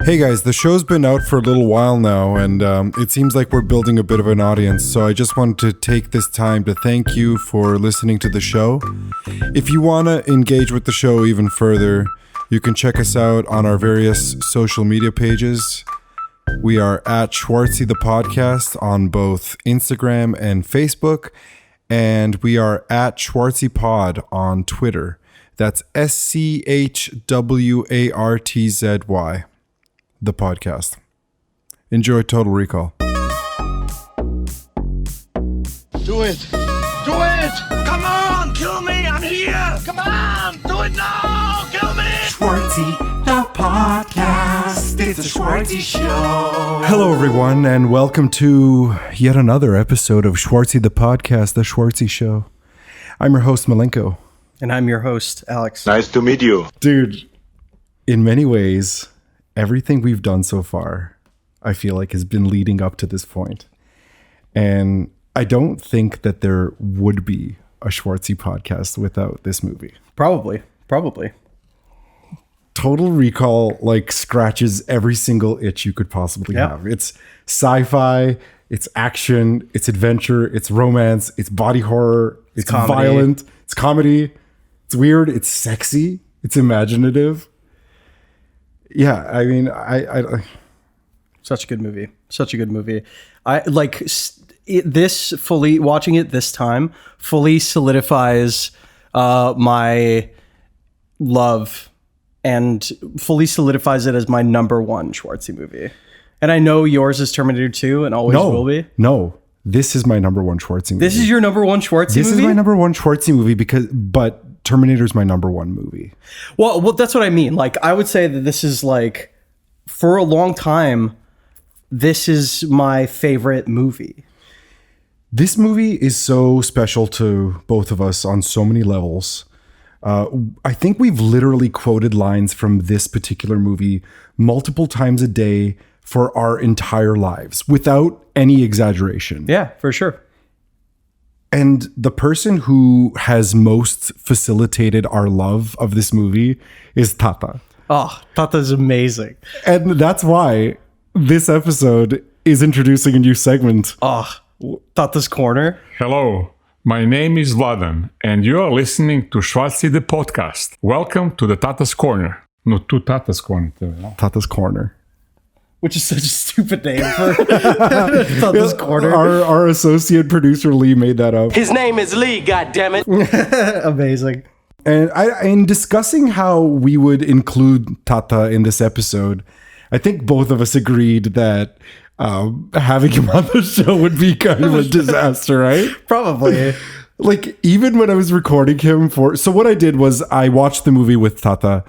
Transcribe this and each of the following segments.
Hey guys, the show's been out for a little while now, and it seems like we're building a bit of an audience, so I just wanted to take this time to thank you for listening to the show. If you want to engage with the show even further, you can check us out on our various social media pages. We are at Schwartzy the Podcast on both Instagram and Facebook, and we are at Schwartzy Pod on Twitter. That's SCHWARTZY. The podcast. Enjoy Total Recall. Do it! Do it! Come on! Kill me! I'm here! Come on! Do it now! Kill me! Schwartzy, the podcast. It's a Schwartzy show. Hello, everyone, and welcome to yet another episode of Schwartzy, the podcast, the Schwartzy show. I'm your host, Malenko. And I'm your host, Alex. Nice to meet you. Dude, in many ways, everything we've done so far, I feel like, has been leading up to this point. And I don't think that there would be a Schwartzy podcast without this movie. Probably. Total Recall, like, scratches every single itch you could possibly have. It's sci-fi, it's action, it's adventure, it's romance, it's body horror, it's violent, it's comedy, it's weird, it's sexy, it's imaginative. Yeah, I mean, I Such a good movie. I like this fully watching it this time fully solidifies my love and fully solidifies it as my number one Schwartzy movie. And I know yours is Terminator 2 and always will be. No, this is my number one Schwartzy movie. This is your number one Schwartzy movie? This is my number one Schwartzy movie but Terminator's my number one movie. Well, that's what I mean. Like, I would say that this is, like, for a long time, this is my favorite movie. This movie is so special to both of us on so many levels. I think we've literally quoted lines from this particular movie multiple times a day for our entire lives without any exaggeration. Yeah, for sure. And the person who has most facilitated our love of this movie is Tata. Oh, Tata's amazing. And that's why this episode is introducing a new segment. Oh, Tata's Corner. Hello, my name is Vladan, and you are listening to Schwartzy the Podcast. Welcome to the Tata's Corner. No, to Tata's Corner. Tata's Corner. Which is such a stupid name for Tata's Corner. Our associate producer Lee made that up. His name is Lee, goddammit. Amazing. And in discussing how we would include Tata in this episode, I think both of us agreed that having him on the show would be kind of a disaster, right? Probably. Like, even when I was recording him so what I did was I watched the movie with Tata.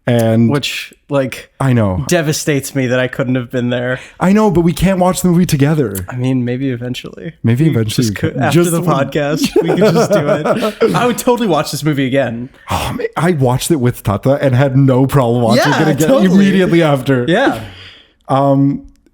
And which, like, I know, devastates me that I couldn't have been there. I know, but we can't watch the movie together. I mean, maybe eventually. After the podcast, we could just do it. I would totally watch this movie again. Oh, man, I watched it with Tata and had no problem watching it again immediately after. Yeah.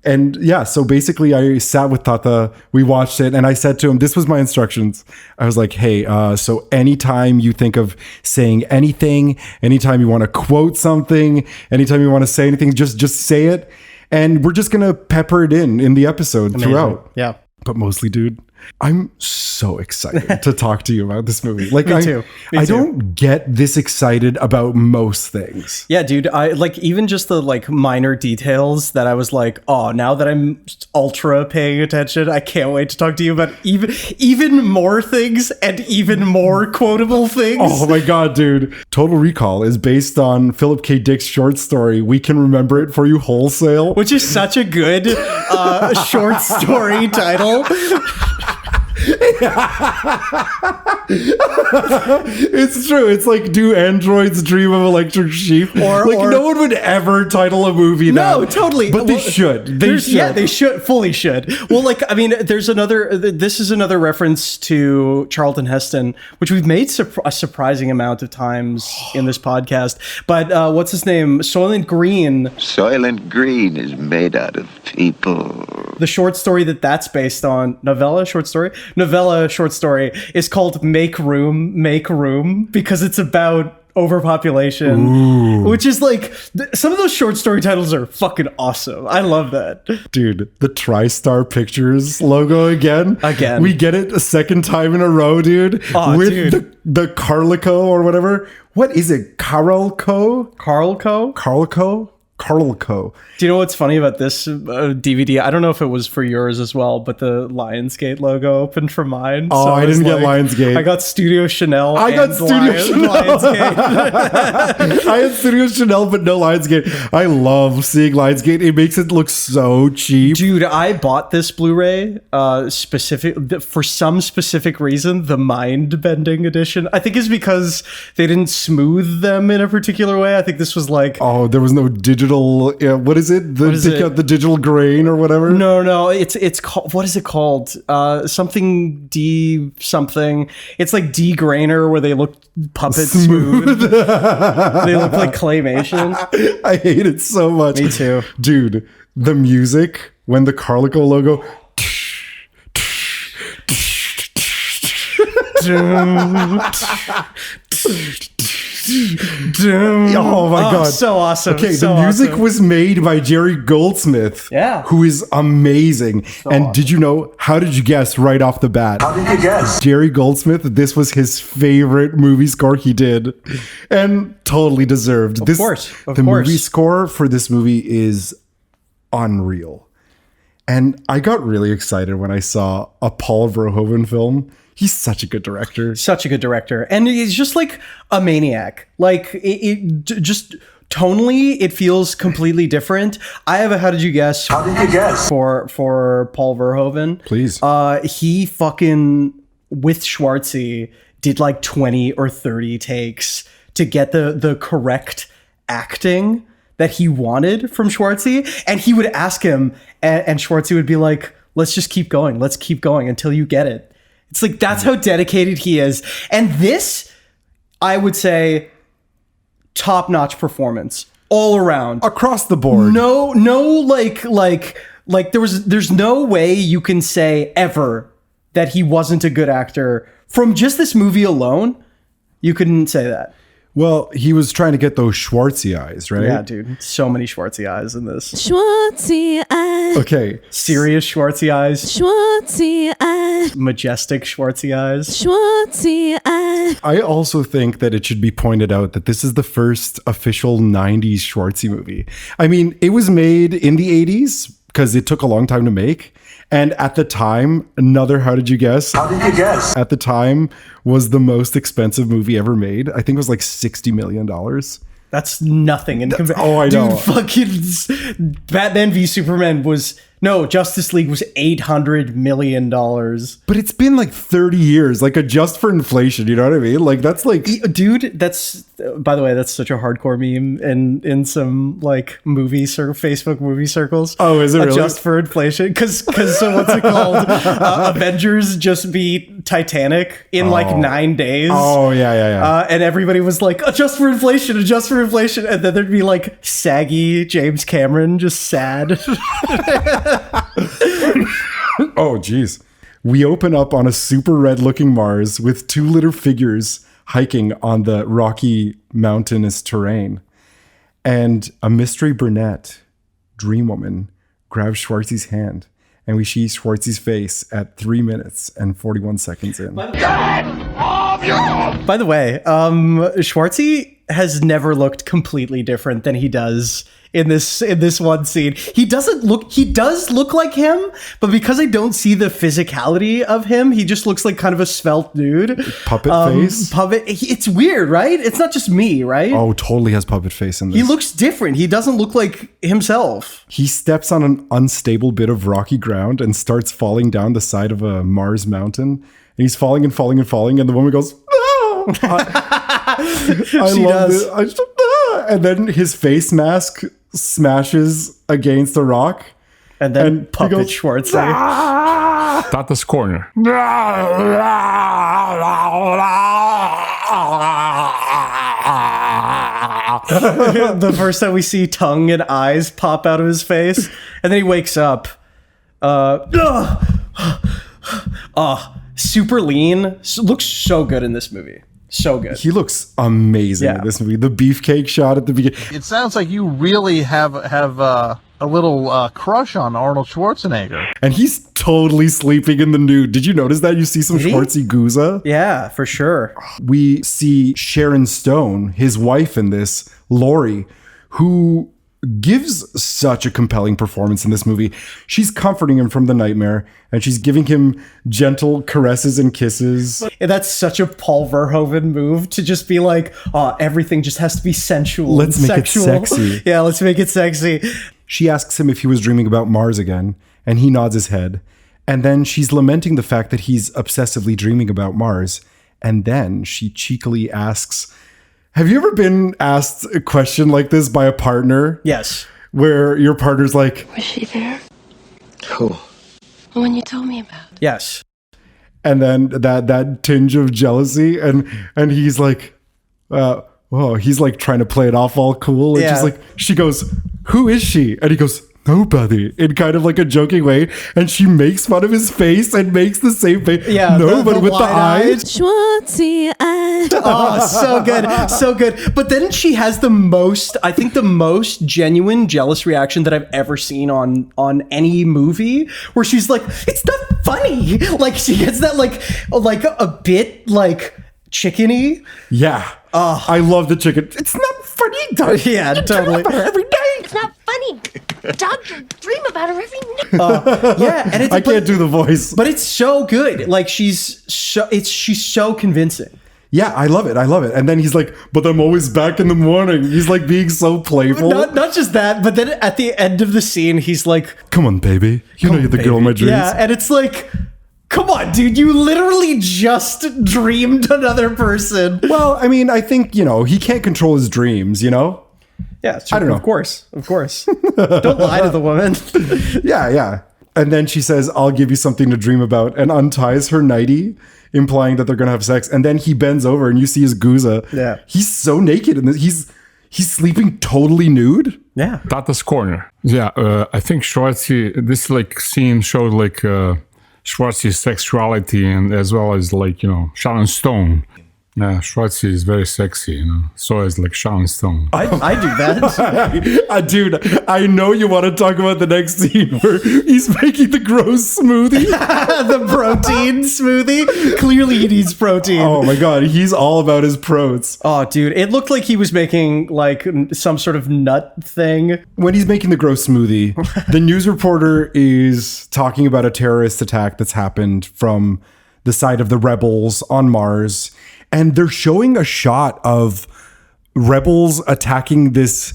And yeah, so basically I sat with Tata, we watched it, and I said to him, this was my instructions. I was like, hey, so anytime you think of saying anything, anytime you want to quote something, anytime you want to say anything, just say it. And we're just going to pepper it in the episode throughout. Yeah. But mostly, dude, I'm so excited to talk to you about this movie. Like, Me too. I don't get this excited about most things. Yeah, dude. I like even just the like minor details that I was like, oh, now that I'm ultra paying attention, I can't wait to talk to you about even more things and even more quotable things. Oh my God, dude. Total Recall is based on Philip K. Dick's short story, We Can Remember It For You Wholesale. Which is such a good short story title. It's true. It's like, do androids dream of electric sheep? Or no one would ever title a movie that. No, totally. But they should. They should. Yeah, they fully should. Well, like, I mean, this is another reference to Charlton Heston, which we've made a surprising amount of times in this podcast. But what's his name? Soylent Green. Soylent Green is made out of people. The short story that's based on, novella short story, is called Make Room, because it's about overpopulation, which is like some of those short story titles are fucking awesome. I love that. Dude, the TriStar Pictures logo again. We get it a second time in a row, dude. Oh, with dude. the Carlico or whatever. What is it? Carlco? Carlco. Do you know what's funny about this DVD? I don't know if it was for yours as well, but the Lionsgate logo opened for mine. Oh, I didn't get Lionsgate. I got Studio Chanel. I got Studio Chanel. Lionsgate. I had Studio Chanel, but no Lionsgate. I love seeing Lionsgate. It makes it look so cheap. Dude, I bought this Blu-ray for some specific reason, the mind-bending edition. I think is because they didn't smooth them in a particular way. I think this was like... Oh, there was no digital... what is it? The digital grain or whatever? No. It's called... What is it called? Something D something. It's like D-grainer where they look puppet smooth. They look like claymation. I hate it so much. Me too. Dude, the music when the Carlico logo... Oh my god, so awesome. Okay, so the music awesome. was made by Jerry Goldsmith, who is amazing. And did you know, how did you guess right off the bat? How did you guess? Jerry Goldsmith, this was his favorite movie score he did, and totally deserved. Of course. Movie score for this movie is unreal. And I got really excited when I saw a Paul Verhoeven film. He's such a good director. Such a good director. And he's just like a maniac. Like, it just tonally, it feels completely different. I have a How Did You Guess? How did you guess? For Paul Verhoeven. Please. He fucking, with Schwartzy, did like 20 or 30 takes to get the correct acting that he wanted from Schwartzy. And he would ask him, and Schwartzy would be like, let's just keep going. Let's keep going until you get it. It's like, that's how dedicated he is. And this, I would say, top-notch performance all around. Across the board. No, like there's no way you can say ever that he wasn't a good actor. From just this movie alone, you couldn't say that. Well, he was trying to get those Schwartzy eyes, right? Yeah, dude. So many Schwartzy eyes in this. Schwartzy eyes. Okay. Serious Schwartzy eyes. Schwartzy eyes. Majestic Schwartzy eyes. Schwartzy eyes. I also think that it should be pointed out that this is the first official 90s Schwartzy movie. I mean, it was made in the 80s because it took a long time to make. And at the time, another How Did You Guess? How did you guess? At the time was the most expensive movie ever made. I think it was like $60 million. That's nothing. Oh, I know. Dude, fucking Batman v Superman was... No, Justice League was $800 million. But it's been like 30 years, like adjust for inflation, you know what I mean? Like that's like... Dude, that's... By the way, that's such a hardcore meme in some like Facebook movie circles. Oh, is it really? Adjust for inflation. Because so what's it called? Avengers just beat Titanic in like 9 days. Oh, yeah. And everybody was like, adjust for inflation. And then there'd be like saggy James Cameron, just sad. Oh, geez. We open up on a super red looking Mars with two little figures hiking on the rocky mountainous terrain. And a mystery brunette, dream woman, grabs Schwartzy's hand. And we see Schwartzy's face at 3 minutes and 41 seconds in. By the way, Schwartzy has never looked completely different than he does in this one scene. He does look like him, but because I don't see the physicality of him, he just looks like kind of a svelte dude. Puppet face? It's weird, right? It's not just me, right? Oh, totally has puppet face in this. He looks different. He doesn't look like himself. He steps on an unstable bit of rocky ground and starts falling down the side of a Mars mountain. And he's falling and falling and falling, and the woman goes, "No!" I love it. And then his face mask smashes against the rock. And then puppet Schwartzy. Tata's Corner. The first time we see tongue and eyes pop out of his face, and then he wakes up. Super lean. Looks so good in this movie. So good. He looks amazing in this movie. The beefcake shot at the beginning. It sounds like you really have a little crush on Arnold Schwarzenegger. And he's totally sleeping in the nude. Did you notice that? You see some Schwartzy Gooza? Yeah, for sure. We see Sharon Stone, his wife in this, Lori, who gives such a compelling performance in this movie. She's comforting him from the nightmare, and she's giving him gentle caresses and kisses. And that's such a Paul Verhoeven move to just be like, oh, everything just has to be sensual. Let's and make sexual. it sexy. Yeah, let's make it sexy. She asks him if he was dreaming about Mars again, and he nods his head. And then she's lamenting the fact that he's obsessively dreaming about Mars. And then she cheekily asks, have you ever been asked a question like this by a partner? Yes. Where your partner's like, Was she there? Who? The one you told me about. Yes. and then that tinge of jealousy, and he's like, oh, he's like trying to play it off all cool. And she's like, she goes, who is she? And he goes, nobody, in kind of like a joking way. And she makes fun of his face and makes the same face. Yeah, nobody with the eyes. Schwartzy eyes. Oh, so good. So good. But then she has the most genuine jealous reaction that I've ever seen on any movie, where she's like, it's not funny. Like she gets that like a bit like chickeny. Yeah. I love the chicken. It's not funny, dog. Yeah, totally. Every day. It's not funny. Dog, you dream about her every night. Yeah, and it's I can't do the voice. but it's so good. Like she's so convincing. Yeah, I love it. And then he's like, but I'm always back in the morning. He's like being so playful. Not just that, but then at the end of the scene, he's like, come on, baby. You know you're the girl of my dreams. yeah, and it's like, come on, dude, you literally just dreamed another person. Well, I mean, I think, he can't control his dreams, Yeah, it's true. I don't know. Of course. Don't lie to the woman. Yeah. And then she says, I'll give you something to dream about, and unties her nightie, implying that they're going to have sex. And then he bends over and you see his gooza. Yeah. He's so naked in this. He's sleeping totally nude. Yeah. Tata's corner. Yeah, I think Schwartzy, this scene showed Schwartzy's sexuality, and as well as Sharon Stone. Yeah, Schwartzy is very sexy, So is Sharon Stone. I do that. Dude, I know you want to talk about the next scene where he's making the gross smoothie. The protein smoothie. Clearly he needs protein. Oh my God, he's all about his protes. Oh, dude, it looked like he was making some sort of nut thing. When he's making the gross smoothie, the news reporter is talking about a terrorist attack that's happened from the side of the rebels on Mars. And they're showing a shot of rebels attacking this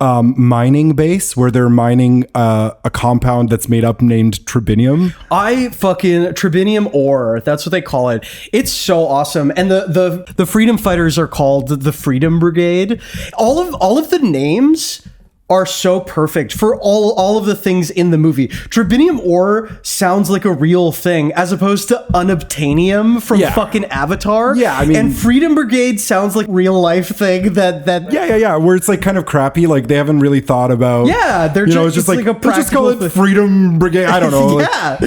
mining base where they're mining a compound that's made up named tribinium. Tribinium ore, that's what they call it. It's so awesome. And the freedom fighters are called the Freedom Brigade. All of the names are so perfect for all of the things in the movie. Tribinium ore sounds like a real thing, as opposed to unobtainium from fucking Avatar. Yeah, I mean, and Freedom Brigade sounds like real life thing that yeah, where it's kind of crappy, they haven't really thought about. Yeah, they're it's just like a let's just call it Freedom Brigade. I don't know. Yeah.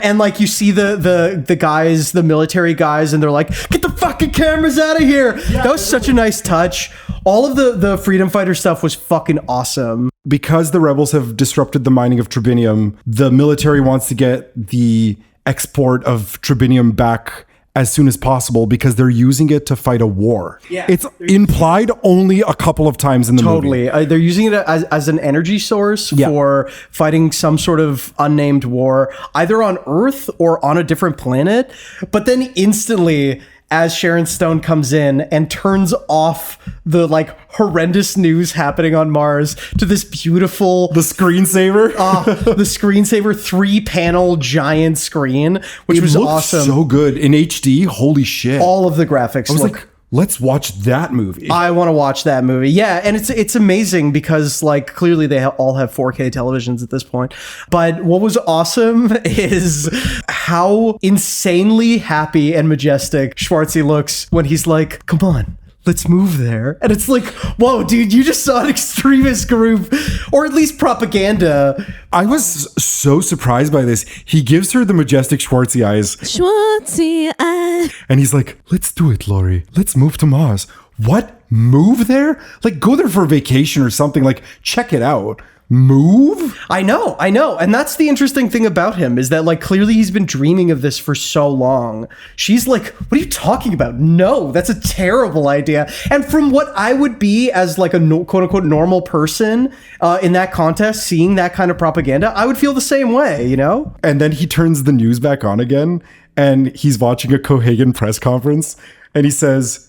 And you see the guys, the military guys, and they're like, get the fucking cameras out of here. Yeah, that was such a nice touch. All of the freedom fighter stuff was fucking awesome. Because the rebels have disrupted the mining of tribinium, the military wants to get the export of tribinium back as soon as possible because they're using it to fight a war. Yeah, it's implied only a couple of times in the movie. Totally. They're using it as an energy source for fighting some sort of unnamed war, either on Earth or on a different planet. But then instantly, as Sharon Stone comes in and turns off the horrendous news happening on Mars to this beautiful the screensaver 3-panel giant screen, which was awesome. So good in HD. Holy shit. All of the graphics look let's watch that movie. I want to watch that movie. Yeah, and it's amazing because clearly they all have 4K televisions at this point. But what was awesome is how insanely happy and majestic Schwartzy looks when he's like, "Come on, let's move there. And it's like, whoa, dude, you just saw an extremist group, or at least propaganda. I was so surprised by this. He gives her the majestic Schwartzy eyes. Schwartzy eye. And he's like, let's do it, Lori. Let's move to Mars. What? Move there? Like, go there for a vacation or something. Like, check it out. Move? I know. And that's the interesting thing about him, is that like clearly he's been dreaming of this for so long. She's like, what are you talking about? No, that's a terrible idea. And from what I would be as like a quote unquote normal person in that contest, seeing that kind of propaganda, I would feel the same way, you know? And then he turns the news back on again, and he's watching a Cohagen press conference, and he says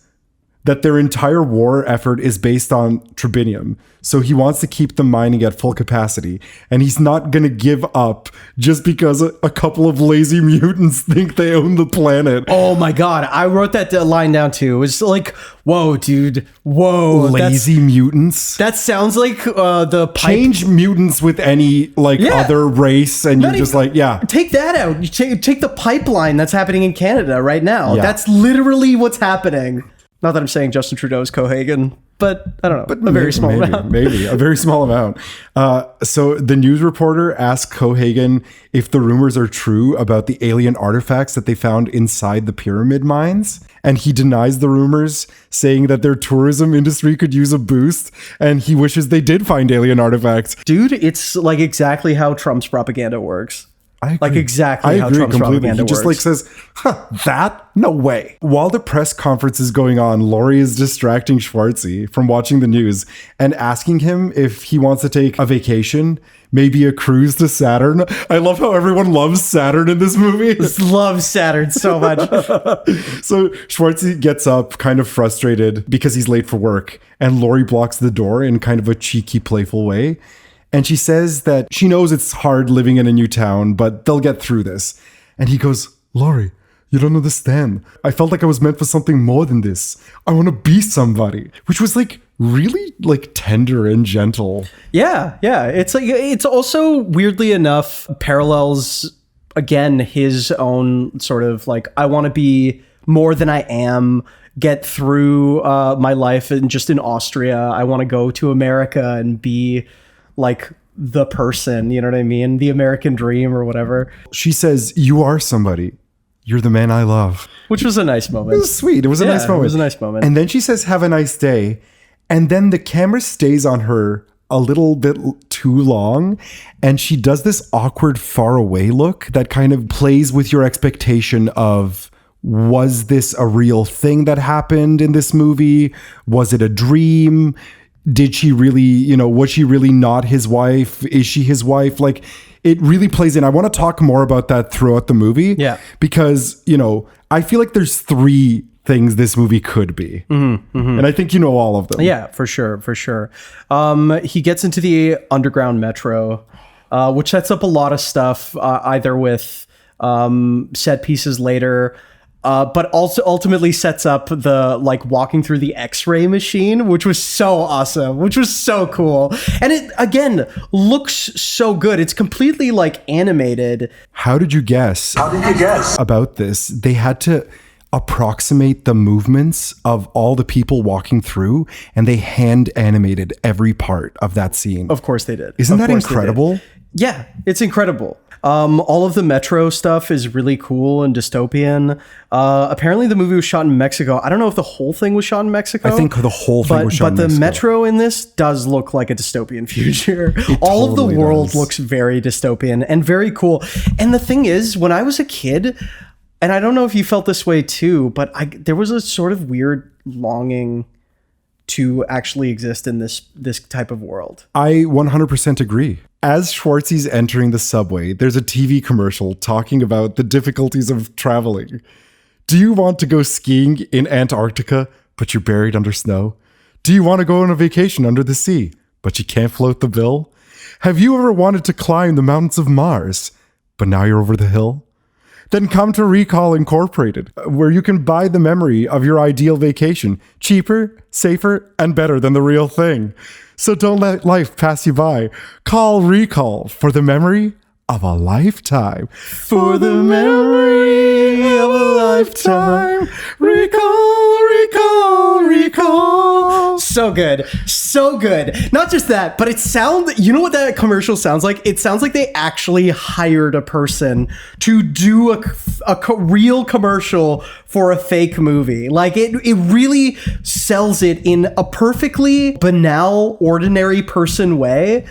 that their entire war effort is based on tribinium. So he wants to keep the mining at full capacity, and he's not going to give up just because a couple of lazy mutants think they own the planet. Oh my God. I wrote that line down too. It was like, whoa, dude. Whoa. Lazy mutants? That sounds like the pipe. Change mutants with any other race, and you're just like, yeah. Take that out. You take the pipeline that's happening in Canada right now. Yeah. That's literally what's happening. Not that I'm saying Justin Trudeau's Cohagen, but I don't know. But a very small amount. Maybe a very small amount. So the news reporter asked Cohagen if the rumors are true about the alien artifacts that they found inside the pyramid mines. And he denies the rumors, saying that their tourism industry could use a boost, and he wishes they did find alien artifacts. Dude, it's like exactly how Trump's propaganda works. I agree. Like exactly how Trump's propaganda works. He just like says, that? No way. While the press conference is going on, Lori is distracting Schwartzy from watching the news and asking him if he wants to take a vacation, maybe a cruise to Saturn. I love how everyone loves Saturn in this movie. Love Saturn so much. So Schwartzy gets up kind of frustrated because he's late for work, and Lori blocks the door in kind of a cheeky, playful way. And she says that she knows it's hard living in a new town, but they'll get through this. And he goes, Lori, you don't understand. I felt like I was meant for something more than this. I want to be somebody, which was like really like tender and gentle. Yeah. It's like, it's also weirdly enough parallels again his own sort of like, I want to be more than I am, get through my life and just in Austria. I want to go to America and be like the person, you know what I mean? The American dream or whatever. She says, you are somebody. You're the man I love. Which was a nice moment. It was sweet. It was a nice moment. It was a nice moment. And then she says, have a nice day. And then the camera stays on her a little bit too long. And she does this awkward far away look that kind of plays with your expectation of, was this a real thing that happened in this movie? Was it a dream? Did she really, was she really not his wife? Is she his wife? Like, it really plays in. I want to talk more about that throughout the movie. Yeah. Because, I feel like there's three things this movie could be. And I think you know all of them. Yeah, for sure. He gets into the underground metro, which sets up a lot of stuff, either with set pieces later, but also ultimately sets up the like walking through the X-ray machine, which was so awesome, which was so cool. And it again looks so good. It's completely like animated. How did you guess about this? They had to approximate the movements of all the people walking through, and they hand animated every part of that scene. Of course they did. Isn't that incredible? Yeah, it's incredible. All of the metro stuff is really cool and dystopian. Apparently the movie was shot in Mexico. I don't know if the whole thing was shot in Mexico. I think the whole thing was shot in Mexico. But the metro in this does look like a dystopian future. All of the world looks very dystopian and very cool. And the thing is, when I was a kid, and I don't know if you felt this way too, but there was a sort of weird longing to actually exist in this type of world. I 100% agree. As Schwartzy's entering the subway, there's a TV commercial talking about the difficulties of traveling. Do you want to go skiing in Antarctica, but you're buried under snow? Do you want to go on a vacation under the sea, but you can't float the bill? Have you ever wanted to climb the mountains of Mars, but now you're over the hill? Then come to Recall Incorporated, where you can buy the memory of your ideal vacation, cheaper, safer, and better than the real thing. So don't let life pass you by. Call Recall for the memory of a lifetime. For the memory of a lifetime. Recall. recall. So good. So good. Not just that, but you know what that commercial sounds like? It sounds like they actually hired a person to do a real commercial for a fake movie. Like it really sells it in a perfectly banal, ordinary person way.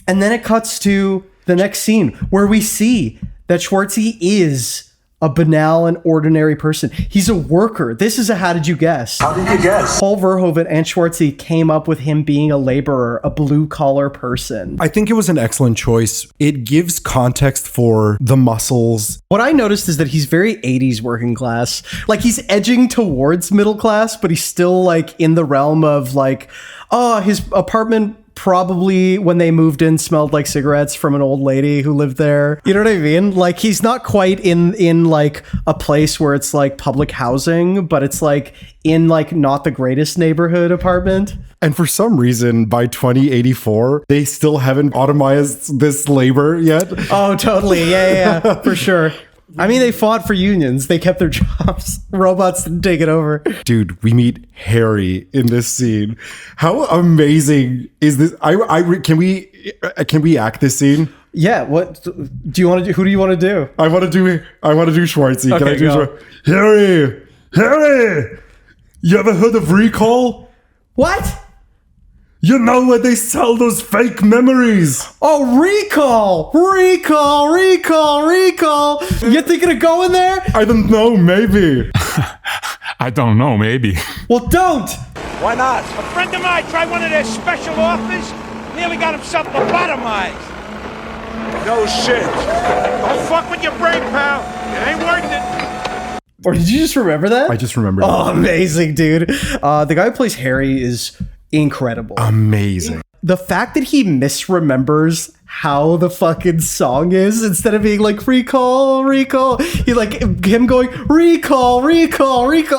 And then it cuts to the next scene where we see that Schwartzy is a banal and ordinary person. He's a worker. This is a how did you guess? How did you guess? Paul Verhoeven and Schwartzy came up with him being a laborer, a blue collar person. I think it was an excellent choice. It gives context for the muscles. What I noticed is that he's very 80s working class. Like he's edging towards middle class, but he's still like in the realm of like, oh, his apartment probably when they moved in smelled like cigarettes from an old lady who lived there. You know what I mean? Like he's not quite in like a place where it's like public housing, but it's like in like not the greatest neighborhood apartment. And for some reason, by 2084, they still haven't automized this labor yet. Oh, totally. Yeah, for sure. I mean, they fought for unions. They kept their jobs. Robots didn't take it over. Dude, we meet Harry in this scene. How amazing is this? Can we act this scene? Yeah. What do you want to do? Who do you want to do? I want to do Schwartzy. Okay, Can I do go. Harry? You ever heard of recall? What? You know where they sell those fake memories. Oh, recall. You thinking of going there? I don't know, maybe. I don't know, maybe. Well, don't. Why not? A friend of mine tried one of their special offers, nearly got himself lobotomized. No shit. Don't fuck with your brain, pal. It ain't worth it. Or did you just remember that? I just remembered. Oh, amazing, dude. The guy who plays Harry is incredible. Amazing. The fact that he misremembers how the fucking song is instead of being like recall, he like him going recall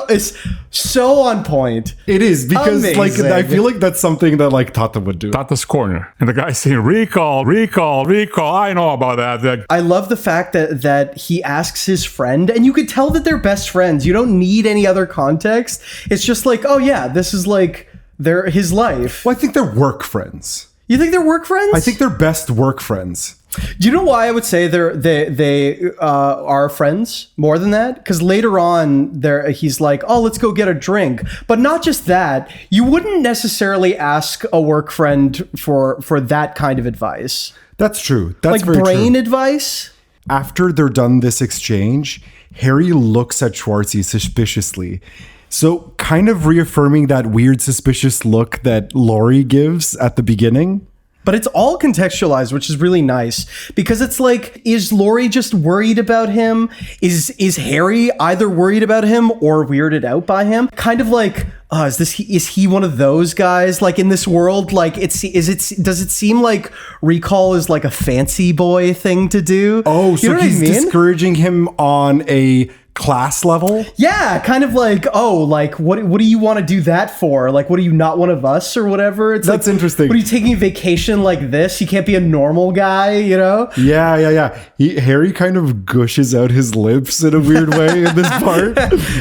is so on point. It is because Amazing. like I feel like that's something that like Tata would do. Tata's corner. And the guy saying recall. I know about that. I love the fact that he asks his friend, and you could tell that they're best friends. You don't need any other context. It's just like, oh yeah, this is like his life. Well, I think they're work friends. You think they're work friends? I think they're best work friends. Do you know why I would say they are friends more than that? Because later on, he's like, oh, let's go get a drink. But not just that. You wouldn't necessarily ask a work friend for that kind of advice. That's true. That's like very brain true. advice? After they're done this exchange, Harry looks at Schwartzy suspiciously. So kind of reaffirming that weird suspicious look that Laurie gives at the beginning. But it's all contextualized, which is really nice because it's like, is Laurie just worried about him? Is Harry either worried about him or weirded out by him? Kind of like, is he one of those guys? Like in this world, like does it seem like recall is like a fancy boy thing to do? Oh, so you know he's what I mean? discouraging him on a class level? Yeah, kind of like, oh, like what do you want to do that for? Like, what are you, not one of us or whatever? It's That's like, interesting. What are you taking a vacation like this? You can't be a normal guy, you know? Yeah. Harry kind of gushes out his lips in a weird way in this part.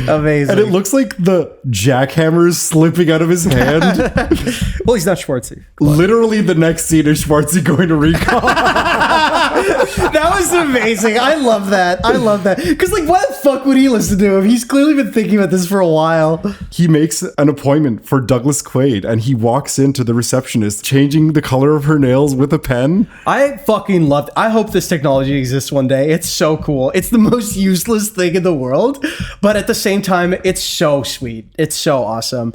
Amazing. And it looks like the jackhammer is slipping out of his hand. Well, he's not Schwartzy. Literally the next scene is Schwartzy going to recall. That was amazing. I love that. Because like, why the fuck would he listen to him? He's clearly been thinking about this for a while. He makes an appointment for Douglas Quaid and he walks into the receptionist changing the color of her nails with a pen. I fucking love it. I hope this technology exists one day. It's so cool. It's the most useless thing in the world, but at the same time, it's so sweet. It's so awesome.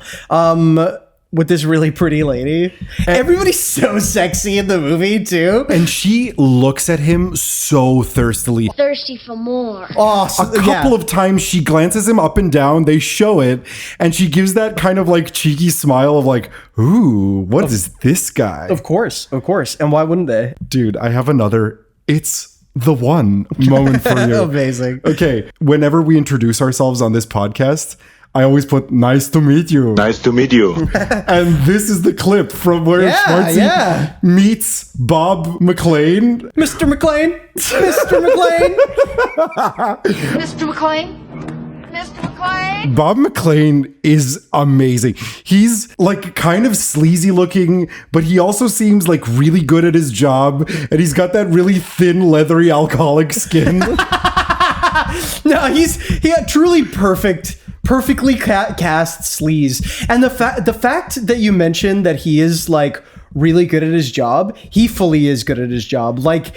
With this really pretty lady. Everybody's so sexy in the movie too. And she looks at him so thirstily. Thirsty for more. Oh, A couple of times she glances him up and down, they show it, and she gives that kind of like cheeky smile of like, ooh, what is this guy? Of course. And why wouldn't they? Dude, I have another, it's the one moment for you. Amazing. Okay, whenever we introduce ourselves on this podcast, I always put nice to meet you. Nice to meet you. And this is the clip from where Schwartzy meets Bob McLean. Mr. McLean. Mr. McLean. Mr. McLean? Mr. McLean? McClane? Bob McClane is amazing. He's like kind of sleazy looking, but he also seems like really good at his job. And he's got that really thin, leathery, alcoholic skin. No, he had truly perfectly cast sleaze. And the fact that you mentioned that he is like really good at his job, he fully is good at his job. Like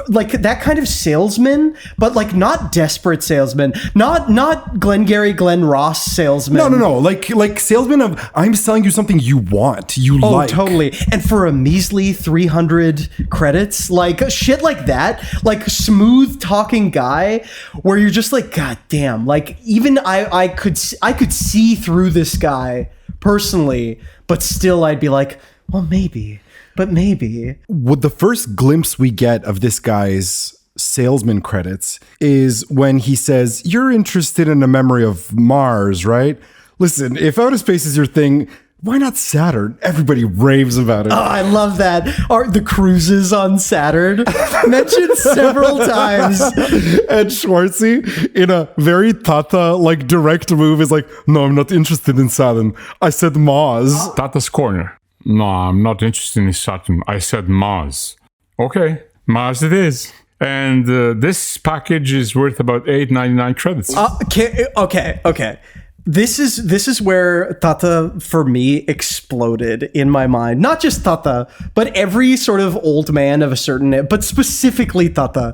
like that kind of salesman, but like not desperate salesman, not Glenn Ross salesman. No. Like salesman of I'm selling you something you want, like. Totally. And for a measly 300 credits, like shit like that, like smooth talking guy, where you're just like, God damn, like even I could see through this guy personally, but still I'd be like, well, maybe. Well, the first glimpse we get of this guy's salesman credits is when he says, "You're interested in a memory of Mars, right? Listen, if outer space is your thing, why not Saturn?" Everybody raves about it. Oh, I love that. Are the cruises on Saturn mentioned several times? And Schwartzy, in a very Tata like direct move, is like, "No, I'm not interested in Saturn. I said Mars." Tata's corner. No, I'm not interested in Saturn. I said Mars. Okay, Mars it is. And this package is worth about $8.99 credits. Okay. This is where Tata for me exploded in my mind. Not just Tata, but every sort of old man of a certain, but specifically Tata.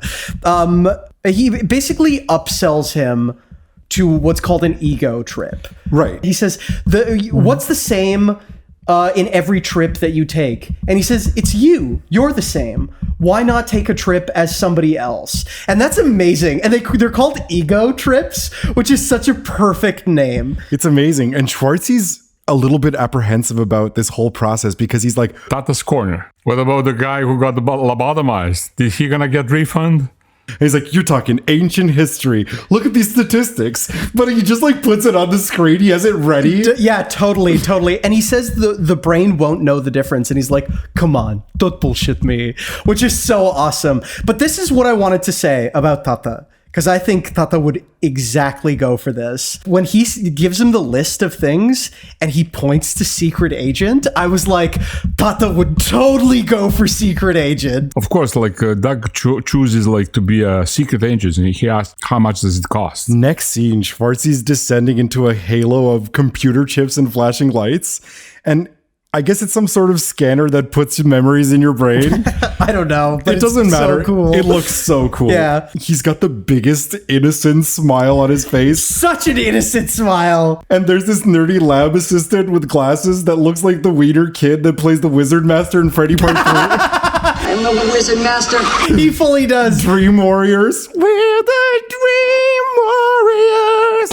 He basically upsells him to what's called an ego trip. Right. He says, what's the same in every trip that you take? And he says, it's you. You're the same. Why not take a trip as somebody else? And that's amazing. And they're called ego trips, which is such a perfect name. It's amazing. And Schwartzy's a little bit apprehensive about this whole process because he's like, Tata's corner. What about the guy who got lobotomized? Is he gonna get refund? He's like, you're talking ancient history. Look at these statistics. But he just like puts it on the screen. He has it ready. Yeah, totally. And he says the brain won't know the difference. And he's like, come on, don't bullshit me. Which is so awesome. But this is what I wanted to say about Tata, because I think Tata would exactly go for this. When he gives him the list of things and he points to secret agent, I was like, Tata would totally go for secret agent. Of course, like Doug chooses like to be a secret agent, and he asks, how much does it cost? Next scene, Schwartzy's descending into a halo of computer chips and flashing lights. And I guess it's some sort of scanner that puts memories in your brain. I don't know, but it doesn't matter. So cool. It looks so cool. Yeah. He's got the biggest innocent smile on his face. Such an innocent smile. And there's this nerdy lab assistant with glasses that looks like the wiener kid that plays the Wizard Master in Freddy Part 3. I'm the Wizard Master. He fully does. Dream Warriors. We're the Dream Warriors.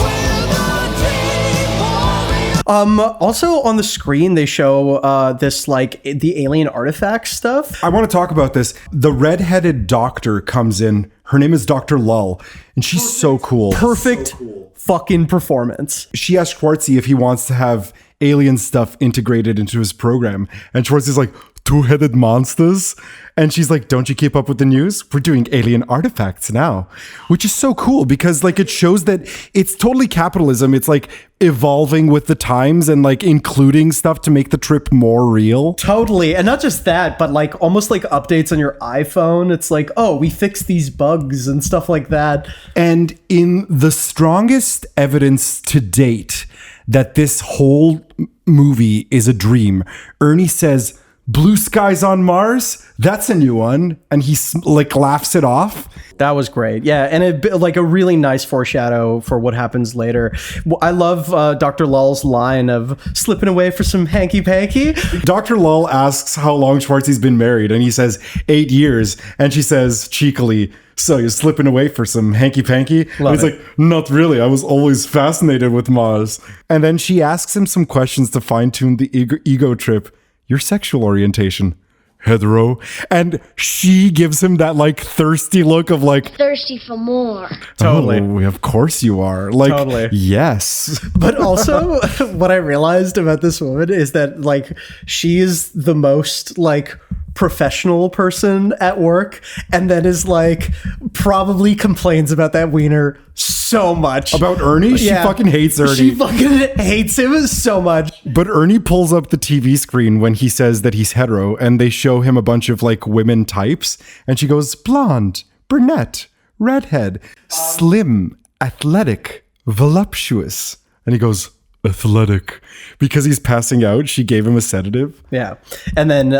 Also on the screen, they show this like the alien artifact stuff. I want to talk about this. The redheaded doctor comes in. Her name is Dr. Lull, and she's so cool. Perfect fucking performance. She asked Schwartzy if he wants to have alien stuff integrated into his program. And Schwartzy's like, two-headed monsters? And she's like, don't you keep up with the news? We're doing alien artifacts now. Which is so cool because like it shows that it's totally capitalism. It's like evolving with the times and like including stuff to make the trip more real. Totally. And not just that, but like almost like updates on your iPhone. It's like, oh, we fixed these bugs and stuff like that. And in the strongest evidence to date that this whole movie is a dream, Ernie says, blue skies on Mars? That's a new one. And he like laughs it off. That was great. Yeah. And like a really nice foreshadow for what happens later. I love Dr. Lull's line of slipping away for some hanky-panky. Dr. Lull asks how long Schwartzy's been married. And he says 8 years. And she says cheekily, so you're slipping away for some hanky-panky? And he's like, not really. I was always fascinated with Mars. And then she asks him some questions to fine-tune the ego trip. Your sexual orientation, hetero. And she gives him that like thirsty look of like, thirsty for more. Totally. Oh, of course you are. Like, totally. Yes. But also what I realized about this woman is that like she is the most like professional person at work, and then is like probably complains about that wiener so much. About Ernie? She fucking hates Ernie. She fucking hates him so much. But Ernie pulls up the TV screen when he says that he's hetero, and they show him a bunch of like women types, and she goes, blonde, brunette, redhead, slim, athletic, voluptuous. And he goes, athletic. Because he's passing out, she gave him a sedative. Yeah. And then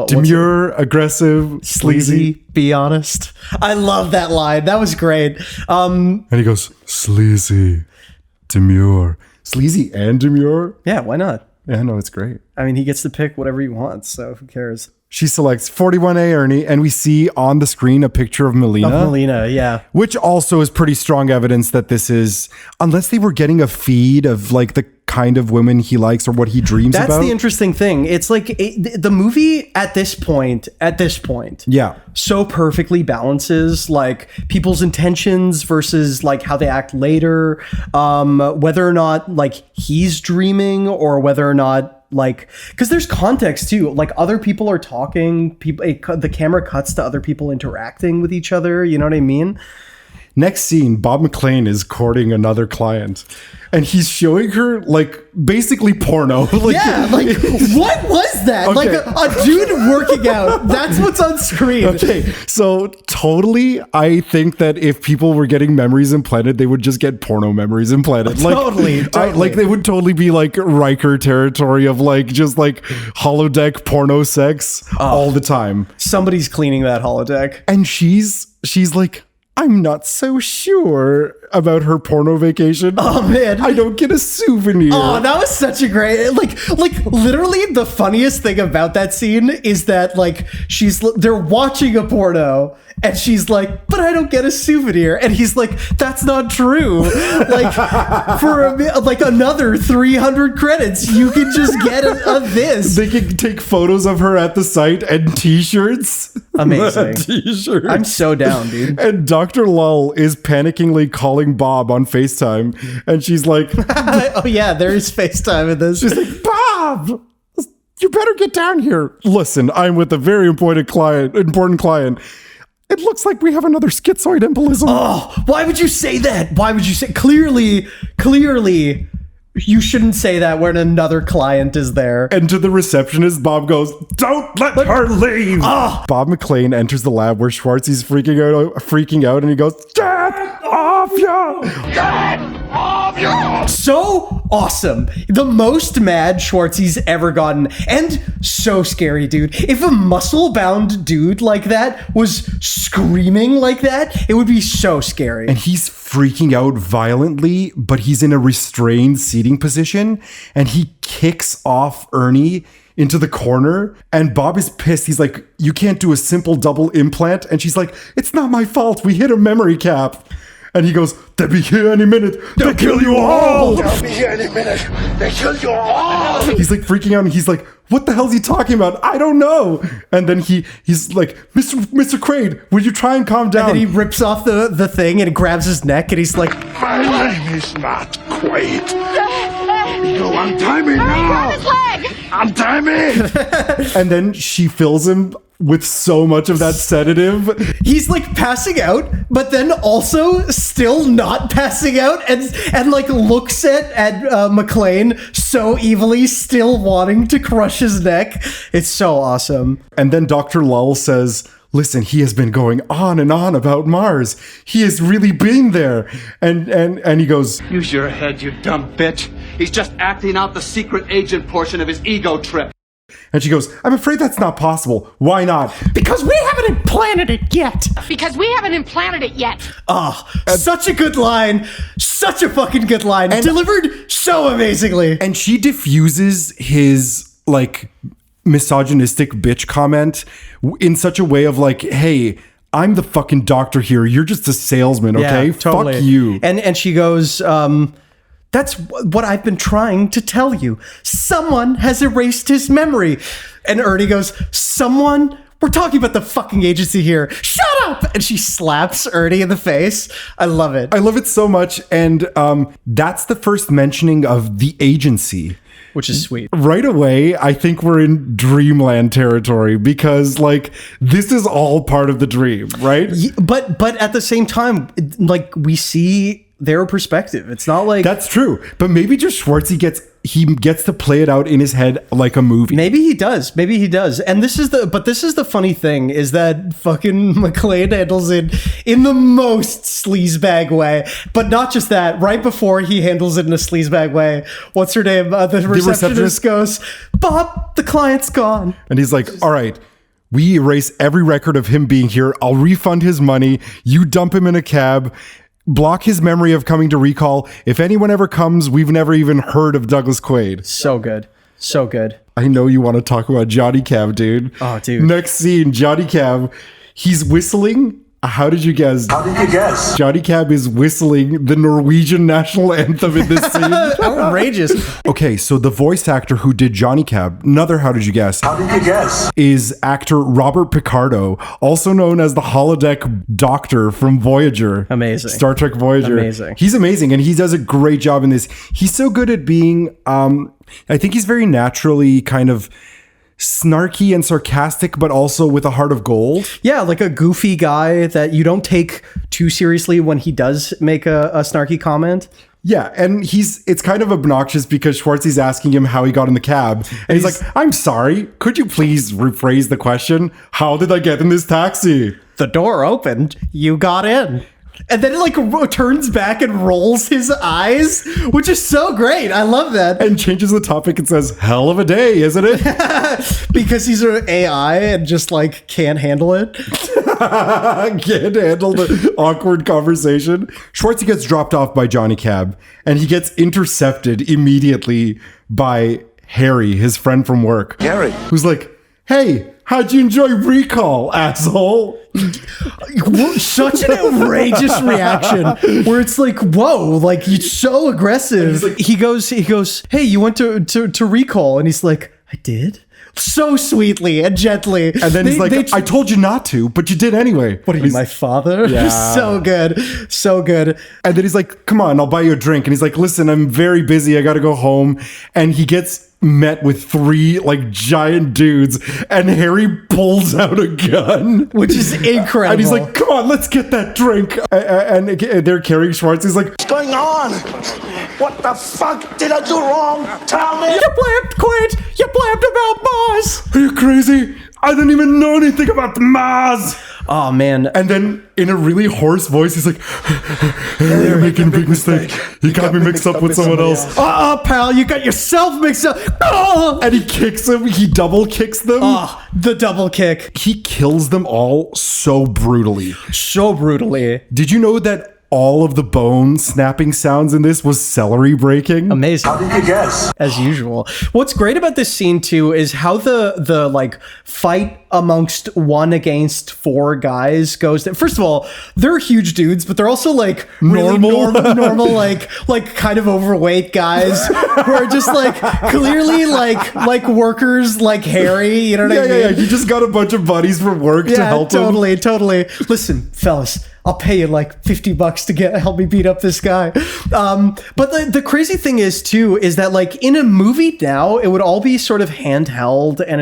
demure, aggressive, sleazy. Be honest. I love that line. That was great. And he goes, sleazy, demure. Sleazy and demure? Yeah, why not? Yeah, no, it's great. I mean, he gets to pick whatever he wants, so who cares? She selects 41A Ernie, and we see on the screen a picture of Melina. Of Melina, yeah. Which also is pretty strong evidence that this is, unless they were getting a feed of like the kind of women he likes or what he dreams about. That's the interesting thing. It's like the movie at this point, yeah, so perfectly balances like people's intentions versus like how they act later, whether or not like he's dreaming or whether or not like, because there's context too, like other people are talking, the camera cuts to other people interacting with each other, you know what I mean? Next scene, Bob McLean is courting another client, and he's showing her like basically porno. Like, yeah, like what was that? Okay. Like a dude working out. That's what's on screen. Okay, so totally, I think that if people were getting memories implanted, they would just get porno memories implanted. Like, Totally. Like they would totally be like Riker territory of like just like holodeck porno sex all the time. Somebody's cleaning that holodeck, and she's like, I'm not so sure about her porno vacation. Oh man, I don't get a souvenir. Oh, that was such a great, like literally the funniest thing about that scene is that like they're watching a porno and she's like, but I don't get a souvenir, and he's like, that's not true. Like for like another 300 credits, you can just get a this. They can take photos of her at the site and t-shirts. Amazing. T-shirts. I'm so down, dude. And Dr. Lull is panickingly calling Bob on FaceTime, and she's like, oh yeah, there is FaceTime in this. She's like, Bob, you better get down here. Listen, I'm with a very important client. It looks like we have another schizoid embolism. Oh, why would you say that? Why would you say? Clearly, you shouldn't say that when another client is there. And to the receptionist, Bob goes, don't let her leave. Oh. Bob McLean enters the lab where Schwartzy's freaking out, and he goes, get off ya! Get off ya! So awesome. The most mad Schwartzy's ever gotten. And so scary, dude. If a muscle-bound dude like that was screaming like that, it would be so scary. And he's freaking out violently, but he's in a restrained seating position, and he kicks off Ernie into the corner, and Bob is pissed. He's like, you can't do a simple double implant. And she's like, it's not my fault. We hit a memory cap. And he goes, they'll be here any minute. They'll kill you all. They'll be here any minute. They kill you all. He's like freaking out, and he's like, what the hell's he talking about? I don't know. And then he's like, Mr. Crane, will you try and calm down? And then he rips off the thing and grabs his neck, and he's like, my name is not Quaid. You untie me now. His leg. Untie me. And then she fills him with so much of that sedative. He's like passing out, but then also still not passing out, and like looks at McLean so evilly, still wanting to crush his neck. It's so awesome. And then Dr. Lull says, listen, he has been going on and on about Mars. He has really been there. And he goes, Use your head, you dumb bitch. He's just acting out the secret agent portion of his ego trip. and she goes, I'm afraid that's not possible. Why not? Because we haven't implanted it yet. Because we haven't implanted it yet. Oh, such a good line. Such a fucking good line. And delivered so amazingly. And she diffuses his, like, misogynistic bitch comment in such a way of like, hey, I'm the fucking doctor here. You're just a salesman, okay? Yeah, totally. Fuck you. And she goes, that's what I've been trying to tell you. Someone has erased his memory. And Ernie goes, someone? We're talking about the fucking agency here. Shut up! And she slaps Ernie in the face. I love it. I love it so much. And that's the first mentioning of the agency. which is sweet. Right away, I think we're in dreamland territory because like this is all part of the dream, right? But at the same time, like we see their perspective. It's not like that's true. But maybe just Schwartzy gets to play it out in his head like a movie. Maybe he does. And this is the funny thing is that fucking McClane handles it in the most sleazebag way. But not just that. Right before he handles it in a sleazebag way, what's her name? The receptionist goes, "Bob, the client's gone." And he's like, "All right, we erase every record of him being here. I'll refund his money. You dump him in a cab. Block his memory of coming to recall. If anyone ever comes, we've never even heard of Douglas Quaid." So good. So good. I know you want to talk about Johnny Cab, dude. Oh, dude. Next scene, Johnny Cab, he's whistling. How did you guess? How did you guess? Johnny Cab is whistling the Norwegian national anthem in this scene. Outrageous. Okay, so the voice actor who did Johnny Cab, another how did you guess? How did you guess? Is actor Robert Picardo, also known as the holodeck doctor from Voyager. Amazing. Star Trek Voyager. Amazing. He's amazing, and he does a great job in this. He's so good at being, I think he's very naturally kind of snarky and sarcastic, but also with a heart of gold. Yeah, like a goofy guy that you don't take too seriously when he does make a snarky comment. Yeah, and it's kind of obnoxious because Schwartzy's asking him how he got in the cab. And he's like, "I'm sorry, could you please rephrase the question? How did I get in this taxi?" "The door opened, you got in." And then it like turns back and rolls his eyes, which is so great. I love that. And changes the topic and says, "Hell of a day, isn't it?" Because he's an AI and just like can't handle it. Can't handle the awkward conversation. Schwartzy gets dropped off by Johnny Cab and he gets intercepted immediately by Harry, his friend from work. Harry. Who's like, "Hey, how'd you enjoy Recall, asshole?" Such an outrageous reaction where it's like, whoa, like you're so aggressive. Like, he goes, "Hey, you went to Recall," and he's like, "I did." So sweetly and gently. And then he's like, "I told you not to, but you did anyway." "What are you, my father?" Yeah. So good. So good. And then he's like, "Come on, I'll buy you a drink." And he's like, "Listen, I'm very busy. I got to go home." And he gets met with 3 like giant dudes and Harry pulls out a gun, which is incredible. And he's like, "Come on, let's get that drink." And they're carrying Schwartz. He's like, "What's going on? What the fuck did I do wrong? Tell me." "You blamed Quaid. You blamed about Mars." "Are you crazy? I didn't even know anything about Mars." Oh, man. And then in a really hoarse voice, he's like, "You're making a big mistake. You got me mixed up with someone else." Pal, you got yourself mixed up. Oh! And he kicks him. He double kicks them. The double kick. He kills them all so brutally. So brutally. Did you know that all of the bone snapping sounds in this was celery breaking? Amazing. How did you guess? As usual. What's great about this scene too is how the like fight amongst 1 against 4 guys goes. First of all, they're huge dudes, but they're also like really normal like kind of overweight guys who are just like clearly like workers like Harry. You know what I mean? Yeah. You just got a bunch of buddies from work to help him. Totally. Listen, fellas, I'll pay you like $50 to help me beat up this guy. But the crazy thing is too, is that like in a movie now, it would all be sort of handheld and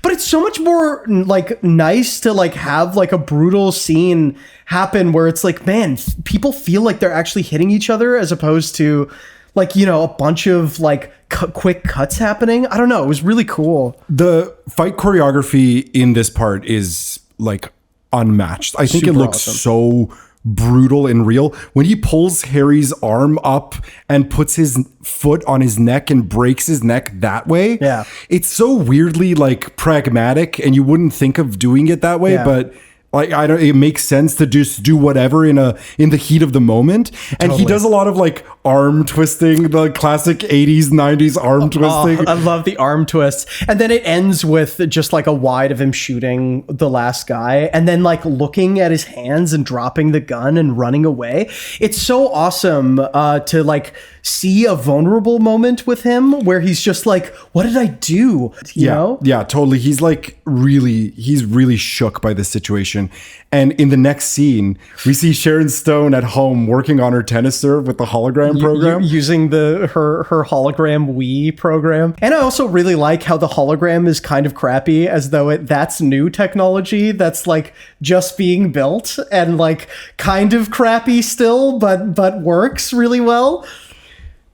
but it's so much more like nice to like have like a brutal scene happen where it's like, man, people feel like they're actually hitting each other as opposed to like, you know, a bunch of like quick cuts happening. I don't know. It was really cool. The fight choreography in this part is like unmatched. I think it looks so brutal and real when he pulls Harry's arm up and puts his foot on his neck and breaks his neck that way. Yeah, it's so weirdly like pragmatic and you wouldn't think of doing it that way, but like it makes sense to just do whatever in the heat of the moment. And he does a lot of like arm twisting, the classic 80s 90s arm twisting. I love the arm twists. And then it ends with just like a wide of him shooting the last guy and then like looking at his hands and dropping the gun and running away. It's so awesome to like see a vulnerable moment with him where he's just like, what did I do? You know? Yeah, totally. He's really shook by this situation. And in the next scene, we see Sharon Stone at home working on her tennis serve with the hologram program. Using her hologram Wii program. And I also really like how the hologram is kind of crappy, as though that's new technology that's like just being built and like kind of crappy still, but works really well.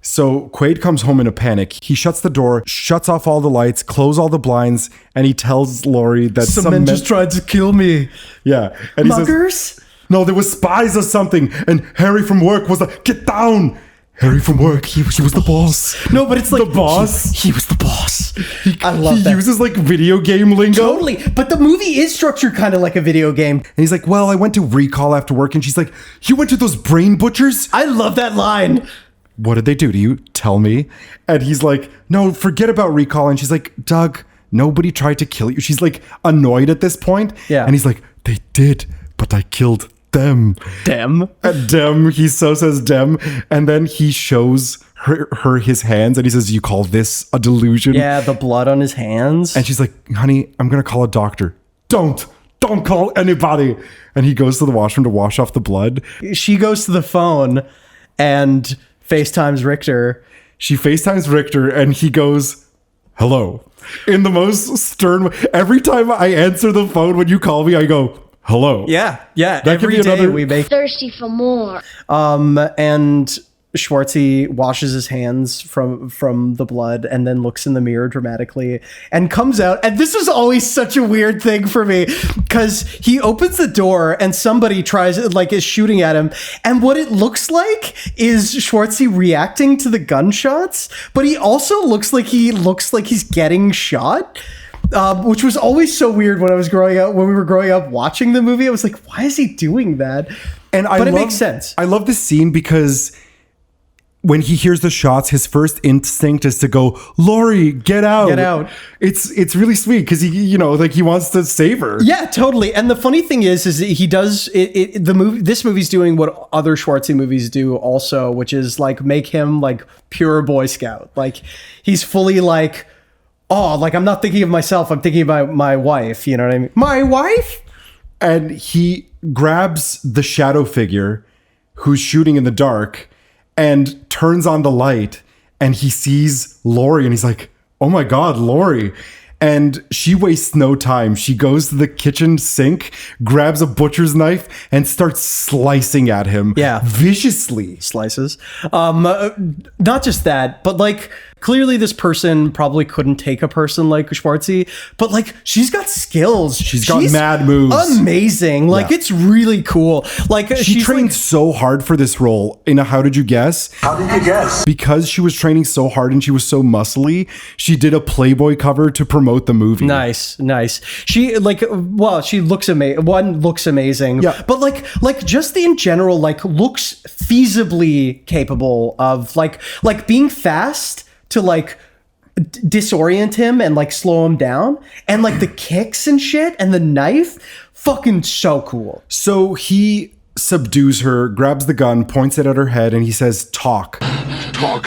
So Quaid comes home in a panic. He shuts the door, shuts off all the lights, close all the blinds, and he tells Laurie that some men just tried to kill me. Yeah. And Muggers? He says, no, there was spies or something. And Harry from work was like, get down. Harry from work, he was the boss. No, but it's like... The boss? He was the boss. I love that. He uses like video game lingo. Totally. But the movie is structured kind of like a video game. And he's like, well, I went to recall after work. And she's like, you went to those brain butchers? I love that line. What did they do to you? Tell me. And he's like, no, forget about recall. And she's like, Doug, nobody tried to kill you. She's like annoyed at this point. Yeah. And he's like, they did, but I killed them. Dem. Dem. He so says dem. And then he shows her his hands and he says, you call this a delusion? Yeah, the blood on his hands. And she's like, honey, I'm going to call a doctor. Don't call anybody. And he goes to the washroom to wash off the blood. She goes to the phone and FaceTimes Richter. She FaceTimes Richter and he goes, hello. In the most stern way. Every time I answer the phone when you call me, I go, hello. Yeah. That Every day we make Thirsty for more. And Schwartzy washes his hands from the blood and then looks in the mirror dramatically and comes out. And this was always such a weird thing for me because he opens the door and somebody is shooting at him. And what it looks like is Schwartzy reacting to the gunshots, but he also looks like he's getting shot. Which was always so weird when we were growing up watching the movie. I was like, why is he doing that? But it makes sense. I love this scene because when he hears the shots, his first instinct is to go, Laurie, get out. Get out. It's really sweet because he wants to save her. Yeah, totally. And the funny thing is he does it. This movie's doing what other Schwartzy movies do also, which is like make him like pure Boy Scout. Like he's fully like, oh, like I'm not thinking of myself. I'm thinking about my wife. You know what I mean? My wife. And he grabs the shadow figure who's shooting in the dark and turns on the light and he sees Laurie and he's like, oh my God, Laurie. And she wastes no time. She goes to the kitchen sink, grabs a butcher's knife and starts slicing at him. Yeah. Viciously. Slices. Not just that, but like clearly this person probably couldn't take a person like Schwartzy, but like she's got skills. She's got mad moves. Amazing. Like it's really cool. Like she trained so hard for this role in a How Did You Guess? How did you guess? Because she was training so hard and she was so muscly, she did a Playboy cover to promote the movie. Nice. She she looks amazing. One looks amazing. Yeah. But like just in general, like looks feasibly capable of like being fast to like disorient him and like slow him down, and like the kicks and shit and the knife, fucking so cool. So he subdues her, grabs the gun, points it at her head, and he says, talk. Talk.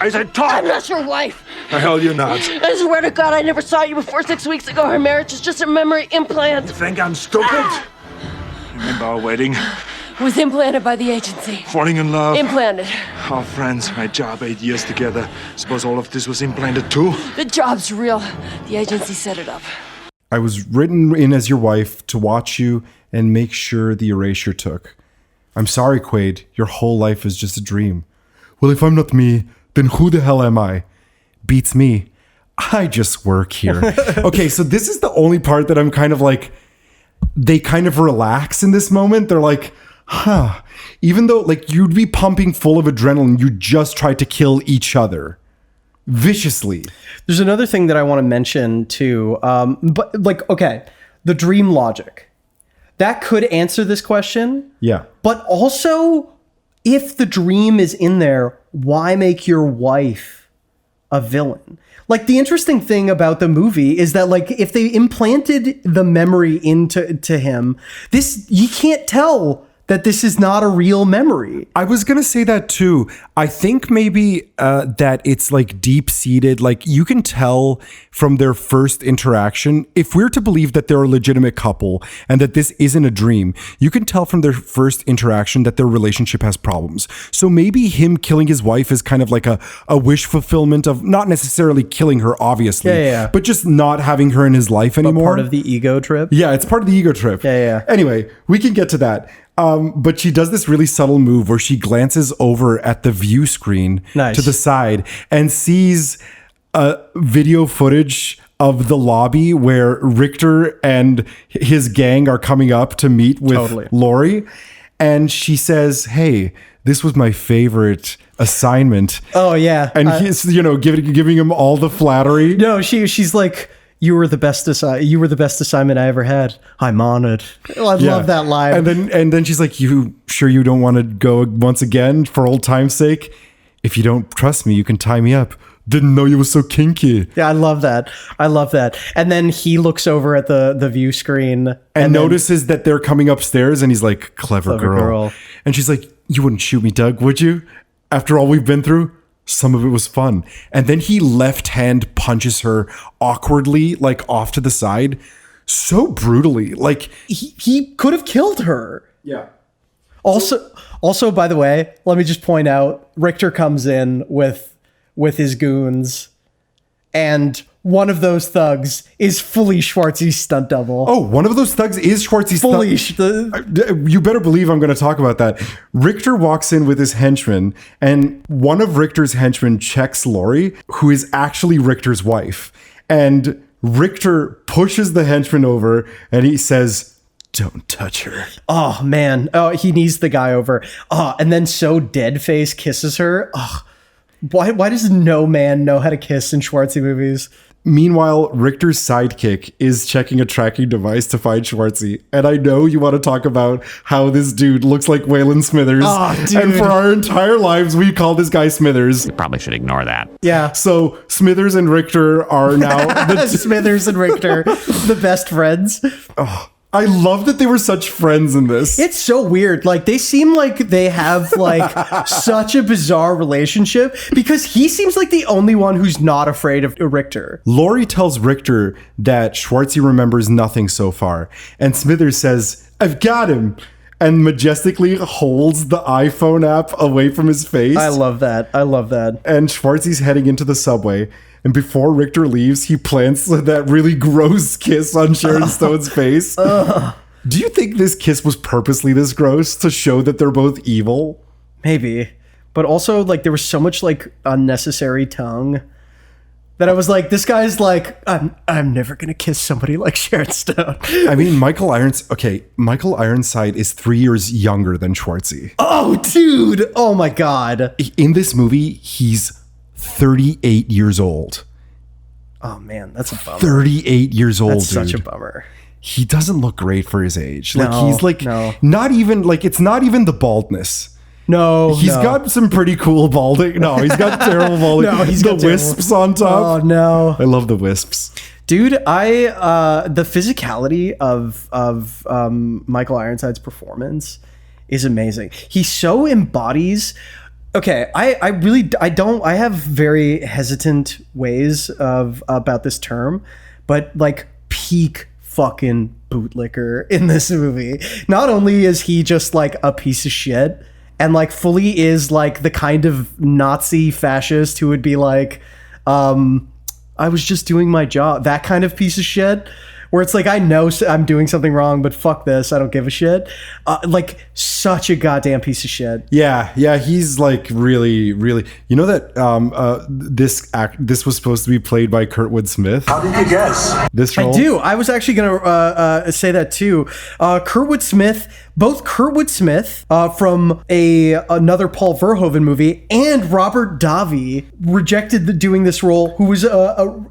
I said talk. I'm not your wife. The hell you're not. I swear to God, I never saw you before 6 weeks ago. Our marriage is just a memory implant. You think I'm stupid? Remember our wedding? Was implanted by the agency. Falling in love. Implanted. Our friends, my job, 8 years together. Suppose all of this was implanted too? The job's real. The agency set it up. I was written in as your wife to watch you and make sure the erasure took. I'm sorry, Quaid. Your whole life is just a dream. Well, if I'm not me, then who the hell am I? Beats me. I just work here. Okay, so this is the only part that I'm kind of like, they kind of relax in this moment. They're like, even though like you'd be pumping full of adrenaline, you just tried to kill each other viciously. There's another thing that I want to mention too. But like, okay, the dream logic that could answer this question. Yeah. But also, if the dream is in there, why make your wife a villain? Like the interesting thing about the movie is that like if they implanted the memory into him, this you can't tell that this is not a real memory. I was going to say that too. I think maybe that it's like deep seated. Like you can tell from their first interaction, if we're to believe that they're a legitimate couple and that this isn't a dream, you can tell from their first interaction that their relationship has problems. So maybe him killing his wife is kind of like a wish fulfillment of not necessarily killing her, obviously, but just not having her in his life anymore. Part of the ego trip. Yeah, it's part of the ego trip. Yeah. Anyway, we can get to that. But she does this really subtle move where she glances over at the view screen to the side and sees video footage of the lobby where Richter and his gang are coming up to meet with Laurie. And she says, hey, this was my favorite assignment. Oh, yeah. And he's, giving him all the flattery. No, she's like, you were the best assignment I ever had. I'm honored. I love that line. And then she's like, you sure you don't want to go once again for old time's sake? If you don't trust me, you can tie me up. Didn't know you were so kinky. Yeah, I love that. And then he looks over at the view screen and notices that they're coming upstairs, and he's like, clever girl. And she's like, you wouldn't shoot me, Doug, would you? After all we've been through? Some of it was fun. And then he left hand punches her awkwardly, like off to the side, so brutally. Like he could have killed her. Yeah. Also, by the way, let me just point out, Richter comes in with his goons, and one of those thugs is fully Schwartzy's stunt double. Oh, one of those thugs is Schwartzy's stunt. You better believe I'm going to talk about that. Richter walks in with his henchman, and one of Richter's henchmen checks Laurie, who is actually Richter's wife. And Richter pushes the henchman over, and he says, don't touch her. Oh, man. Oh, he knees the guy over. Oh, and then so Deadface kisses her. Oh, why does no man know how to kiss in Schwartzy movies? Meanwhile, Richter's sidekick is checking a tracking device to find Schwartzy. And I know you want to talk about how this dude looks like Waylon Smithers. Oh, dude. And for our entire lives, we call this guy Smithers. You probably should ignore that. Yeah. So Smithers and Richter are now... Smithers and Richter, the best friends. Oh, I love that they were such friends in this. It's so weird. Like, they seem like they have, like, such a bizarre relationship because he seems like the only one who's not afraid of Richter. Laurie tells Richter that Schwartzy remembers nothing so far. And Smithers says, I've got him. And majestically holds the iPhone app away from his face. I love that. And Schwartzy's heading into the subway. And before Richter leaves, he plants that really gross kiss on Sharon Stone's face. Do you think this kiss was purposely this gross to show that they're both evil? Maybe. But also, like, there was so much, like, unnecessary tongue that I was like, this guy's like, I'm never going to kiss somebody like Sharon Stone. I mean, Michael Ironside is 3 years younger than Schwartzy. Oh, dude. Oh, my God. In this movie, he's 38 years old. Oh, man, that's a bummer. 38 years old, That's dude. such a bummer. He doesn't look great for his age. No, like, he's like, no. not even, like, it's not even the baldness. No, He's got some pretty cool balding. No, he's got terrible balding. No, he's the got wisps on top. Oh, no. I love the wisps. Dude, the physicality of Michael Ironside's performance is amazing. He so embodies... Okay, I have very hesitant ways about this term, but like peak fucking bootlicker in this movie. Not only is he just like a piece of shit and like fully is like the kind of Nazi fascist who would be like, I was just doing my job. That kind of piece of shit. Where it's like, I know I'm doing something wrong, but fuck this, I don't give a shit. Like, such a goddamn piece of shit. Yeah, he's like really, really... You know that this was supposed to be played by Kurtwood Smith? How did you guess? This role? I do. I was actually going to say that too. Kurtwood Smith, both Kurtwood Smith from another Paul Verhoeven movie and Robert Davi rejected doing this role, who was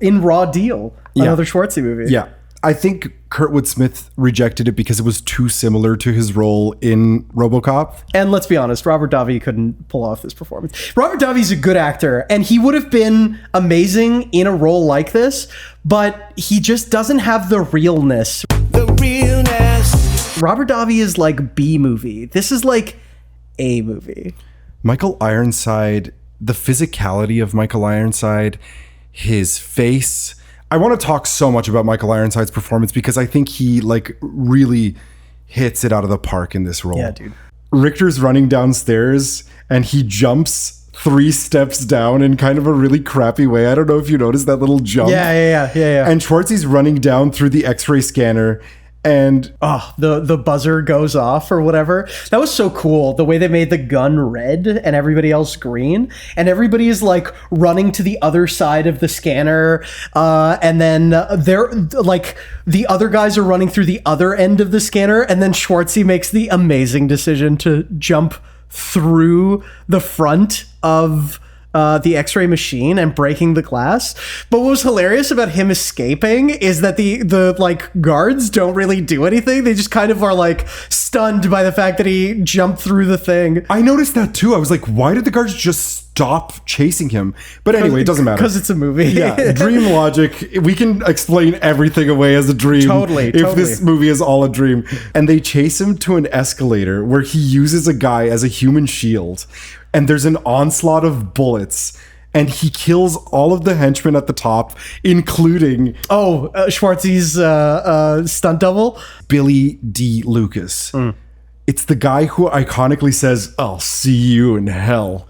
in Raw Deal, another Schwartzy movie. Yeah. I think Kurtwood Smith rejected it because it was too similar to his role in RoboCop. And let's be honest, Robert Davi couldn't pull off this performance. Robert Davi's a good actor, and he would have been amazing in a role like this, but he just doesn't have the realness. The realness. Robert Davi is like B movie. This is like A movie. Michael Ironside, the physicality of Michael Ironside, his face. I want to talk so much about Michael Ironside's performance because I think he like really hits it out of the park in this role. Yeah, dude. Richter's running downstairs and he jumps 3 steps down in kind of a really crappy way. I don't know if you noticed that little jump. Yeah. And Schwartzy's running down through the X-ray scanner and the buzzer goes off or whatever. That was so cool. The way they made the gun red and everybody else green, and everybody is like running to the other side of the scanner, and then they're like the other guys are running through the other end of the scanner, and then Schwartzy makes the amazing decision to jump through the front of the X-ray machine and breaking the glass. But what was hilarious about him escaping is that the like guards don't really do anything. They just kind of are like stunned by the fact that he jumped through the thing. I noticed that too. I was like, why did the guards just stop chasing him? But anyway, it doesn't matter. Because it's a movie. Yeah, dream logic. We can explain everything away as a dream. Totally. If this movie is all a dream. And they chase him to an escalator where he uses a guy as a human shield. And there's an onslaught of bullets. And he kills all of the henchmen at the top, including... Schwartzy's stunt double? Billy D. Lucas. It's the guy who iconically says, "I'll see you in hell."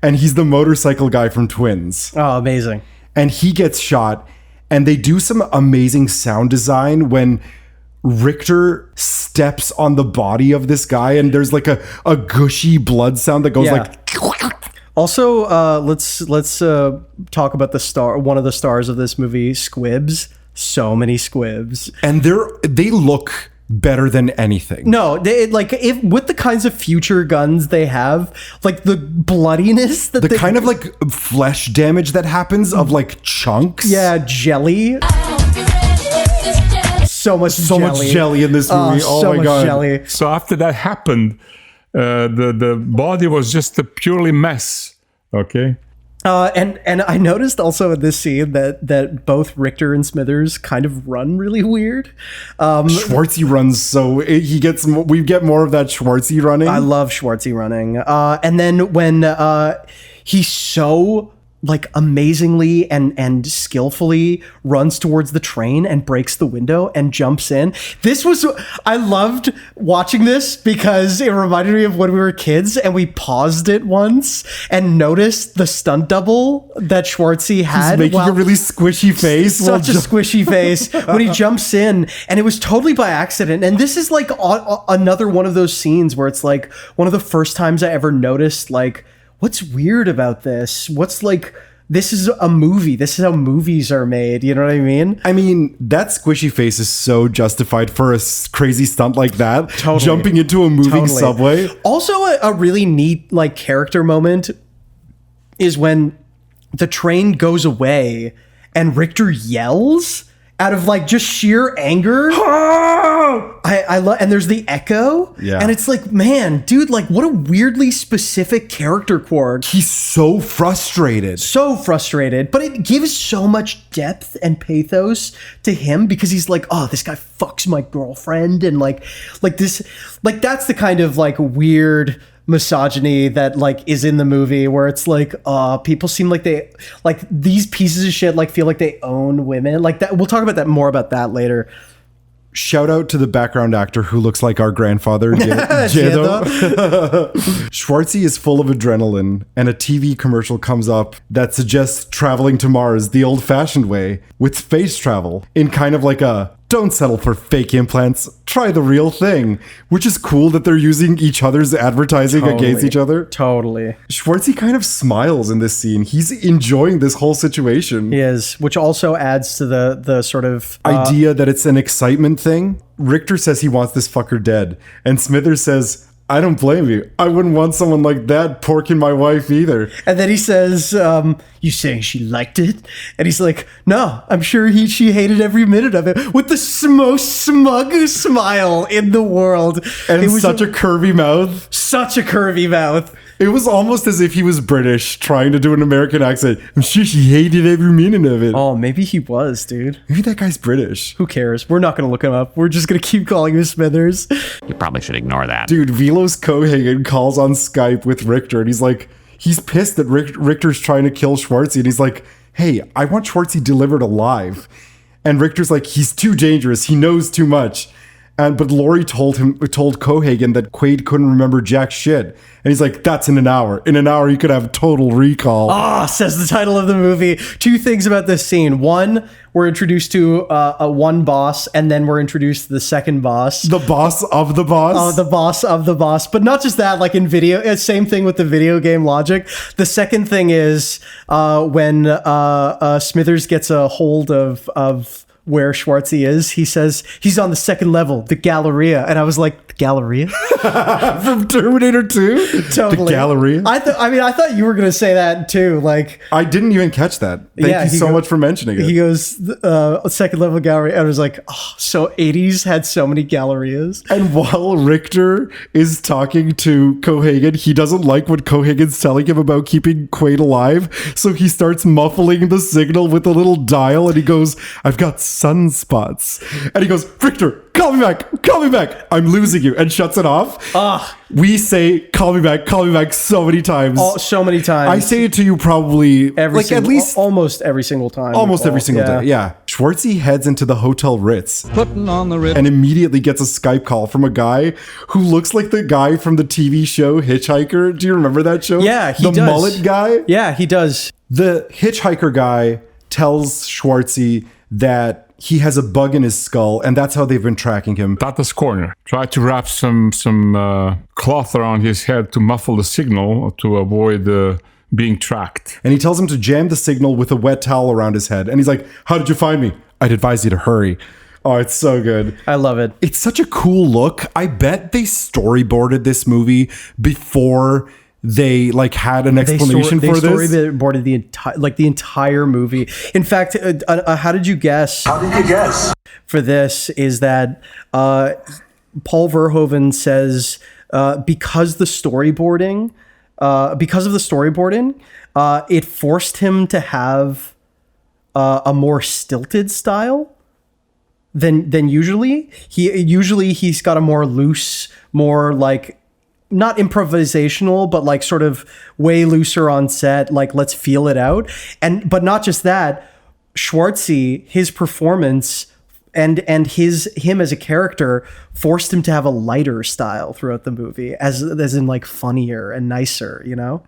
And he's the motorcycle guy from Twins. Oh, amazing. And he gets shot. And they do some amazing sound design when Richter steps on the body of this guy. And there's like a gushy blood sound that goes like... Also, let's talk about one of the stars of this movie, Squibs. So many Squibs. And they look better than anything. No, if with the kinds of future guns they have, like the bloodiness that the kind of like flesh damage that happens of like chunks. Yeah, jelly. So much jelly in this movie. Oh my god. Jelly. So after that happened, the body was just a purely mess. Okay. And I noticed also in this scene that both Richter and Smithers kind of run really weird. Schwartzy runs we get more of that Schwartzy running. I love Schwartzy running. And then when he's so like amazingly and skillfully runs towards the train and breaks the window and jumps in. I loved watching this because it reminded me of when we were kids and we paused it once and noticed the stunt double that Schwartzy had. He's making a really squishy face. Such a squishy face when he jumps in, and it was totally by accident. And this is like another one of those scenes where it's like one of the first times I ever noticed like, what's weird about this? What's like, this is a movie. This is how movies are made. You know what I mean? I mean, that squishy face is so justified for a crazy stunt like that. Totally. Jumping into a moving subway. Also, a really neat like character moment is when the train goes away and Richter yells out of like just sheer anger. I love, and there's the echo. Yeah. And it's like, man, dude, like what a weirdly specific character quirk. He's so frustrated. But it gives so much depth and pathos to him because he's like, oh, this guy fucks my girlfriend. And like this, like that's the kind of like weird misogyny that like is in the movie where it's like people seem like they like these pieces of shit like feel like they own women like that. We'll talk about that more about that later. Shout out to the background actor who looks like our grandfather, Jedo. Schwartzy is full of adrenaline, and a TV commercial comes up that suggests traveling to Mars the old-fashioned way with space travel in kind of like a don't settle for fake implants, try the real thing, which is cool that they're using each other's advertising against each other. Totally. Schwartzy kind of smiles in this scene. He's enjoying this whole situation. He is, which also adds to the sort of idea that it's an excitement thing. Richter says he wants this fucker dead, and Smithers says, I don't blame you. I wouldn't want someone like that porking my wife either. And then he says, you saying she liked it? And he's like, no, I'm sure she hated every minute of it, with the most smug smile in the world. And it was such a curvy mouth. Such a curvy mouth. It was almost as if he was British trying to do an American accent. I'm sure she hated every minute of it. Oh, maybe he was, dude. Maybe that guy's British. Who cares? We're not going to look him up. We're just going to keep calling him Smithers. You probably should ignore that. Dude, Velos Cohagen calls on Skype with Richter, and he's like, he's pissed that Richter's trying to kill Schwartzy, and he's like, hey, I want Schwartzy delivered alive. And Richter's like, he's too dangerous. He knows too much. But Laurie told Cohagen that Quaid couldn't remember jack shit. And he's like, that's in an hour. In an hour, he could have total recall. Says the title of the movie. Two things about this scene. One, we're introduced to one boss, and then we're introduced to the second boss. The boss of the boss? Oh, the boss of the boss. But not just that, like in video, same thing with the video game logic. The second thing is when Smithers gets a hold of where Schwartzy is, he says he's on the second level, the Galleria. And I was like, the Galleria? From Terminator 2? Totally. The Galleria? I thought you were going to say that too. Like, I didn't even catch that. Thank you so much for mentioning it. He goes, second level Galleria. And I was like, oh, so 80s had so many Gallerias. And while Richter is talking to Cohagen, he doesn't like what Cohagen's telling him about keeping Quaid alive. So he starts muffling the signal with a little dial, and he goes, I've got sunspots. And he goes, Richter, call me back. I'm losing you. And shuts it off. We say, call me back so many times. So many times. I say it to you probably almost every single time. Almost every single day. Yeah. Schwartzy heads into the Hotel Ritz. Putting on the Ritz. And immediately gets a Skype call from a guy who looks like the guy from the TV show Hitchhiker. Do you remember that show? Yeah, he does. The mullet guy? Yeah, he does. The Hitchhiker guy tells Schwartzy that he has a bug in his skull, and that's how they've been tracking him. Tata's corner. Try to wrap some cloth around his head to muffle the signal to avoid being tracked. And he tells him to jam the signal with a wet towel around his head. And he's like, how did you find me? I'd advise you to hurry. Oh, it's so good. I love it. It's such a cool look. I bet they storyboarded this movie before they had an explanation for this. They storyboarded the entire movie. In fact, how did you guess? How did you guess? For this is that Paul Verhoeven says because of the storyboarding, it forced him to have a more stilted style than usually. He's got a more loose, more like, not improvisational, but sort of way looser on set, let's feel it out. But not just that, Schwartzy, his performance and him as a character forced him to have a lighter style throughout the movie, as in funnier and nicer, you know?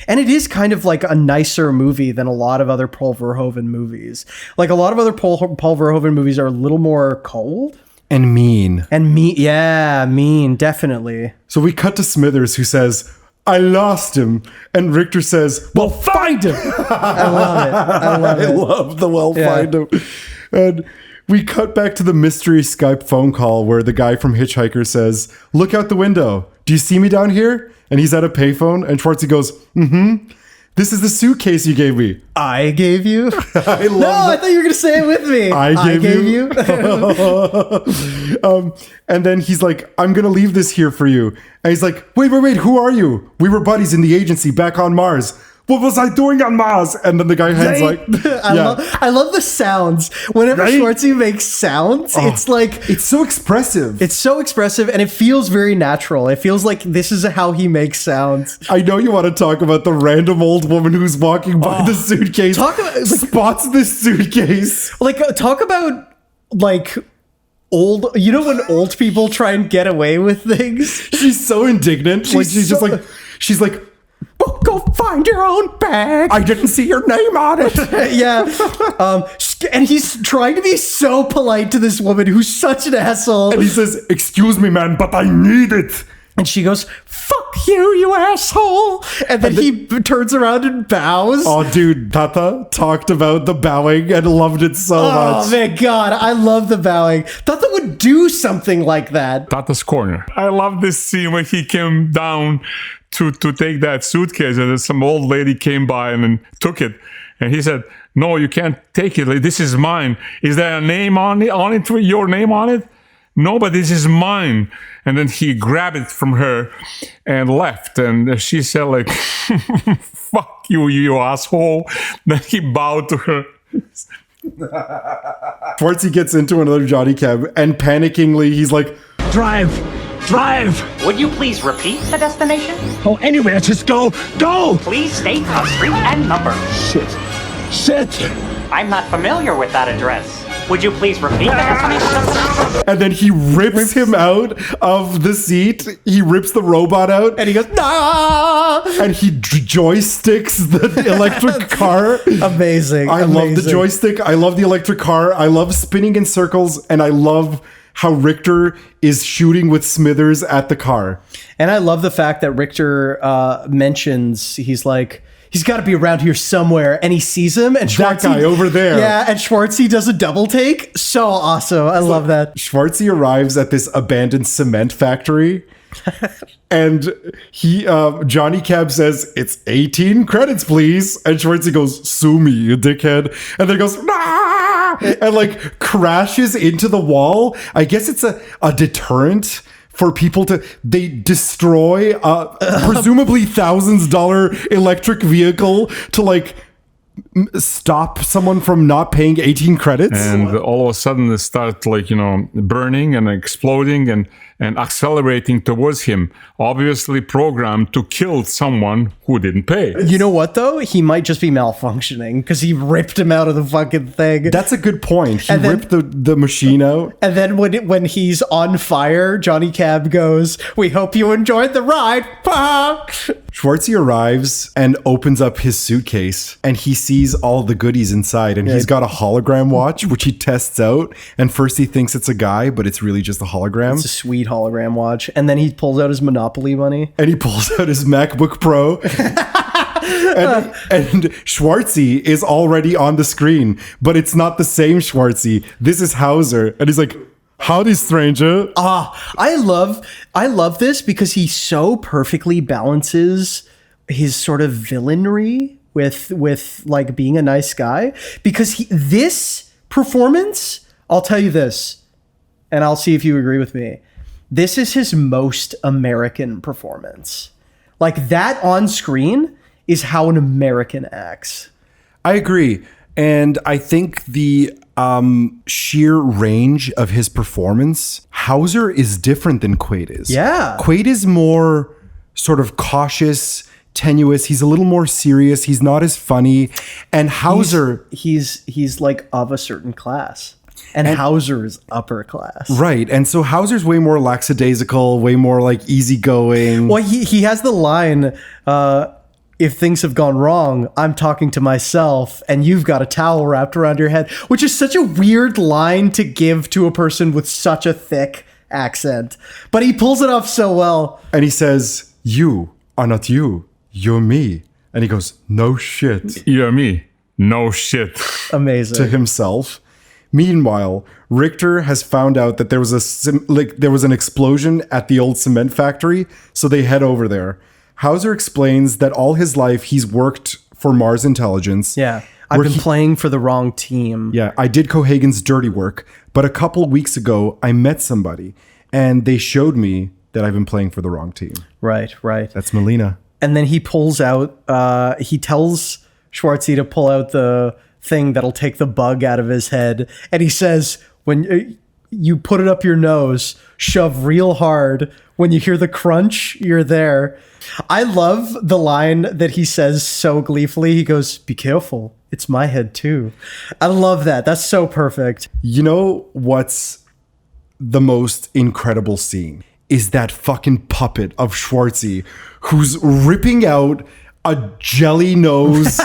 And it is kind of like a nicer movie than a lot of other Paul Verhoeven movies. Like a lot of other Paul Verhoeven movies are a little more cold. And mean. Yeah, mean, definitely. So we cut to Smithers, who says, I lost him. And Richter says, well, find him. I love it. I love the find him. And we cut back to the mystery Skype phone call where the guy from Hitchhiker says, look out the window. Do you see me down here? And he's at a payphone. And Schwartzy goes, mm-hmm. This is the suitcase you gave me. I gave you? I thought you were going to say it with me. I gave you? And then he's like, I'm going to leave this here for you. And he's like, wait, who are you? We were buddies in the agency back on Mars. What was I doing on Mars? And then the guy hands I love the sounds. Whenever Schwartzy makes sounds, it's so expressive. It's so expressive, and it feels very natural. It feels like this is how he makes sounds. I know you want to talk about the random old woman who's walking by the suitcase. Spots this suitcase. Talk about old. You know when old people try and get away with things? She's so indignant. She's like. Go find your own bag. I didn't see your name on it. Yeah. And he's trying to be so polite to this woman who's such an asshole. And he says, excuse me, man, but I need it. And she goes, fuck you, you asshole. And then he turns around and bows. Oh, dude, Tata talked about the bowing and loved it so much. Oh, my God. I love the bowing. Tata would do something like that. Tata's corner. I love this scene when he came down to take that suitcase, and then some old lady came by and then took it, and he said, no, you can't take it, this is mine. Is there a name on it, your name on it? no, but this is mine. And then he grabbed it from her and left. And she said like, fuck you, you asshole. Then he bowed to her. Schwartzy gets into another Johnny cab and panickingly he's like, Drive! Would you please repeat the destination? Oh, anywhere, just go! Please state a street and number. Shit! I'm not familiar with that address. Would you please repeat the destination? and then he rips him out of the seat. He rips the robot out And he goes, nah! and he joysticks the electric car. Amazing. I love the joystick. I love the electric car. I love spinning in circles. And I love how Richter is shooting with Smithers at the car. And I love the fact that Richter mentions, he's like, he's got to be around here somewhere. And he sees him. And That guy over there. Yeah, and Schwartzy does a double take. So awesome. I love that. Schwartzy arrives at this abandoned cement factory. And Johnny Cab says, it's 18 credits, please. And Schwartzy goes, sue me, you dickhead. And then he goes, nah! And like crashes into the wall. I guess it's a deterrent for people they destroy presumably $thousands electric vehicle to like stop someone from not paying 18 credits. And all of a sudden they start like, burning and exploding and accelerating towards him, obviously programmed to kill someone who didn't pay. You know what, though? He might just be malfunctioning because he ripped him out of the fucking thing. That's a good point. He ripped the machine out. And then when he's on fire, Johnny Cab goes, we hope you enjoyed the ride. Schwartzy arrives and opens up his suitcase and he sees all the goodies inside. And he's got a hologram watch, which he tests out. And first he thinks it's a guy, but it's really just a hologram. It's a sweet hologram watch. And then he pulls out his Monopoly money. And he pulls out his MacBook Pro. and Schwartzy is already on the screen, but it's not the same Schwartzy. This is Hauser. And he's like, howdy, stranger. I love this because he so perfectly balances his sort of villainry with like being a nice guy. Because this performance, I'll tell you this, and I'll see if you agree with me. This is his most American performance. Like that on screen is how an American acts. I agree. And I think the sheer range of his performance, Hauser is different than Quaid is. Yeah. Quaid is more sort of cautious, tenuous. He's a little more serious. He's not as funny. And Hauser... He's like of a certain class. And Hauser is upper class. Right. And so Hauser's way more lackadaisical, way more like easygoing. Well, he has the line, if things have gone wrong, I'm talking to myself and you've got a towel wrapped around your head, which is such a weird line to give to a person with such a thick accent. But he pulls it off so well. And he says, you are not you, you're me. And he goes, no shit. You're me. No shit. Amazing. To himself. Meanwhile, Richter has found out that there was an explosion at the old cement factory, so they head over there. Hauser explains that all his life he's worked for Mars Intelligence. Yeah, I've been playing for the wrong team. Yeah, I did Cohagen's dirty work, but a couple weeks ago I met somebody and they showed me that I've been playing for the wrong team. Right. That's Melina. And then he pulls out, he tells Schwartzy to pull out the thing that'll take the bug out of his head. And he says, when you put it up your nose, shove real hard. When you hear the crunch, you're there. I love the line that he says so gleefully. He goes, be careful. It's my head too. I love that. That's so perfect. You know what's the most incredible scene? Is that fucking puppet of Schwartzy who's ripping out a jelly nose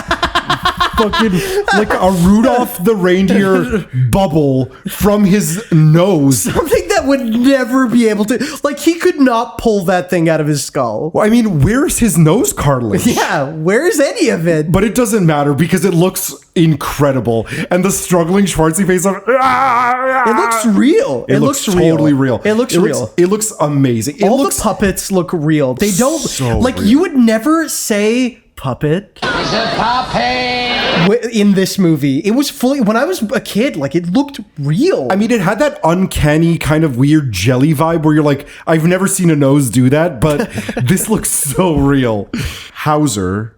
fucking like a Rudolph the reindeer bubble from his nose. Something that would never be able to, like, he could not pull that thing out of his skull. Well, I mean, where's his nose cartilage? Yeah, where's any of it? But it doesn't matter because it looks incredible. And the struggling Schwartzy face of it looks real. It looks totally real. It looks real. It looks amazing. All the puppets look real. They don't, like, real. You would never say puppet. He's a puppet. in this movie. It was fully, when I was a kid, like it looked real. I mean, it had that uncanny kind of weird jelly vibe where you're like, I've never seen a nose do that, but this looks so real. Hauser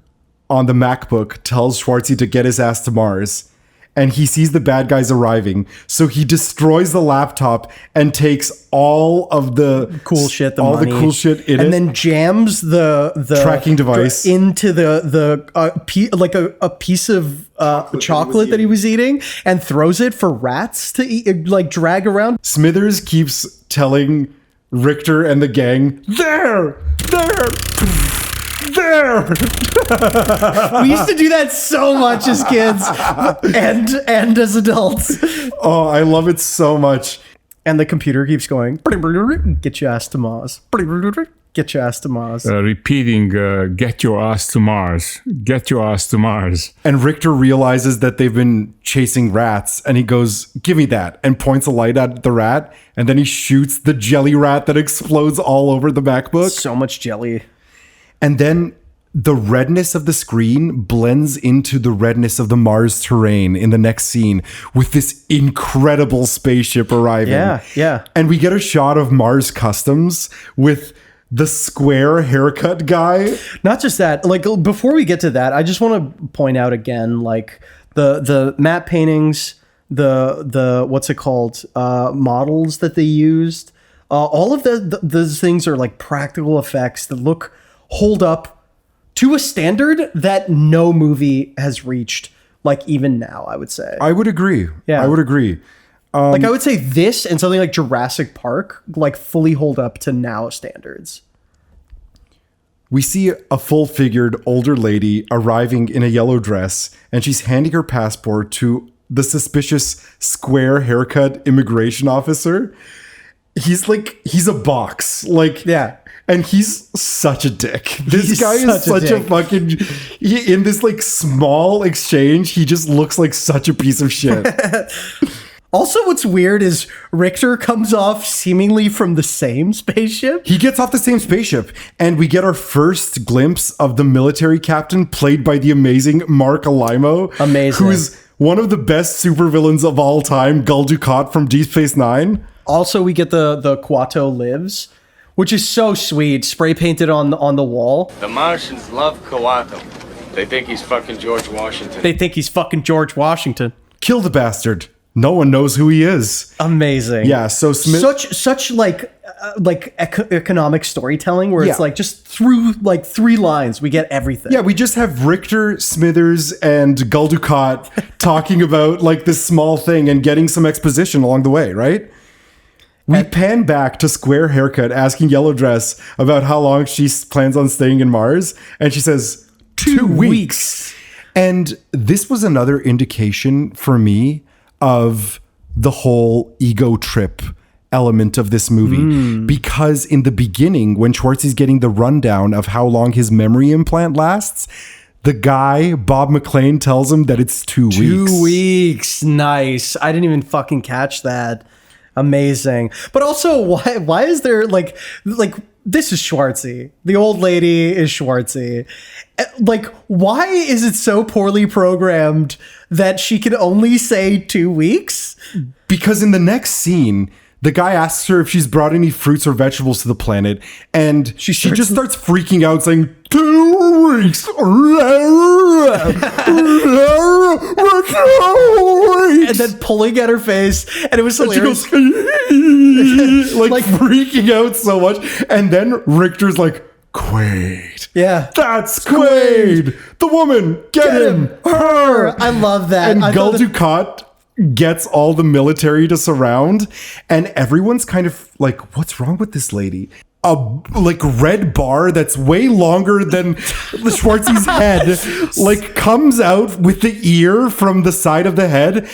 on the MacBook tells Schwartzy to get his ass to Mars. And he sees the bad guys arriving. So he destroys the laptop and takes all of the cool shit, the cool shit in it. And then jams the tracking device into a piece of chocolate that he was eating and throws it for rats to eat, like drag around. Smithers keeps telling Richter and the gang, there. We used to do that so much as kids and as adults. Oh, I love it so much. And the computer keeps going, get your ass to Mars. Get your ass to Mars. Repeating, get your ass to Mars. Get your ass to Mars. And Richter realizes that they've been chasing rats and he goes, give me that, and points a light at the rat. And then he shoots the jelly rat that explodes all over the MacBook. So much jelly. And then the redness of the screen blends into the redness of the Mars terrain in the next scene with this incredible spaceship arriving. Yeah. And we get a shot of Mars Customs with the square haircut guy. Not just that, like before we get to that, I just want to point out again, like the matte paintings, the what's it called, models that they used. All of those things are like practical effects that hold up to a standard that no movie has reached, like even now, I would say. I would agree. Yeah. I would agree. Like I would say this and something like Jurassic Park, like fully hold up to now standards. We see a full-figured older lady arriving in a yellow dress, and she's handing her passport to the suspicious square haircut immigration officer. He's a box. Like, yeah. And he's such a dick. This guy is such a fucking... in this like small exchange, he just looks like such a piece of shit. Also, what's weird is Richter comes off seemingly from the same spaceship. He gets off the same spaceship, and we get our first glimpse of the military captain played by the amazing Mark Alimo. Amazing. Who is one of the best supervillains of all time, Gul Dukat from Deep Space Nine. Also, we get the Quato Lives, which is so sweet, spray painted on the wall. The Martians love Kawato. They think he's fucking George Washington. Kill the bastard. No one knows who he is. Amazing. Yeah, so Smith... Such like economic storytelling where it's like just through like 3 lines, we get everything. Yeah, we just have Richter, Smithers, and Gul Dukat talking about like this small thing and getting some exposition along the way, right? We pan back to Square Haircut asking Yellow Dress about how long she plans on staying in Mars. And she says, 2 weeks. And this was another indication for me of the whole ego trip element of this movie. Because in the beginning, when Schwartzy's getting the rundown of how long his memory implant lasts, the guy, Bob McLean, tells him that it's 2 weeks. 2 weeks. Nice. I didn't even fucking catch that. Amazing. But also, why is there like this is Schwartzy. The old lady is Schwartzy. Like, why is it so poorly programmed that she can only say 2 weeks? Because in the next scene, the guy asks her if she's brought any fruits or vegetables to the planet, and she just starts freaking out, saying, 2 weeks. And then pulling at her face, and it was hilarious. She goes, like freaking out so much. And then Richter's like, Quaid. Yeah. That's Quaid. The woman. Get him. Her. I love that. And Gul Dukat gets all the military to surround, and everyone's kind of like, what's wrong with this lady? A like red bar that's way longer than Schwartzy's head like comes out with the ear from the side of the head,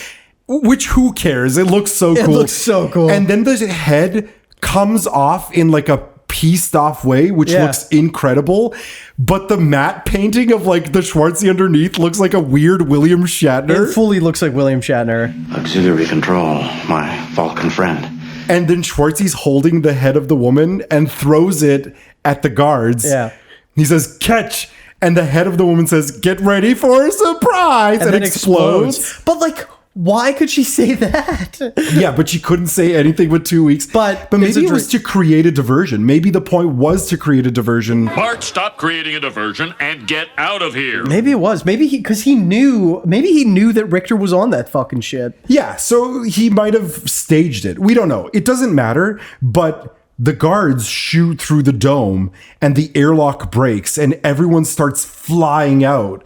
which who cares? It looks so cool. It looks so cool. And then the head comes off in like a pieced off way, which looks incredible. But the matte painting of like the Schwartzy underneath looks like a weird William Shatner. It fully looks like William Shatner. Auxiliary control, my Vulcan friend. And then Schwartzy's holding the head of the woman and throws it at the guards. Yeah. He says, catch. And the head of the woman says, "Get ready for a surprise," and then it explodes. But like, why could she say that? Yeah, but she couldn't say anything with 2 weeks. But maybe it was to create a diversion. Maybe the point was to create a diversion. Bart, stop creating a diversion and get out of here. Maybe it was. Maybe he knew that Richter was on that fucking shit. Yeah, so he might have staged it. We don't know. It doesn't matter, but the guards shoot through the dome and the airlock breaks and everyone starts flying out.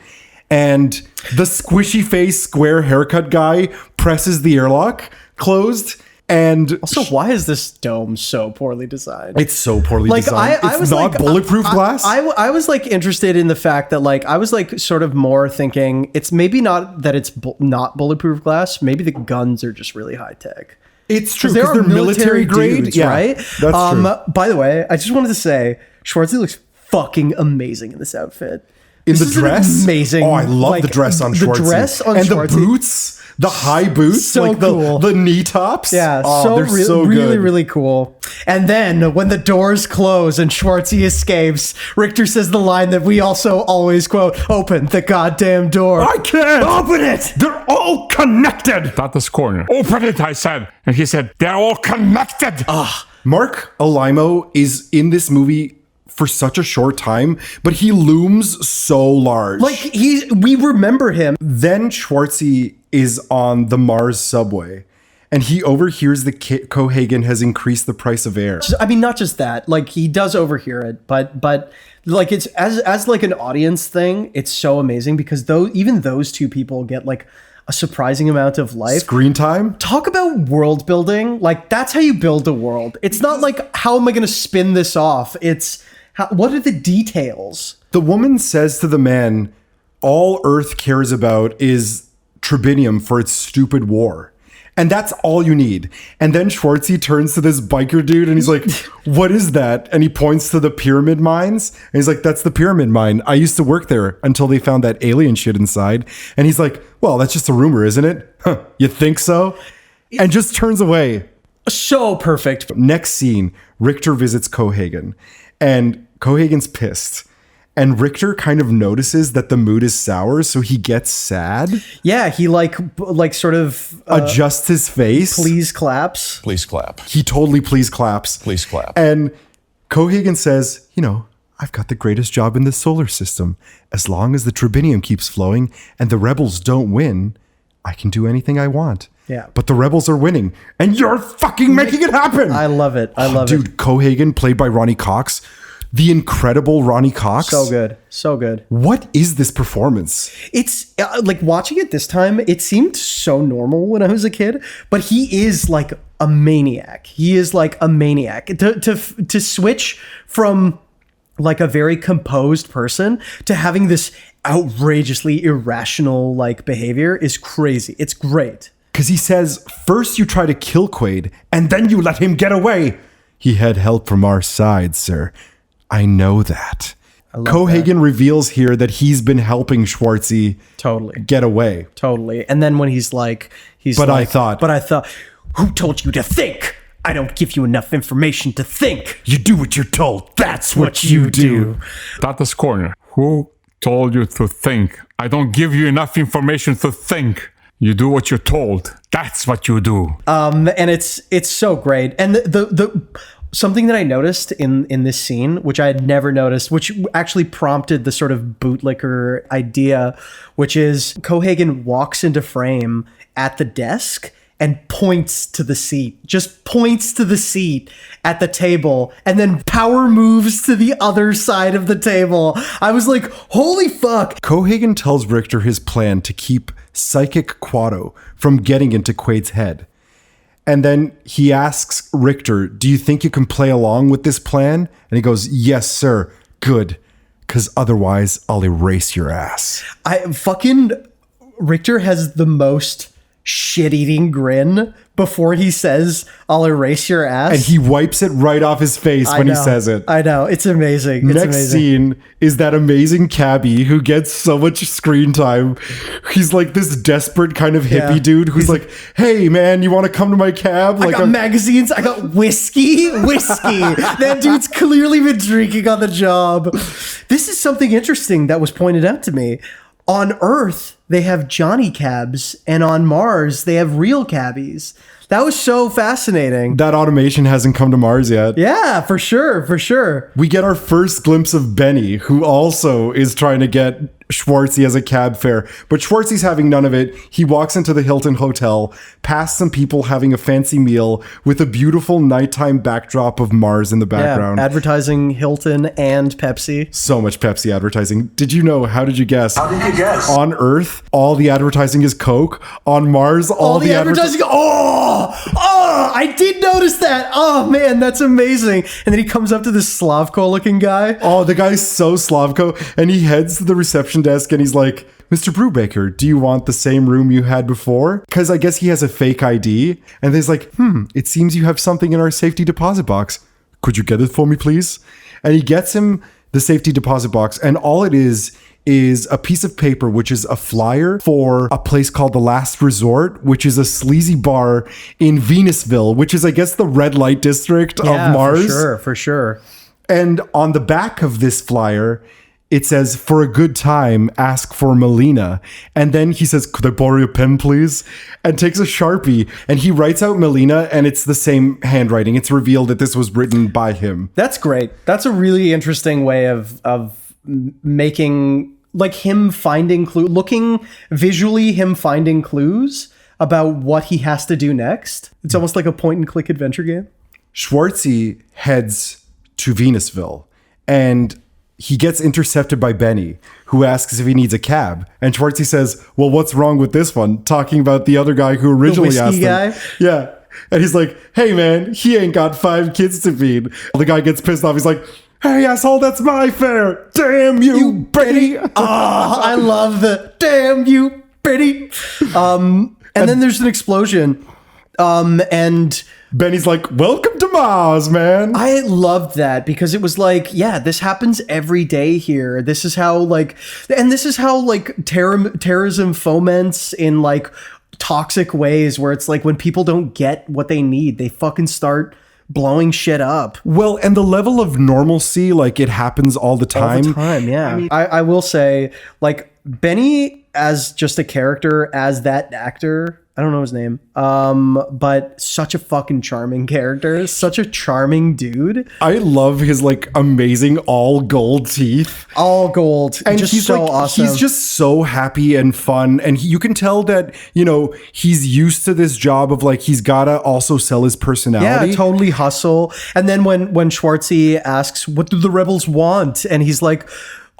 And the squishy face, square haircut guy presses the airlock closed. And also, why is this dome so poorly designed? It's so poorly designed. It's not bulletproof glass. I was like interested in the fact that like I was like sort of more thinking it's maybe not that it's not bulletproof glass. Maybe the guns are just really high tech. It's true because they're military grade, dudes, right? That's true. By the way, I just wanted to say, Schwartzy looks fucking amazing in this outfit. In the dress? Amazing. Oh, I love the dress on Schwartzy. The dress on and Schwartzy. The boots, the high boots, so like cool. the knee tops. Yeah, they're so really, good. really cool. And then when the doors close and Schwartzy escapes, Richter says the line that we also always quote, "Open the goddamn door." I can't! Open it! They're all connected! Tata's corner. Open it, I said. And he said, they're all connected! Mark Alaimo is in this movie for such a short time, but he looms so large. Like we remember him. Then Schwartzy is on the Mars subway and he overhears that Cohagen has increased the price of air. I mean, not just that, like he does overhear it, but like it's as like an audience thing, it's so amazing because even those two people get like a surprising amount of life. Screen time? Talk about world building. Like that's how you build a world. It's not like, how am I going to spin this off? It's what are the details? The woman says to the man, all Earth cares about is tribinium for its stupid war. And that's all you need. And then Schwartzy turns to this biker dude and he's like, "What is that?" And he points to the pyramid mines. And he's like, "That's the pyramid mine. I used to work there until they found that alien shit inside." And he's like, "Well, that's just a rumor, isn't it? Huh, you think so?" And just turns away. So perfect. Next scene, Richter visits Cohagen. And Cohagen's pissed. And Richter kind of notices that the mood is sour, so he gets sad. Yeah, he like sort of adjusts his face. Please claps. Please clap. He totally please claps. Please clap. And Cohagen says, "I've got the greatest job in the solar system. As long as the tribinium keeps flowing and the rebels don't win, I can do anything I want." Yeah. But the rebels are winning, and you're fucking making it happen. I love it. I love it. Dude, Cohagen, played by Ronnie Cox. The incredible Ronnie Cox. So good. So good. What is this performance? It's like watching it this time, it seemed so normal when I was a kid, but he is like a maniac. He is like a maniac. To switch from like a very composed person to having this outrageously irrational like behavior is crazy. It's great. Because he says, "First you try to kill Quaid, and then you let him get away. He had help from our side, sir. I know that." Cohagen reveals here that he's been helping Schwartzy get away. Totally. And then when he's like, I thought, who told you to think? I don't give you enough information to think. You do what you're told. That's what you do. Tata's corner. Who told you to think? I don't give you enough information to think. You do what you're told. That's what you do. And it's so great. And the something that I noticed in this scene, which I had never noticed, which actually prompted the sort of bootlicker idea, which is Cohagen walks into frame at the desk and points to the seat, just points to the seat at the table, and then power moves to the other side of the table. I was like, holy fuck. Cohagen tells Richter his plan to keep Psychic Quado from getting into Quaid's head. And then he asks Richter, "Do you think you can play along with this plan?" And he goes, "Yes, sir. Good. Because otherwise I'll erase your ass." Richter has the most shit-eating grin before he says, "I'll erase your ass." And he wipes it right off his face when he says it. I know. It's amazing. It's Next amazing. scene is that amazing cabbie who gets so much screen time. He's like this desperate kind of hippie dude who's like, "Hey, man, you want to come to my cab?" I got magazines. I got whiskey. That dude's clearly been drinking on the job. This is something interesting that was pointed out to me. On Earth, they have Johnny cabs, and on Mars, they have real cabbies. That was so fascinating. That automation hasn't come to Mars yet. Yeah, for sure, for sure. We get our first glimpse of Benny, who also is trying to get Schwartzy as a cab fare. But Schwartzy's having none of it. He walks into the Hilton Hotel, past some people having a fancy meal with a beautiful nighttime backdrop of Mars in the background. Yeah, advertising Hilton and Pepsi. So much Pepsi advertising. Did you know? How did you guess? How did you guess? On Earth, all the advertising is Coke. On Mars, all the advertising... I did notice that. Oh, man, that's amazing. And then he comes up to this Slavko-looking guy. Oh, the guy's so Slavko. And he heads to the reception desk and he's like, Mr. Brubaker, do you want the same room you had before? Because I guess he has a fake ID. And he's like, it seems you have something in our safety deposit box. Could you get it for me, please? And he gets him the safety deposit box. And all it is a piece of paper, which is a flyer for a place called The Last Resort, which is a sleazy bar in Venusville, which is, I guess, the red light district of Mars. For sure. And on the back of this flyer, it says, for a good time, ask for Melina. And then he says, could I borrow your pen, please? And takes a Sharpie and he writes out Melina, and it's the same handwriting. It's revealed that this was written by him. That's great. That's a really interesting way of making, like, him finding looking visually, him finding clues about what he has to do next. It's almost like a point and click adventure game. Schwartzy heads to Venusville and he gets intercepted by Benny, who asks if he needs a cab. And Schwartzy says, well, what's wrong with this one? Talking about the other guy who originally asked him. Guy? Yeah. And he's like, hey man, he ain't got 5 kids to feed. The guy gets pissed off. He's like, hey asshole, that's my fare. Damn you, Benny. I love the damn you, Benny. And then there's an explosion. And Benny's like, welcome to Mars, man. I loved that because it was like, yeah, this happens every day here. This is how terrorism foments in like toxic ways, where it's like when people don't get what they need, they fucking start blowing shit up. Well, and the level of normalcy, like, it happens all the time. All the time, yeah. I mean, I will say, like, Benny as just a character, as that actor, I don't know his name, but such a fucking charming character, such a charming dude. I love his like amazing all gold teeth, all gold, and just he's so like, awesome. He's just so happy and fun, and you can tell that, you know, he's used to this job of like he's gotta also sell his personality. Yeah, totally hustle. And then when Schwartzy asks, "What do the rebels want?" and he's like,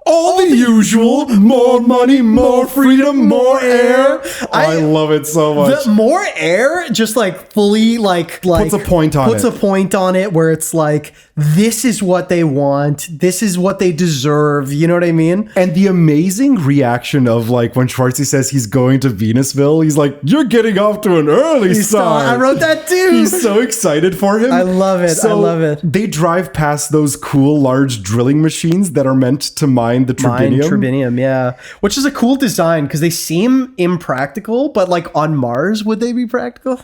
all the usual, more money, more freedom, more air. I love it so much. The more air just like fully like puts a point on puts it. a point on it where it's like, this is what they want. This is what they deserve. You know what I mean? And the amazing reaction of like when Schwartzy says he's going to Venusville, he's like, you're getting off to an early start. I wrote that too. He's so excited for him. I love it. I love it. They drive past those cool large drilling machines that are meant to mine the tribinium. Tribinium, yeah. Which is a cool design because they seem impractical, but like on Mars, would they be practical?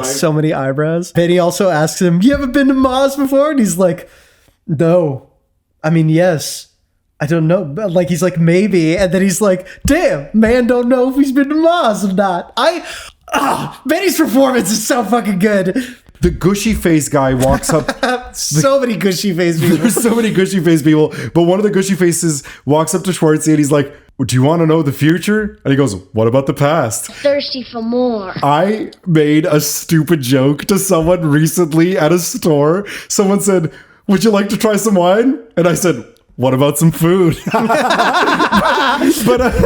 So many eyebrows. Benny also asks him, you ever been to Mars before? And he's like, no. I mean, yes. I don't know. But like, he's like, maybe. And then he's like, damn, man don't know if he's been to Mars or not. Benny's performance is so fucking good. The gushy face guy walks up. So many gushy face people. There's so many gushy face people. But one of the gushy faces walks up to Schwartzy and he's like, do you want to know the future? And he goes, what about the past? Thirsty for more. I made a stupid joke to someone recently at a store. Someone said, would you like to try some wine? And I said, what about some food? But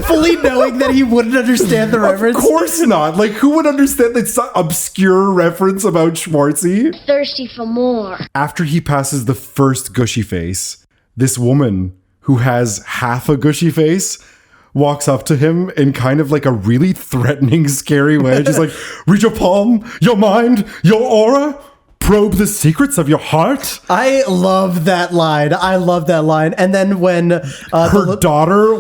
fully knowing that he wouldn't understand the reference. Of course not. Like, who would understand that obscure reference about Schwartzy? Thirsty for more. After he passes the first gushy face, this woman who has half a gushy face walks up to him in kind of like a really threatening, scary way. She's like, read your palm, your mind, your aura. Probe the secrets of your heart. I love that line. And then when her daughter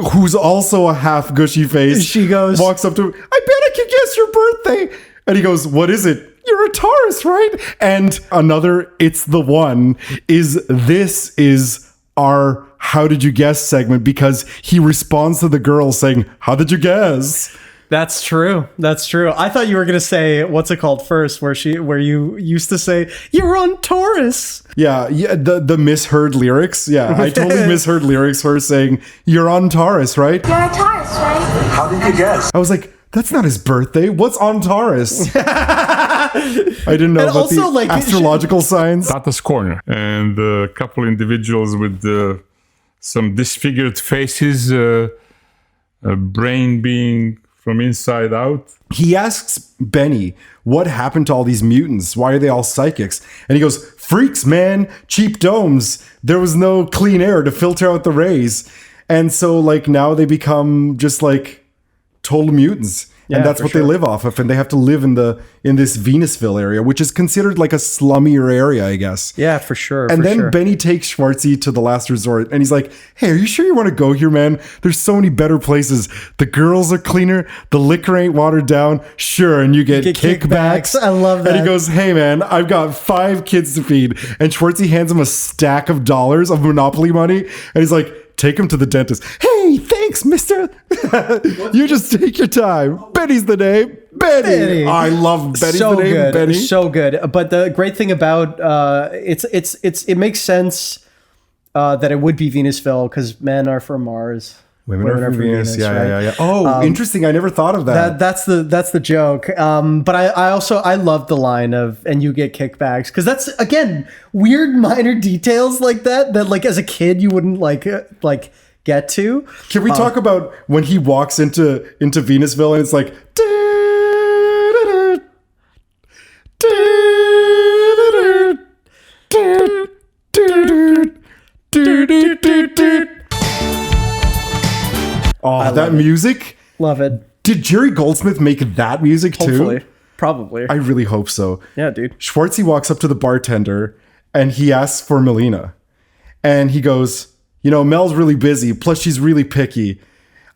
who's also a half gushy face, she walks up to him, I bet I can guess your birthday. And he goes, what is it? You're a Taurus, right? And another, it's the one, this is our how did you guess segment because he responds to the girl saying, how did you guess? That's true. That's true. I thought you were gonna say what's it called first, where you used to say you're on Taurus. Yeah, the misheard lyrics. Yeah, I totally misheard lyrics for her saying you're on Taurus, right? You're on Taurus, right? How did you guess? I was like, that's not his birthday. What's on Taurus? I didn't know about also, the astrological signs. Tata's corner, and a couple individuals with some disfigured faces, a brain being from inside out. He asks Benny, what happened to all these mutants? Why are they all psychics? And he goes, freaks, man, cheap domes. There was no clean air to filter out the rays. And so like now they become just like total mutants. Yeah, and that's what they live off of. And they have to live in this Venusville area, which is considered like a slummier area, I guess. Yeah, for sure. And then Benny takes Schwartzy to the last resort and he's like, hey, are you sure you want to go here, man? There's so many better places. The girls are cleaner. The liquor ain't watered down. Sure. And you get kickbacks. I love that. And he goes, hey, man, I've got 5 kids to feed. And Schwartzy hands him a stack of dollars of Monopoly money. And he's like, take him to the dentist. Hey, thanks, mister. You just take your time. Benny's the name. Benny. I love Benny's so the name. Good. Benny. So good. But the great thing about it makes sense that it would be Venusville because men are from Mars. Women are from Venus. Yeah, right? yeah. Oh, interesting. I never thought of that. That's the joke. But I love the line of and you get kickbacks because that's again weird minor details like that like as a kid you wouldn't like get to. Can we talk about when he walks into Venusville and it's like oh, that music? Love it. Did Jerry Goldsmith make that music too? Hopefully. Probably. I really hope so. Yeah, dude. Schwartzy walks up to the bartender and he asks for Melina. And he goes, you know, Mel's really busy. Plus, she's really picky.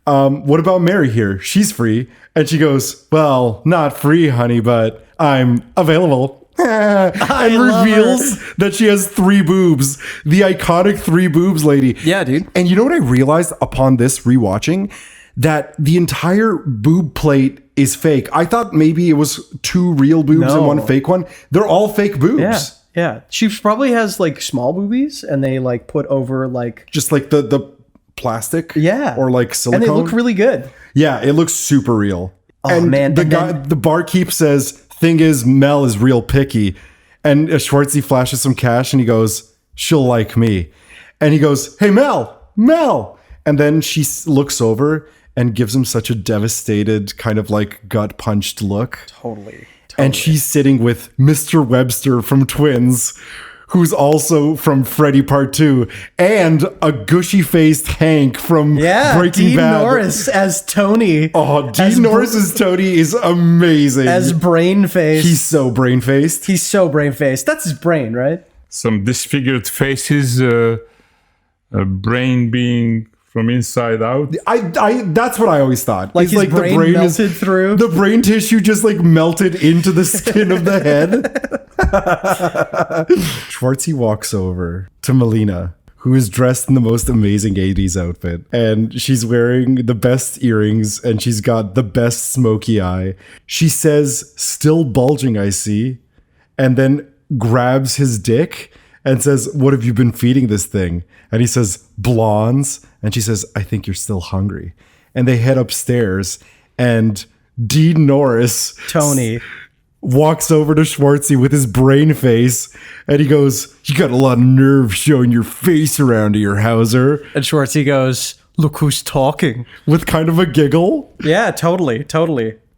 What about Mary here? She's free. And she goes, well, not free, honey, but I'm available. And reveals that she has 3 boobs. The iconic 3 boobs lady. Yeah, dude. And you know what I realized upon this rewatching? That the entire boob plate is fake. I thought maybe it was 2 real boobs and 1 fake one. They're all fake boobs. Yeah. Yeah. She probably has like small boobies and they like put over like just like the plastic. Yeah. Or like silicone. And they look really good. Yeah, it looks super real. Oh, and man. The barkeep says, thing is, Mel is real picky. And Schwartzy flashes some cash and he goes, she'll like me. And he goes, hey, Mel. And then she looks over and gives him such a devastated kind of like gut punched look. Totally. And she's sitting with Mr. Webster from Twins, who's also from Freddy Part 2, and a gushy-faced Hank from Breaking Dean Bad. Norris as Tony. Oh, Dean Norris as Tony is amazing. As brain-faced. He's so brain-faced. That's his brain, right? Some disfigured faces, a brain being from inside out. I that's what I always thought. Like his brain melted through? The brain tissue just like melted into the skin of the head. Schwartzy walks over to Melina, who is dressed in the most amazing 80s outfit. And she's wearing the best earrings and she's got the best smoky eye. She says, still bulging, I see. And then grabs his dick and says, what have you been feeding this thing? And he says, blondes. And she says, I think you're still hungry. And they head upstairs and Dean Norris, Tony, walks over to Schwartzy with his brain face and he goes, you got a lot of nerve showing your face around here, Hauser. And Schwartzy goes, look who's talking. With kind of a giggle. Yeah, totally.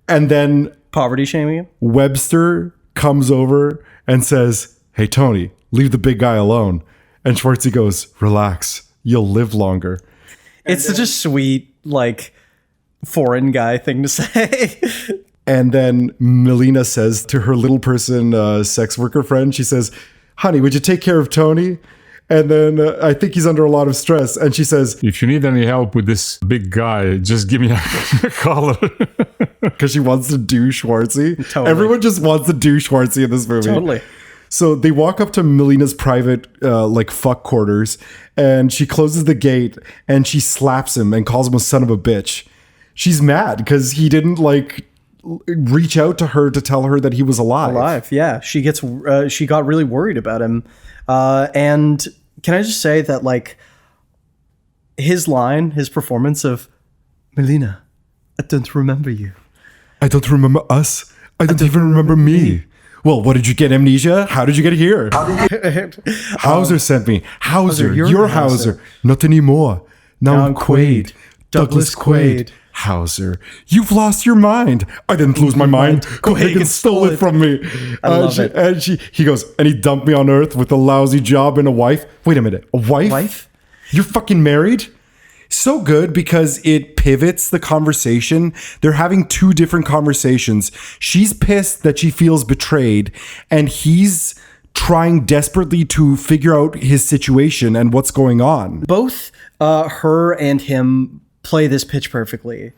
And then poverty shaming him. Webster comes over and says, hey, Tony, leave the big guy alone. And Schwartzy goes, relax, you'll live longer. It's such a sweet, like, foreign guy thing to say. And then Melina says to her little person sex worker friend, she says, honey, would you take care of Tony? And then I think he's under a lot of stress. And she says, if you need any help with this big guy, just give me a call. Because she wants to do Schwartzy. Totally. Everyone just wants to do Schwartzy in this movie. Totally. So they walk up to Melina's private fuck quarters, and she closes the gate and she slaps him and calls him a son of a bitch. She's mad because he didn't reach out to her to tell her that he was alive. Yeah. She got really worried about him. And can I just say that his performance of Melina, I don't remember you. I don't remember us. I don't even remember me. Well, what did you get, amnesia? How did you get here? Hauser sent me. Hauser, you're Hauser. Not anymore. Now I'm Quaid. Douglas Quaid. Hauser, you've lost your mind. I didn't lose my mind. Cohagen stole it from me. I love it. And he goes, and he dumped me on Earth with a lousy job and a wife. Wait a minute, a wife? You're fucking married? So good because it pivots the conversation. They're having two different conversations. She's pissed that she feels betrayed, and he's trying desperately to figure out his situation and what's going on. Both her and him play this pitch perfectly.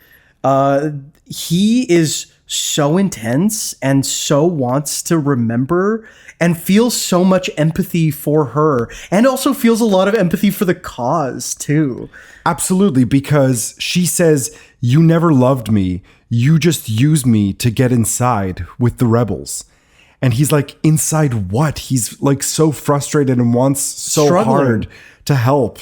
He is so intense and so wants to remember and feels so much empathy for her, and also feels a lot of empathy for the cause too. Absolutely, because she says, you never loved me. You just used me to get inside with the rebels. And he's like, inside what? He's so frustrated and wants so hard to help.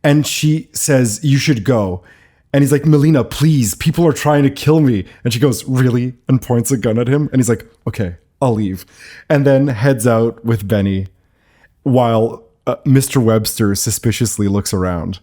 And she says, you should go. And he's like, Melina, please, people are trying to kill me. And she goes, really? And points a gun at him. And he's like, okay, I'll leave. And then heads out with Benny while Mr. Webster suspiciously looks around.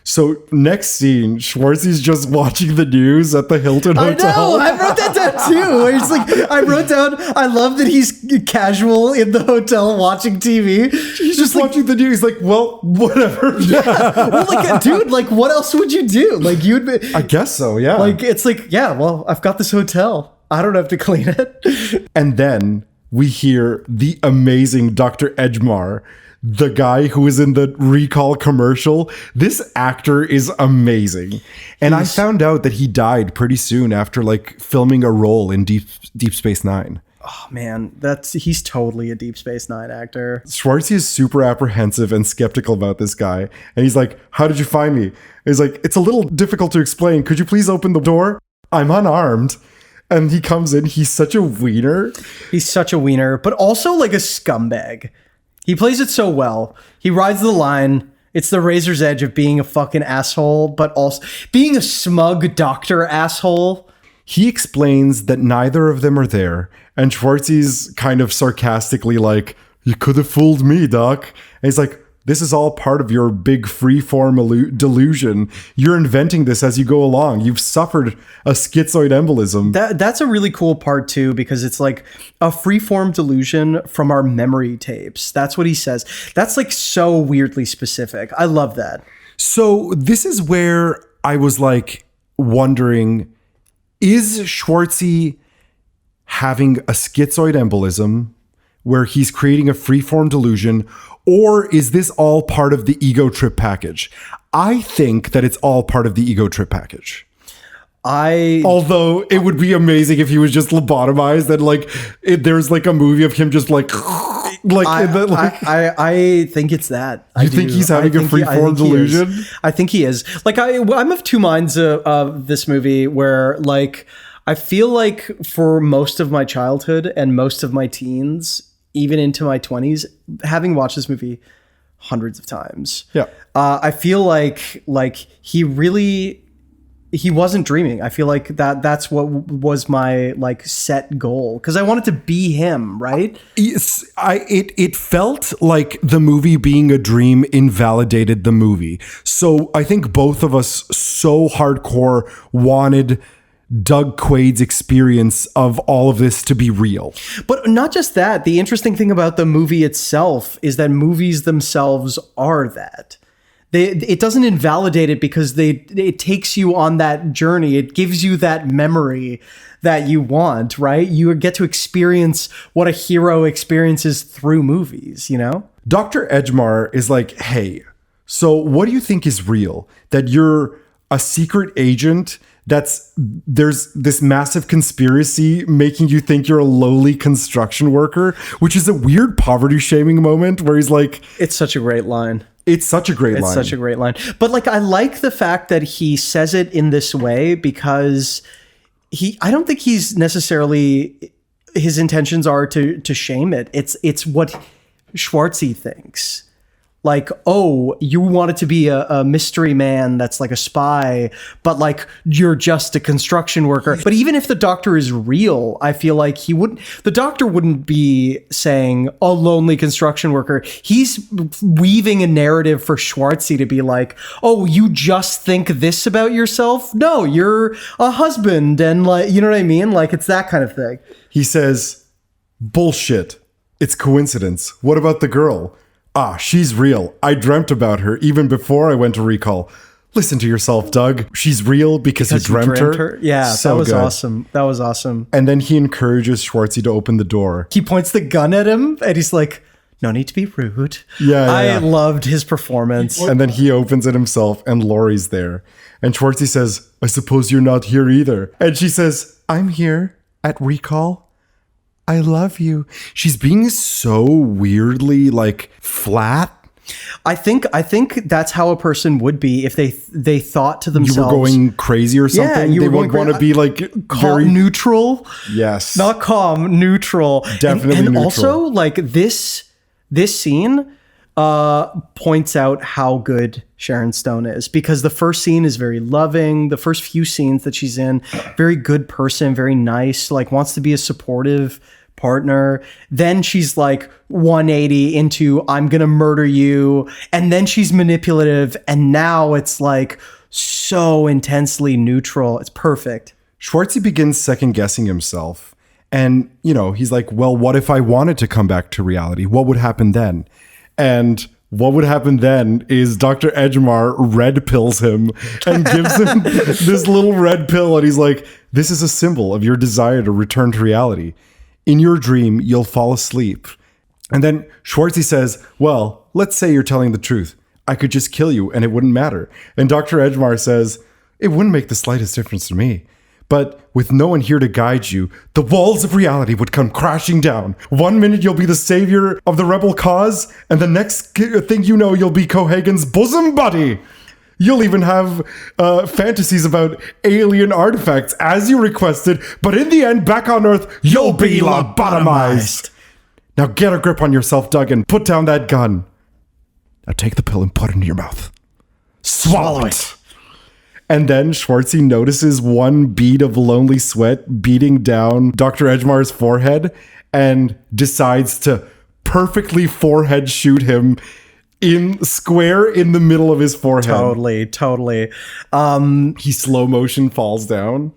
So next scene, Schwartzy's just watching the news at the Hilton Hotel. I know, I wrote that down too. I wrote down, I love that he's casual in the hotel watching TV. He's just watching the news, well, whatever. Yeah. Well, dude, what else would you do? You'd be... I guess so, yeah. Well, I've got this hotel. I don't have to clean it. And then we hear the amazing Dr. Edgemar, the guy who is in the Recall commercial. This actor is amazing. And I found out that he died pretty soon after filming a role in Deep Space Nine. Oh man, he's totally a Deep Space Nine actor. Schwartzy is super apprehensive and skeptical about this guy. And he's like, how did you find me? And he's like, it's a little difficult to explain. Could you please open the door? I'm unarmed. And he comes in. He's such a wiener. But also a scumbag. He plays it so well. He rides the line. It's the razor's edge of being a fucking asshole, but also being a smug doctor asshole. He explains that neither of them are there. And Schwartzy's kind of sarcastically like, you could have fooled me, Doc. And he's like, this is all part of your big freeform delusion. You're inventing this as you go along. You've suffered a schizoid embolism. That's a really cool part too, because it's a freeform delusion from our memory tapes. That's what he says. That's so weirdly specific. I love that. So this is where I was wondering, is Schwartzy having a schizoid embolism where he's creating a freeform delusion, or is this all part of the ego trip package? I think that it's all part of the ego trip package. Although it would be amazing if he was just lobotomized and there's a movie of him just I think it's that. You think he's having a freeform delusion? I think he is. I'm of two minds of this movie where I feel for most of my childhood and most of my teens, even into my 20s, having watched this movie hundreds of times. Yeah. I feel he wasn't dreaming. I feel that's what was my set goal, because I wanted to be him, right? It felt like the movie being a dream invalidated the movie. So I think both of us so hardcore wanted Doug Quaid's experience of all of this to be real. But not just that. The interesting thing about the movie itself is that movies themselves are that. It doesn't invalidate it because it takes you on that journey. It gives you that memory that you want, right? You get to experience what a hero experiences through movies, you know? Dr. Edgemar is like, hey, so what do you think is real? That you're a secret agent there's this massive conspiracy making you think you're a lowly construction worker, which is a weird poverty shaming moment where he's like, it's such a great line. It's such a great line. It's such a great line. But like, I like the fact that he says it in this way because I don't think he's necessarily, his intentions are to shame it. It's what Schwartzy thinks. Like, oh, you want it to be a mystery man that's like a spy, but like you're just a construction worker. But even if the doctor is real, I feel like the doctor wouldn't be saying a lonely construction worker. He's weaving a narrative for Schwartzy to be like, oh, you just think this about yourself? No, you're a husband. And like, you know what I mean? Like, it's that kind of thing. He says, bullshit. It's coincidence. What about the girl? Ah, she's real. I dreamt about her even before I went to recall. Listen to yourself, Doug. She's real because you dreamt her. Yeah, so that was good. awesome. That was awesome. And then he encourages Schwartzy to open the door. He points the gun at him and he's like, no need to be rude. Yeah. I loved his performance. And then he opens it himself and Laurie's there. And Schwartzy says, I suppose you're not here either. And she says, I'm here at recall. I love you. She's being so weirdly like flat. I think that's how a person would be if they thought to themselves, you were going crazy or something. Yeah, they would want to be like very neutral. Yes, not calm, neutral. Definitely and neutral. Also, like this scene points out how good Sharon Stone is, because the first scene is very loving. The first few scenes that she's in, very good person, very nice, like wants to be a supportive partner. Then she's like 180 into I'm gonna murder you, and then she's manipulative, and now it's like so intensely neutral. It's perfect. Schwartzy begins second guessing himself, and he's like, well, what if I wanted to come back to reality? What would happen then? And what would happen then is Dr. Edgemar red pills him and gives him this little red pill, and he's like, this is a symbol of your desire to return to reality. In your dream, you'll fall asleep. And then Schwartzy says, well, let's say you're telling the truth. I could just kill you and it wouldn't matter. And Dr. Edgemar says, it wouldn't make the slightest difference to me. But with no one here to guide you, the walls of reality would come crashing down. 1 minute you'll be the savior of the rebel cause, and the next thing you know, you'll be Cohagen's bosom buddy. You'll even have fantasies about alien artifacts as you requested, but in the end, back on Earth, you'll be lobotomized. Now get a grip on yourself, Doug, and put down that gun. Now take the pill and put it in your mouth. Swallow it. And then Schwartzy notices one bead of lonely sweat beating down Dr. Edgemar's forehead and decides to perfectly forehead shoot him in the middle of his forehead. Totally. He slow motion falls down.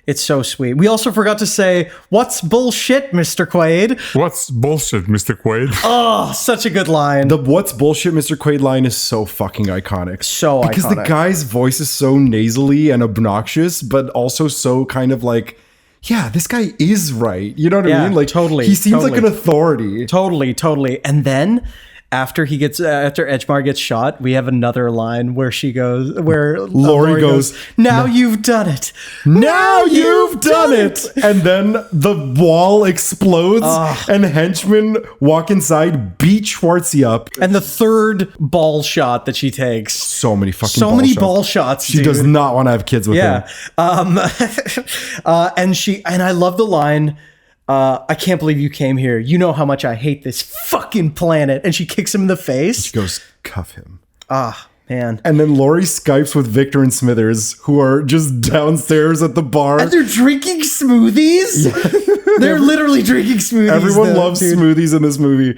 It's so sweet. We also forgot to say, what's bullshit, Mr. Quaid? What's bullshit, Mr. Quaid? Oh, such a good line. The what's bullshit, Mr. Quaid line is so fucking iconic. So because iconic. The guy's voice is so nasally and obnoxious, but also so kind of like, yeah, this guy is right. You know what I mean? Like, totally. He seems like an authority. Totally. And then after Edgemar gets shot, we have another line where Laurie goes, now you've done it. Now you've done it. And then the wall explodes and henchmen walk inside, beat Schwartzy up. And the third ball shot that she takes. So many ball shots. She does not want to have kids with him. And I love the line, I can't believe you came here. You know how much I hate this fucking planet. And she kicks him in the face. She goes, cuff him. Ah, man. And then Laurie Skypes with Victor and Smithers, who are just downstairs at the bar. And they're drinking smoothies? Yeah. They're literally drinking smoothies. Everyone loves smoothies in this movie.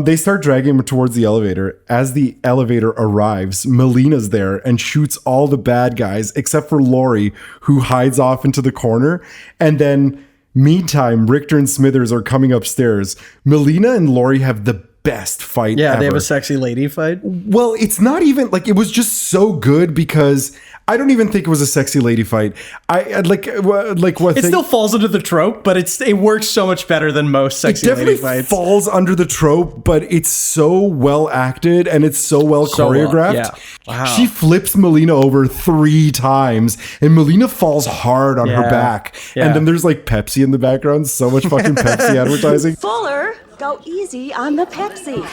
They start dragging him towards the elevator. As the elevator arrives, Melina's there and shoots all the bad guys, except for Laurie, who hides off into the corner. And then meantime, Richter and Smithers are coming upstairs. Melina and Laurie have the best fight Yeah, ever. they have a sexy lady fight. Well, it's not even like it was just so good because I don't even think it was a sexy lady fight. I like what it still falls into the trope, but it works so much better than most sexy lady fights. It definitely falls under the trope, but it's so well acted and it's so well choreographed. Yeah. Wow. She flips Melina over 3 times and Melina falls hard on her back. Yeah. And then there's like Pepsi in the background. So much fucking Pepsi advertising. Fuller, go easy on the Pepsi.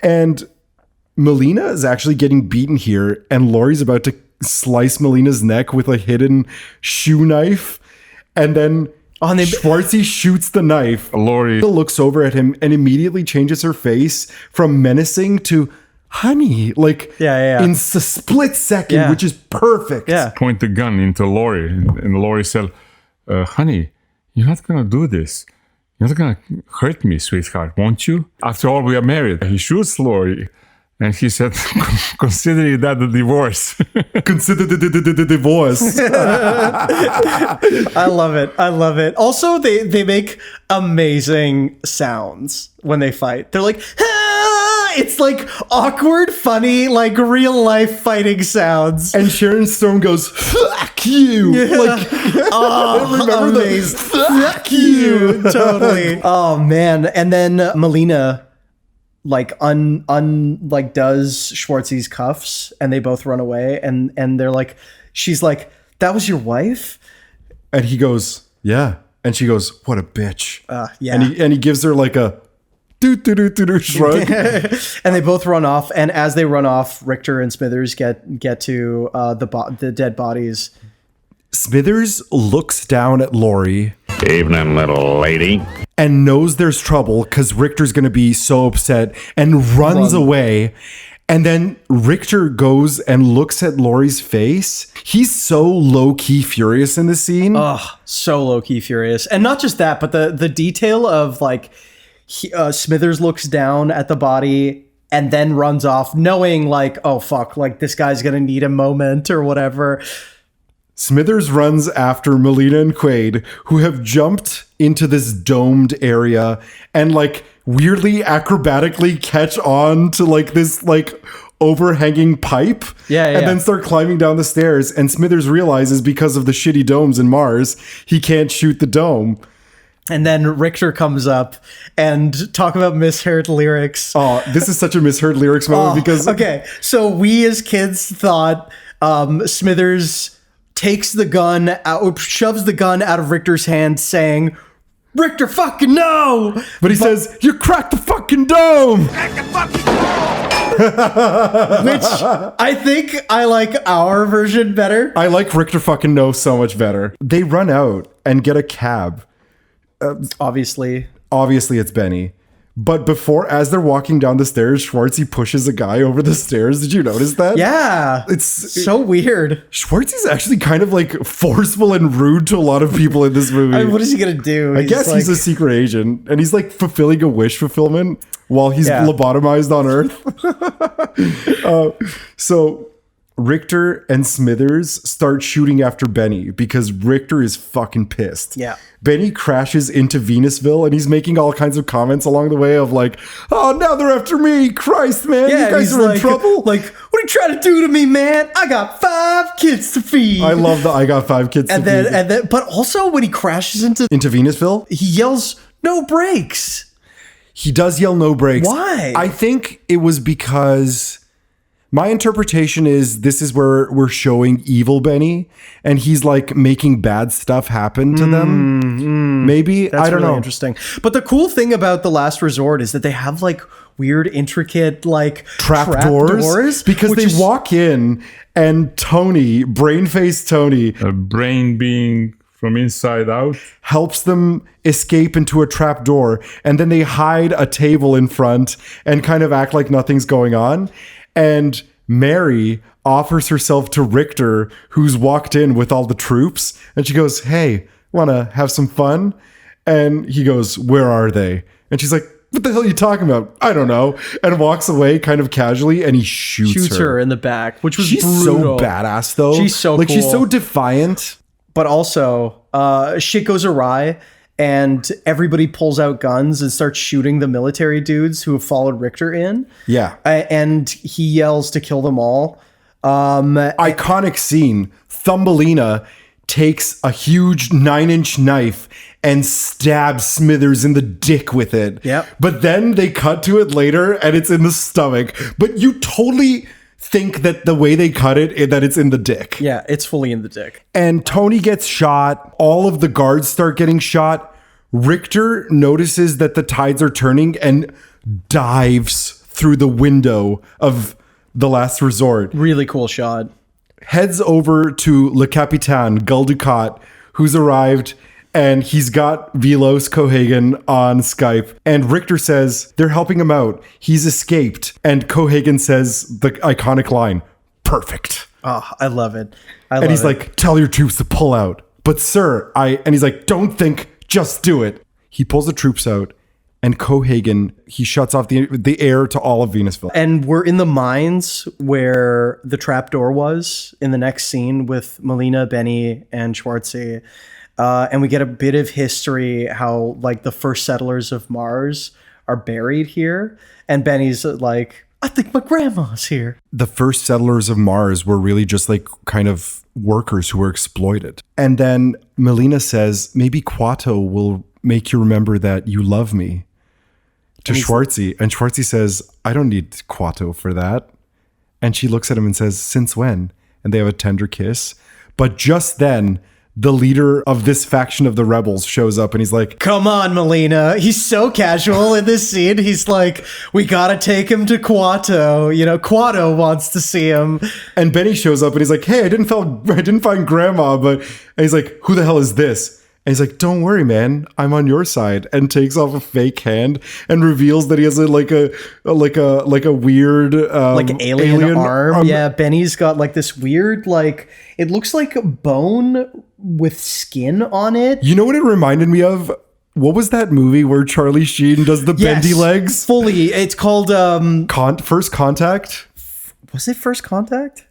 And Melina is actually getting beaten here, and Laurie's about to slice Melina's neck with a hidden shoe knife, and then Schwartzy shoots the knife. Laurie looks over at him and immediately changes her face from menacing to honey, like in a split second, which is perfect. Point the gun into Laurie, and Laurie said, honey, you're not gonna do this. You're not gonna hurt me, sweetheart, won't you? After all, we are married. He shoots Laurie. And he said, consider that a divorce. Consider the divorce. I love it. I love it. Also, they make amazing sounds when they fight. They're like, ah! It's like awkward, funny, like real life fighting sounds. And Sharon Stone goes, fuck you. Yeah. Like, remember amazing. Fuck you. Totally. Oh, man. And then Melina like like does Schwartzy's cuffs and they both run away and they're like, she's like, that was your wife? And he goes, yeah. And she goes, what a bitch. Yeah. And he gives her like a do shrug. And they both run off. And as they run off, Richter and Smithers get to the dead bodies. Smithers looks down at Laurie. Evening, little lady. And knows there's trouble because Richter's going to be so upset and runs away. And then Richter goes and looks at Laurie's face. He's so low-key furious in this scene. Oh, so low-key furious. And not just that, but the detail of like Smithers looks down at the body and then runs off knowing like, oh, fuck, like this guy's going to need a moment or whatever. Smithers runs after Melina and Quaid, who have jumped into this domed area and like weirdly acrobatically catch on to like this like overhanging pipe. And then start climbing down the stairs. And Smithers realizes because of the shitty domes in Mars, he can't shoot the dome. And then Richter comes up and talk about misheard lyrics. Oh, this is such a misheard lyrics moment because... Okay, so we as kids thought Smithers takes the gun out, shoves the gun out of Richter's hand saying, Richter, fucking no! But he says, you cracked the fucking dome! Crack the fucking dome! Which I think I like our version better. I like Richter fucking no so much better. They run out and get a cab. Obviously it's Benny. But as they're walking down the stairs, Schwartzy pushes a guy over the stairs. Did you notice that? Yeah. It's so weird. Schwartzy's actually kind of like forceful and rude to a lot of people in this movie. I mean, what is he going to do? I guess he's a secret agent and he's like fulfilling a wish fulfillment while he's lobotomized on Earth. So Richter and Smithers start shooting after Benny because Richter is fucking pissed. Yeah. Benny crashes into Venusville and he's making all kinds of comments along the way of like, oh, now they're after me. Christ, man. Yeah, you guys are in trouble. Like, what are you trying to do to me, man? I got 5 kids to feed. I love that I got 5 kids to feed. And then, but also when he crashes into Venusville, he yells, no brakes. He does yell no brakes. Why? I think it was because... My interpretation is this is where we're showing evil Benny and he's like making bad stuff happen to them. Maybe. That's I don't really know. Interesting. But the cool thing about The Last Resort is that they have like weird, intricate, like trap doors because they walk in and Tony, brain-faced Tony, a brain being from inside out, helps them escape into a trap door. And then they hide a table in front and kind of act like nothing's going on. And Mary offers herself to Richter, who's walked in with all the troops. And she goes, hey, want to have some fun? And he goes, where are they? And she's like, what the hell are you talking about? I don't know. And walks away kind of casually and he shoots her in the back, which was she's brutal. So badass, though. She's so like, cool. She's so defiant. But also, shit goes awry. and everybody pulls out guns and starts shooting the military dudes who have followed Richter in. Yeah. And he yells to kill them all. Iconic scene. Thumbelina takes a huge 9-inch knife and stabs Smithers in the dick with it. Yep. But then they cut to it later and it's in the stomach. But you totally think that the way they cut it, that it's in the dick. Yeah, it's fully in the dick. And Tony gets shot. All of the guards start getting shot. Richter notices that the tides are turning and dives through the window of the last resort. Really cool shot. Heads over to Le Capitan, Gul Dukat, who's arrived, and he's got Velos Cohagen on Skype. And Richter says they're helping him out. He's escaped. And Cohagen says the iconic line, perfect. Oh, I love it. And he's like, tell your troops to pull out. But sir, and he's like, don't think, just do it. He pulls the troops out. And Cohagen, he shuts off the air to all of Venusville. And we're in the mines where the trapdoor was in the next scene with Melina, Benny, and Schwartzy. And we get a bit of history, how like the first settlers of Mars are buried here. And Benny's like, I think my grandma's here. The first settlers of Mars were really just like kind of workers who were exploited. And then Melina says, maybe Quato will make you remember that you love me. To Schwartzy. And Schwartzy says, I don't need Quato for that. And she looks at him and says, since when? And they have a tender kiss. But just then, the leader of this faction of the rebels shows up and he's like, come on, Melina. He's so casual in this scene. He's like, we gotta take him to Quato. You know, Quato wants to see him. And Benny shows up and he's like, hey, I didn't find grandma, but and he's like, who the hell is this? And he's like, don't worry, man, I'm on your side, and takes off a fake hand and reveals that he has like a weird like alien arm. Yeah, Benny's got like this weird, like, it looks like a bone with skin on it. You know what it reminded me of? What was that movie where Charlie Sheen does the bendy legs? Fully. It's called First Contact. Was it First Contact?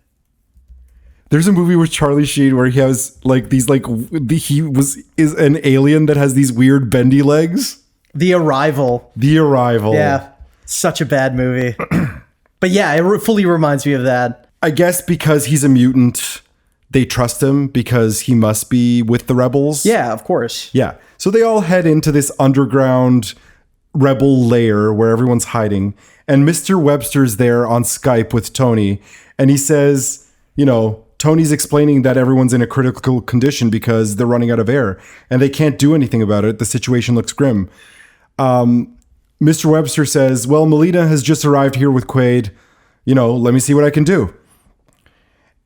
There's a movie with Charlie Sheen where he has like these is an alien that has these weird bendy legs. The Arrival. Yeah. Such a bad movie. But yeah, it fully reminds me of that. I guess because he's a mutant, they trust him because he must be with the rebels. Yeah, of course. Yeah. So they all head into this underground rebel lair where everyone's hiding. And Mr. Webster's there on Skype with Tony. And he says, you know, Tony's explaining that everyone's in a critical condition because they're running out of air and they can't do anything about it. The situation looks grim. Mr. Webster says, well, Melina has just arrived here with Quaid. You know, let me see what I can do.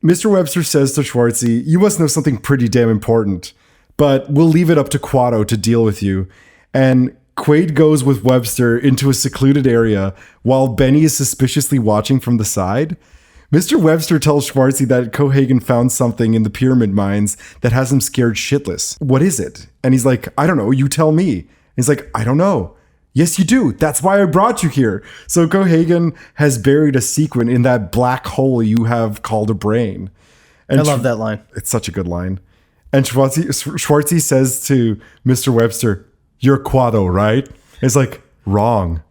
Mr. Webster says to Schwartzy, you must know something pretty damn important, but we'll leave it up to Quato to deal with you. And Quaid goes with Webster into a secluded area while Benny is suspiciously watching from the side. Mr. Webster tells Schwartzy that Cohagen found something in the pyramid mines that has him scared shitless. What is it? And he's like, I don't know. You tell me. And he's like, I don't know. Yes, you do. That's why I brought you here. So Cohagen has buried a sequin in that black hole you have called a brain. And I love that line. It's such a good line. And Schwartzy says to Mr. Webster, you're Quato, right? And it's like, wrong.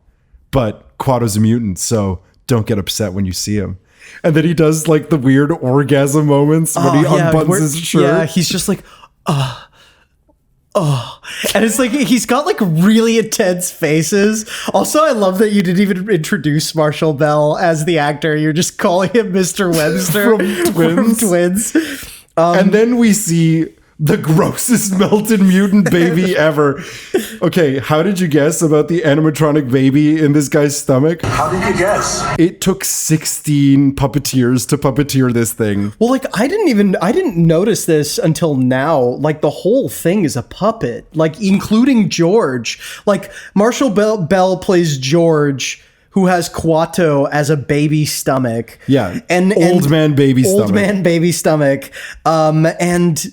But Quato's a mutant, so don't get upset when you see him. And then he does like the weird orgasm moments when he unbuttons his shirt. Yeah, he's just like, oh. And it's like, he's got like really intense faces. Also, I love that you didn't even introduce Marshall Bell as the actor. You're just calling him Mr. Webster from Twins. And then we see the grossest melted mutant baby ever. Okay, how did you guess about the animatronic baby in this guy's stomach? How did you guess? It took 16 puppeteers to puppeteer this thing. Well, like, I didn't notice this until now. Like, the whole thing is a puppet, like, including George. Like, Marshall Bell plays George, who has Quato as a baby stomach. Yeah, old man baby stomach. And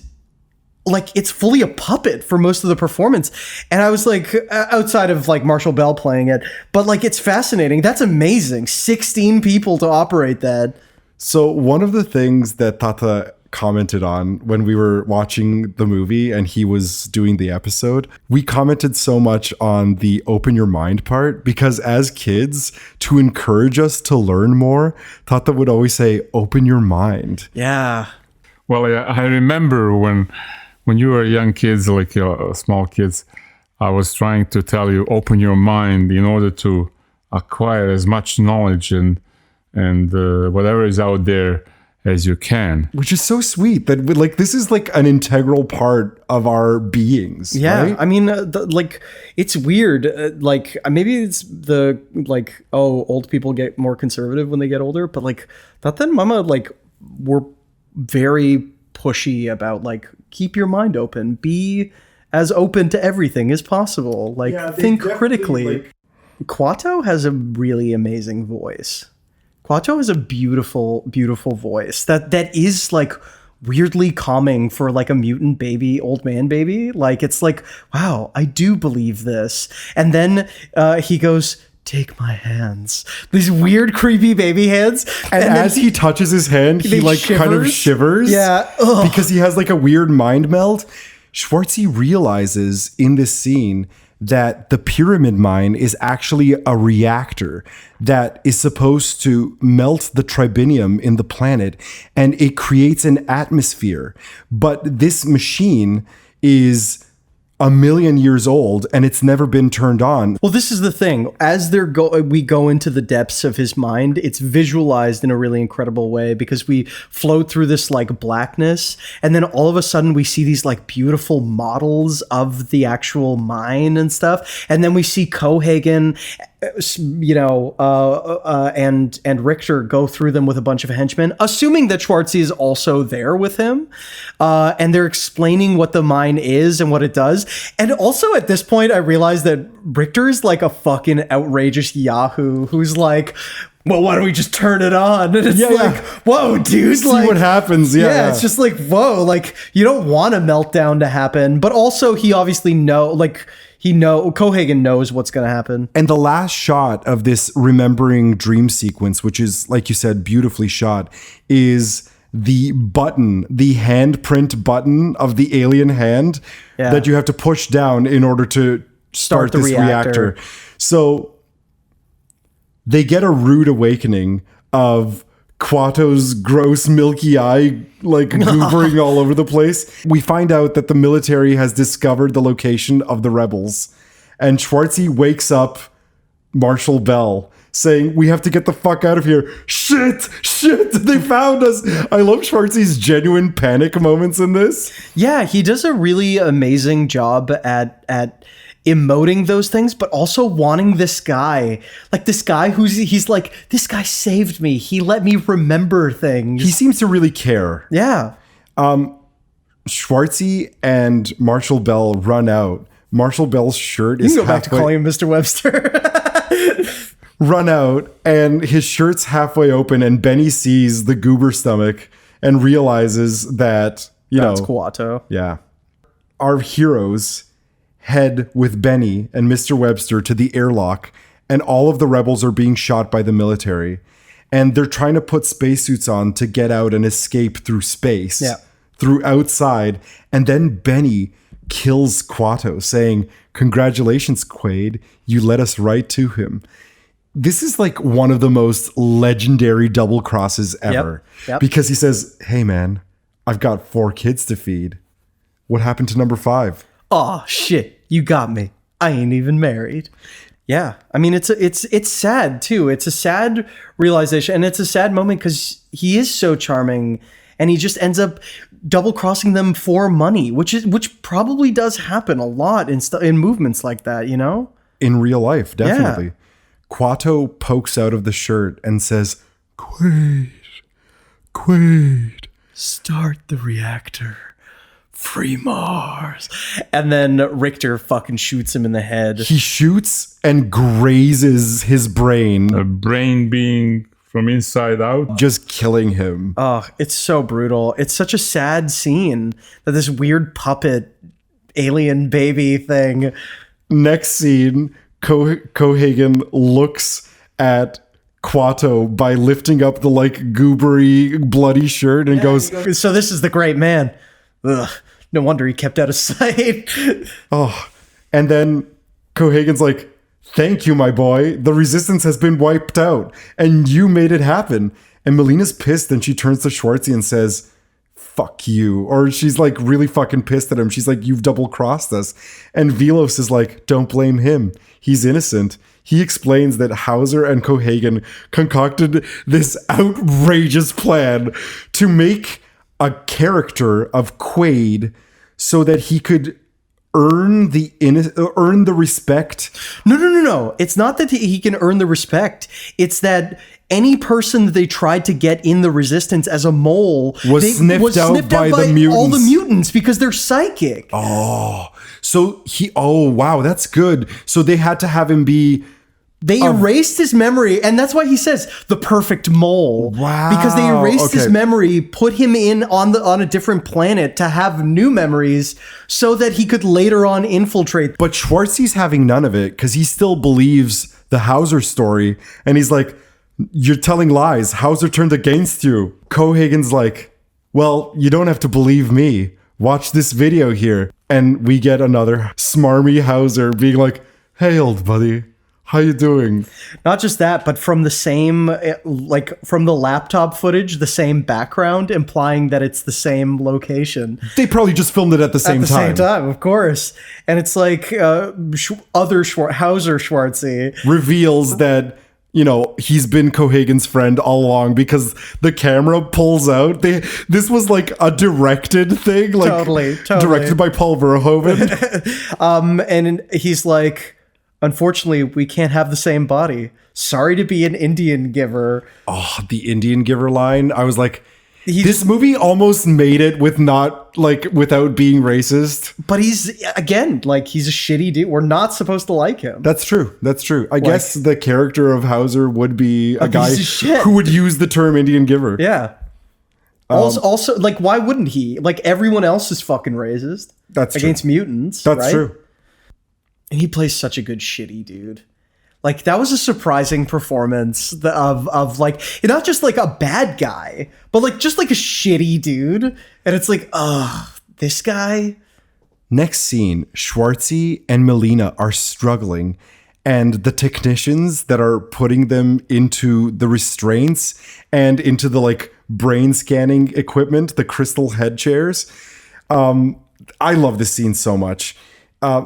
like, it's fully a puppet for most of the performance. And I was like, outside of like Marshall Bell playing it, but like, it's fascinating. That's amazing. 16 people to operate that. So one of the things that Tata commented on when we were watching the movie and he was doing the episode. We commented so much on the open your mind part because as kids, to encourage us to learn more, Tata would always say, open your mind. Yeah. Well, I remember when you were young kids, like small kids, I was trying to tell you, open your mind in order to acquire as much knowledge and whatever is out there as you can. Which is so sweet that like this is like an integral part of our beings. Yeah, right? I mean, like it's weird. Like maybe it's the like, oh, old people get more conservative when they get older, but like Tata and Mama like were very pushy about like keep your mind open, be as open to everything as possible. Like think critically. Kuato has a really amazing voice. Kuato has a beautiful, beautiful voice that is like weirdly calming for like a mutant baby, old man baby. Like it's like, wow, I do believe this. And then he goes, take my hands. These weird, creepy baby hands. And as he touches his hand, he like kind of shivers. Yeah. Because he has like a weird mind meld. Schwartzy realizes in this scene that the pyramid mine is actually a reactor that is supposed to melt the tribinium in the planet, and it creates an atmosphere. But this machine is 1 million years old and it's never been turned on. Well, this is the thing. As we go into the depths of his mind, it's visualized in a really incredible way because we float through this like blackness, and then all of a sudden we see these like beautiful models of the actual mine and stuff, and then we see Cohagen, and Richter go through them with a bunch of henchmen, assuming that Schwartzy is also there with him, and they're explaining what the mine is and what it does. And also at this point, I realized that Richter is like a fucking outrageous Yahoo who's like, well, why don't we just turn it on? And it's like, whoa, dude. See what happens. Yeah, it's just like, whoa, like you don't want a meltdown to happen. But also he obviously Cohagen knows what's going to happen. And the last shot of this remembering dream sequence, which is, like you said, beautifully shot, is the button, the handprint button of the alien hand that you have to push down in order to start this reactor. So they get a rude awakening of Kuato's gross milky eye like goobering all over the place. We find out that the military has discovered the location of the rebels, and Schwartzy wakes up Marshal Bell saying, we have to get the fuck out of here. Shit, they found us. I love Schwartzy's genuine panic moments in this. Yeah, he does a really amazing job at emoting those things, but also wanting this guy he's like, this guy saved me. He let me remember things. He seems to really care. Yeah. Schwartzy and Marshal Bell run out. Marshal Bell's shirt is you can go back to calling him Mr. Webster. Run out, and his shirt's halfway open, and Benny sees the goober stomach and realizes that, that's Kuato. Yeah. Our heroes head with Benny and Mr. Webster to the airlock, and all of the rebels are being shot by the military, and they're trying to put spacesuits on to get out and escape through space, through outside, and then Benny kills Kuato, saying, congratulations, Quaid, you led us right to him. This is like one of the most legendary double crosses ever. Yep. Because he says, hey man, I've got 4 kids to feed. What happened to number 5? Oh shit, you got me. I ain't even married. Yeah, I mean it's sad too. It's a sad realization, and it's a sad moment because he is so charming, and he just ends up double crossing them for money, which probably does happen a lot in movements like that, you know? In real life, definitely. Yeah. Kuato pokes out of the shirt and says, Quaid, start the reactor. Free Mars. And then Richter fucking shoots him in the head. He shoots and grazes his brain. A brain being from inside out. Just killing him. Oh, it's so brutal. It's such a sad scene that this weird puppet alien baby thing. Next scene, Cohagen looks at Quato by lifting up the like goobery, bloody shirt and goes, "So this is the great man. Ugh, no wonder he kept out of sight." Oh, and then Cohagen's like, "Thank you, my boy. The resistance has been wiped out, and you made it happen." And Melina's pissed, and she turns to Schwartzy and says, "Fuck you." Or she's like really fucking pissed at him. She's like, "You've double-crossed us." And Velos is like, "Don't blame him. He's innocent." He explains that Hauser and Cohagen concocted this outrageous plan to make a character of Quaid so that he could earn the respect. No. It's not that he can earn the respect. It's that any person that they tried to get in the resistance as a mole was sniffed out by the mutants. All the mutants because they're psychic. Oh, so wow, that's good. So they had to have him be. They erased his memory, and that's why he says the perfect mole. Wow. Because they erased his memory, put him in on a different planet to have new memories so that he could later on infiltrate. But Schwartzy's having none of it because he still believes the Hauser story, and he's like, "You're telling lies. Hauser turned against you." Cohagen's like, "Well, you don't have to believe me. Watch this video here." And we get another smarmy Hauser being like, "Hey, old buddy. How you doing?" Not just that, but from the same, from the laptop footage, the same background, implying that it's the same location. They probably just filmed it at the same time. At the same time, of course. And it's like Hauser Schwartzy reveals that, he's been Cohagen's friend all along because the camera pulls out. This was like a directed thing, like totally. Directed by Paul Verhoeven. And he's like, "Unfortunately, we can't have the same body. Sorry to be an Indian giver." Oh, the Indian giver line. I was like, this movie almost made it without being racist. But he's a shitty dude. We're not supposed to like him. That's true. I guess the character of Hauser would be a guy who would use the term Indian giver. Yeah. Also, why wouldn't he? Like, everyone else is fucking racist. That's against mutants. That's right? true. And he plays such a good shitty dude. Like, that was a surprising performance of like, not just like a bad guy, but like just like a shitty dude. And it's like, this guy. Next scene, Schwartzy and Melina are struggling, and the technicians that are putting them into the restraints and into the like brain scanning equipment, the crystal head chairs. I love this scene so much.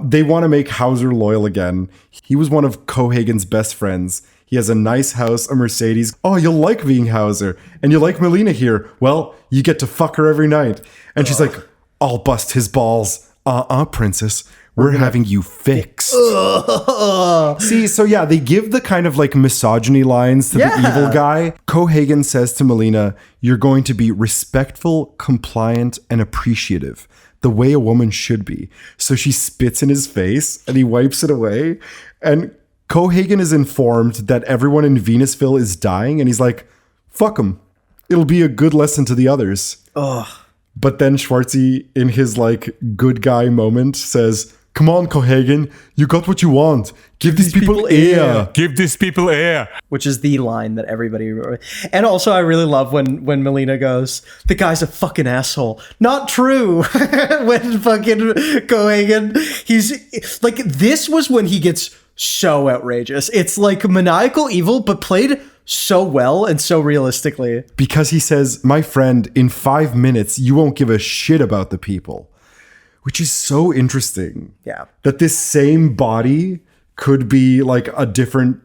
They want to make Hauser loyal again. He was one of Cohagen's best friends. He has a nice house, a Mercedes. "Oh, you'll like being Hauser. And you like Melina here. Well, you get to fuck her every night." And she's like, "I'll bust his balls." Princess. We're having you fixed. See, so yeah, they give the kind of like misogyny lines to the evil guy. Cohagen says to Melina, "You're going to be respectful, compliant, and appreciative. The way a woman should be." So she spits in his face and he wipes it away. And Cohagen is informed that everyone in Venusville is dying. And he's like, "Fuck them. It'll be a good lesson to the others." But then Schwartzy, in his like good guy moment, says, "Come on, Cohagen. You got what you want. Give these people air. Give these people air." Which is the line that everybody... And also, I really love when Melina goes, "The guy's a fucking asshole." Not true. When fucking Cohagen, he's... Like, this was when he gets so outrageous. It's like maniacal evil, but played so well and so realistically. Because he says, "My friend, in 5 minutes, you won't give a shit about the people." Which is so interesting. Yeah. That this same body could be like a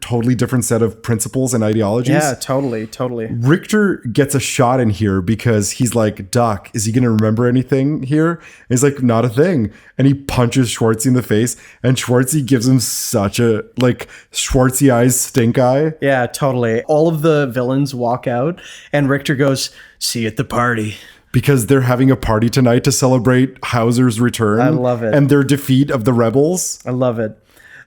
totally different set of principles and ideologies. Yeah, totally. Richter gets a shot in here because he's like, "Doc, is he going to remember anything here?" And he's like, "Not a thing." And he punches Schwartzy in the face, and Schwartzy gives him such a like Schwartzy eyes stink eye. Yeah, totally. All of the villains walk out and Richter goes, "See you at the party." Because they're having a party tonight to celebrate Hauser's return. I love it. And their defeat of the rebels. I love it.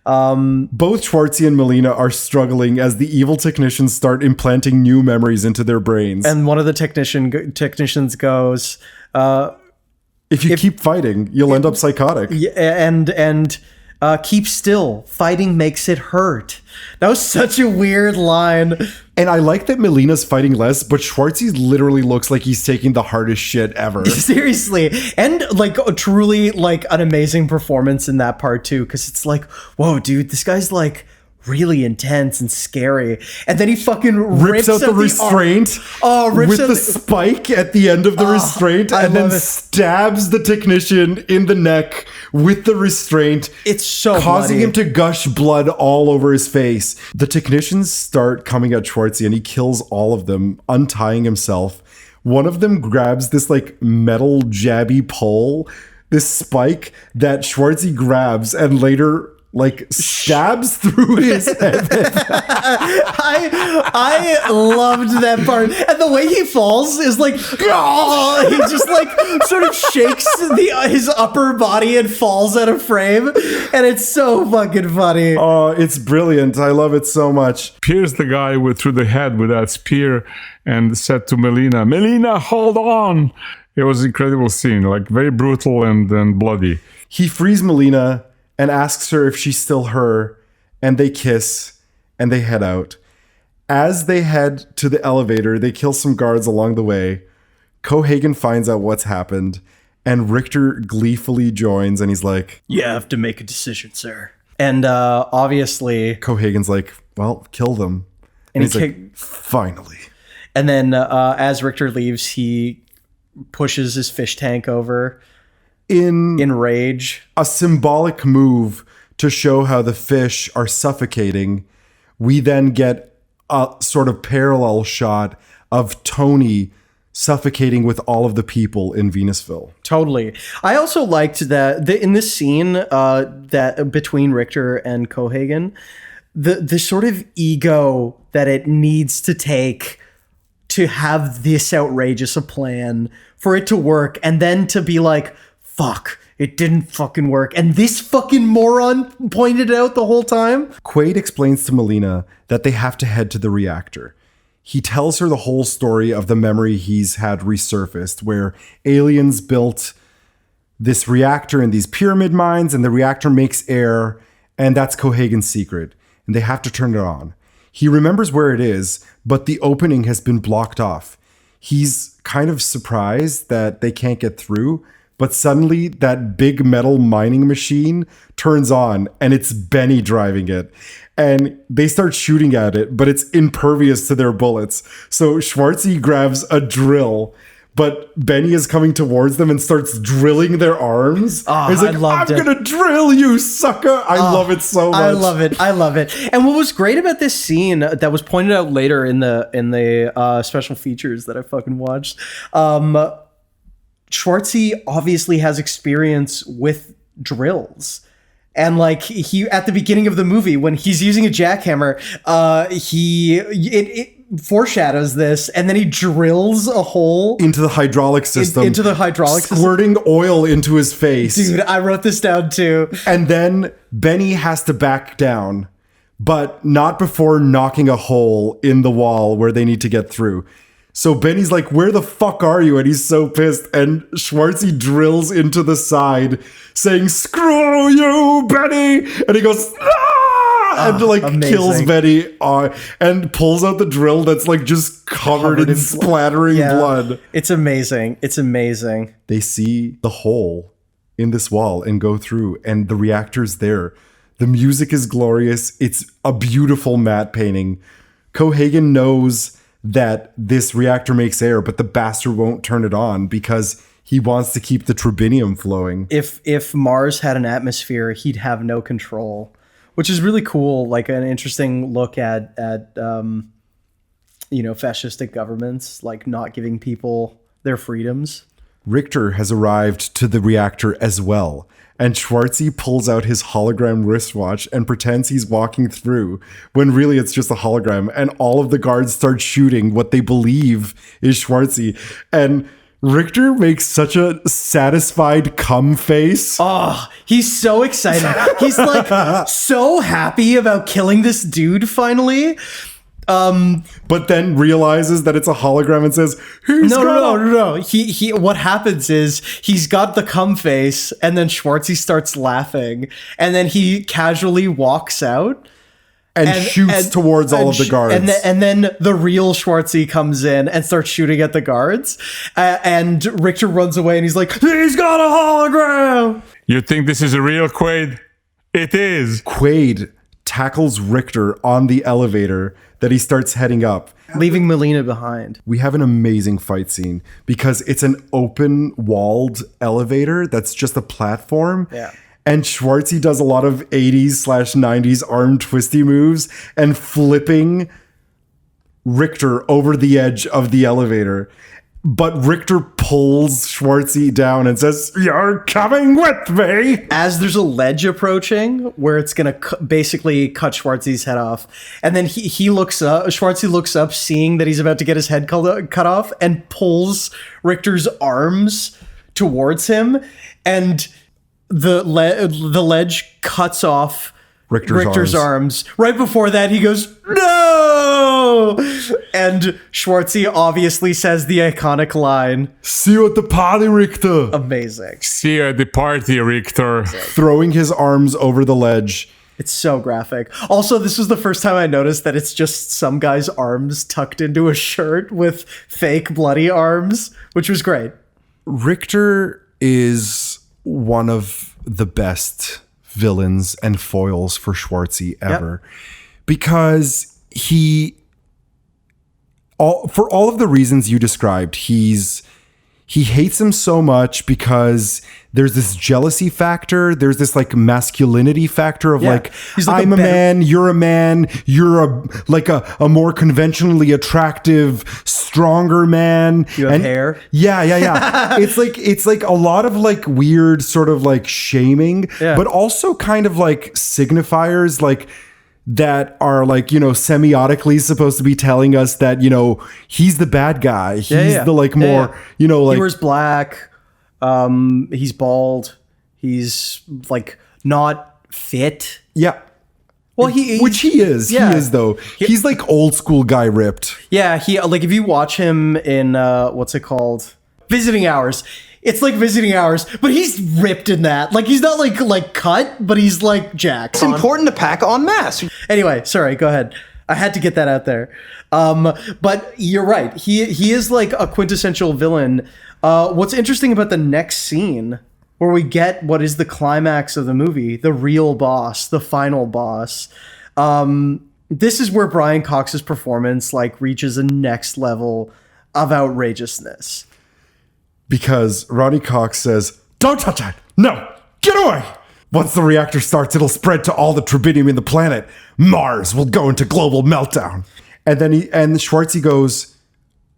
Both Schwartzy and Melina are struggling as the evil technicians start implanting new memories into their brains. And one of the technicians goes, if you keep fighting, you'll end up psychotic. And keep still. Fighting makes it hurt. That was such a weird line. And I like that Melina's fighting less, but Schwartzy literally looks like he's taking the hardest shit ever. Seriously. And like truly like an amazing performance in that part too, because it's like, whoa, dude, this guy's like really intense and scary. And then he fucking rips out the restraint with the spike at the end of the restraint and then stabs the technician in the neck with the restraint. It's so causing bloody. him to gush blood all over his face. The technicians start coming at Schwartzy and he kills all of them, untying himself. One of them grabs this like metal jabby pole, this spike that Schwartzy grabs and later like stabs through his head. I loved that part. And the way he falls is like, oh, he just like sort of shakes his upper body and falls out of frame. And it's so fucking funny. Oh, it's brilliant. I love it so much. Pierced the guy through the head with that spear and said to Melina, hold on. It was an incredible scene, like very brutal and bloody. He frees Melina and asks her if she's still her, and they kiss, and they head out. As they head to the elevator, they kill some guards along the way. Cohaagen finds out what's happened, and Richter gleefully joins, and he's like, "You have to make a decision, sir." And obviously... Cohaagen's like, well, kill them. And he's like, finally. And then as Richter leaves, he pushes his fish tank over in rage. A symbolic move to show how the fish are suffocating. We then get a sort of parallel shot of Tony suffocating with all of the people in Venusville. Totally. I also liked that in this scene that between Richter and Cohaagen, the sort of ego that it needs to take to have this outrageous a plan for it to work, and then to be like, fuck, it didn't fucking work. And this fucking moron pointed it out the whole time. Quaid explains to Melina that they have to head to the reactor. He tells her the whole story of the memory he's had resurfaced, where aliens built this reactor in these pyramid mines, and the reactor makes air, and that's Cohaagen's secret, and they have to turn it on. He remembers where it is, but the opening has been blocked off. He's kind of surprised that they can't get through, but suddenly that big metal mining machine turns on and it's Benny driving it. And they start shooting at it, but it's impervious to their bullets. So Schwartzy grabs a drill, but Benny is coming towards them and starts drilling their arms. Oh, He's like, I'm gonna drill you, sucker. I love it so much. I love it. And what was great about this scene that was pointed out later in the special features that I fucking watched, Schwartzy obviously has experience with drills. And like he at the beginning of the movie, when he's using a jackhammer, it foreshadows this, and then he drills a hole into the hydraulic system. Squirting oil into his face. Dude, I wrote this down too. And then Benny has to back down, but not before knocking a hole in the wall where they need to get through. So Benny's like, where the fuck are you? And he's so pissed. And Schwartzy drills into the side saying, screw you, Benny. And he goes, ah! And like kills Benny and pulls out the drill that's like just covered in splattering blood. It's amazing. It's amazing. They see the hole in this wall and go through, and the reactor's there. The music is glorious. It's a beautiful matte painting. Cohaagen knows that this reactor makes air, but the bastard won't turn it on because he wants to keep the tribinium flowing. If Mars had an atmosphere, he'd have no control, which is really cool. Like an interesting look at fascistic governments, like not giving people their freedoms. Richter has arrived to the reactor as well, and Schwartzy pulls out his hologram wristwatch and pretends he's walking through, when really it's just a hologram, and all of the guards start shooting what they believe is Schwartzy. And Richter makes such a satisfied cum face. Oh, he's so excited. He's like so happy about killing this dude finally. But then realizes that it's a hologram and says, No. He what happens is he's got the cum face, and then Schwartzy starts laughing, and then he casually walks out, and shoots towards all of the guards. And then the real Schwartzy comes in and starts shooting at the guards. And Richter runs away and he's like, he's got a hologram. You think this is a real Quaid? It is. Quaid tackles Richter on the elevator that he starts heading up, leaving Melina behind. We have an amazing fight scene because it's an open walled elevator that's just a platform. Yeah. And Schwartzy does a lot of 80s/90s arm twisty moves and flipping Richter over the edge of the elevator. But Richter pulls Schwartzy down and says, "You're coming with me." As there's a ledge approaching where it's going to basically cut Schwartzy's head off. And then he looks up, Schwartzy looks up, seeing that he's about to get his head cut off, and pulls Richter's arms towards him. And the ledge cuts off Richter's arms. Right before that, he goes, "No!" And Schwartzy obviously says the iconic line, "See you at the party, Richter." Amazing. "See you at the party, Richter." Throwing his arms over the ledge. It's so graphic. Also, this was the first time I noticed that it's just some guy's arms tucked into a shirt with fake bloody arms, which was great. Richter is one of the best villains and foils for Schwartzy ever. Yep. Because for all of the reasons you described, he hates him so much because there's this jealousy factor. There's this like masculinity factor of like I'm a man, you're a more conventionally attractive, stronger man. You have hair. Yeah. it's like a lot of like weird sort of like shaming, but also kind of like signifiers like that are like, you know, semiotically supposed to be telling us that, you know, he's the bad guy. He's the like more, you know, like he wears black. He's bald. He's like not fit. Yeah. Well, which he is. Yeah. He is though. He's like old school guy ripped. Yeah. He like if you watch him in what's it called? Visiting Hours. It's like Visiting Hours, but he's ripped in that. Like he's not like cut, but he's like jacked. It's important to pack en masse. Anyway, sorry, go ahead. I had to get that out there. But you're right. He is like a quintessential villain. What's interesting about the next scene where we get what is the climax of the movie, the real boss, the final boss. This is where Brian Cox's performance like reaches a next level of outrageousness. Because Ronnie Cox says, "Don't touch it! No! Get away! Once the reactor starts, it'll spread to all the tribinium in the planet. Mars will go into global meltdown." And then Schwartzy goes,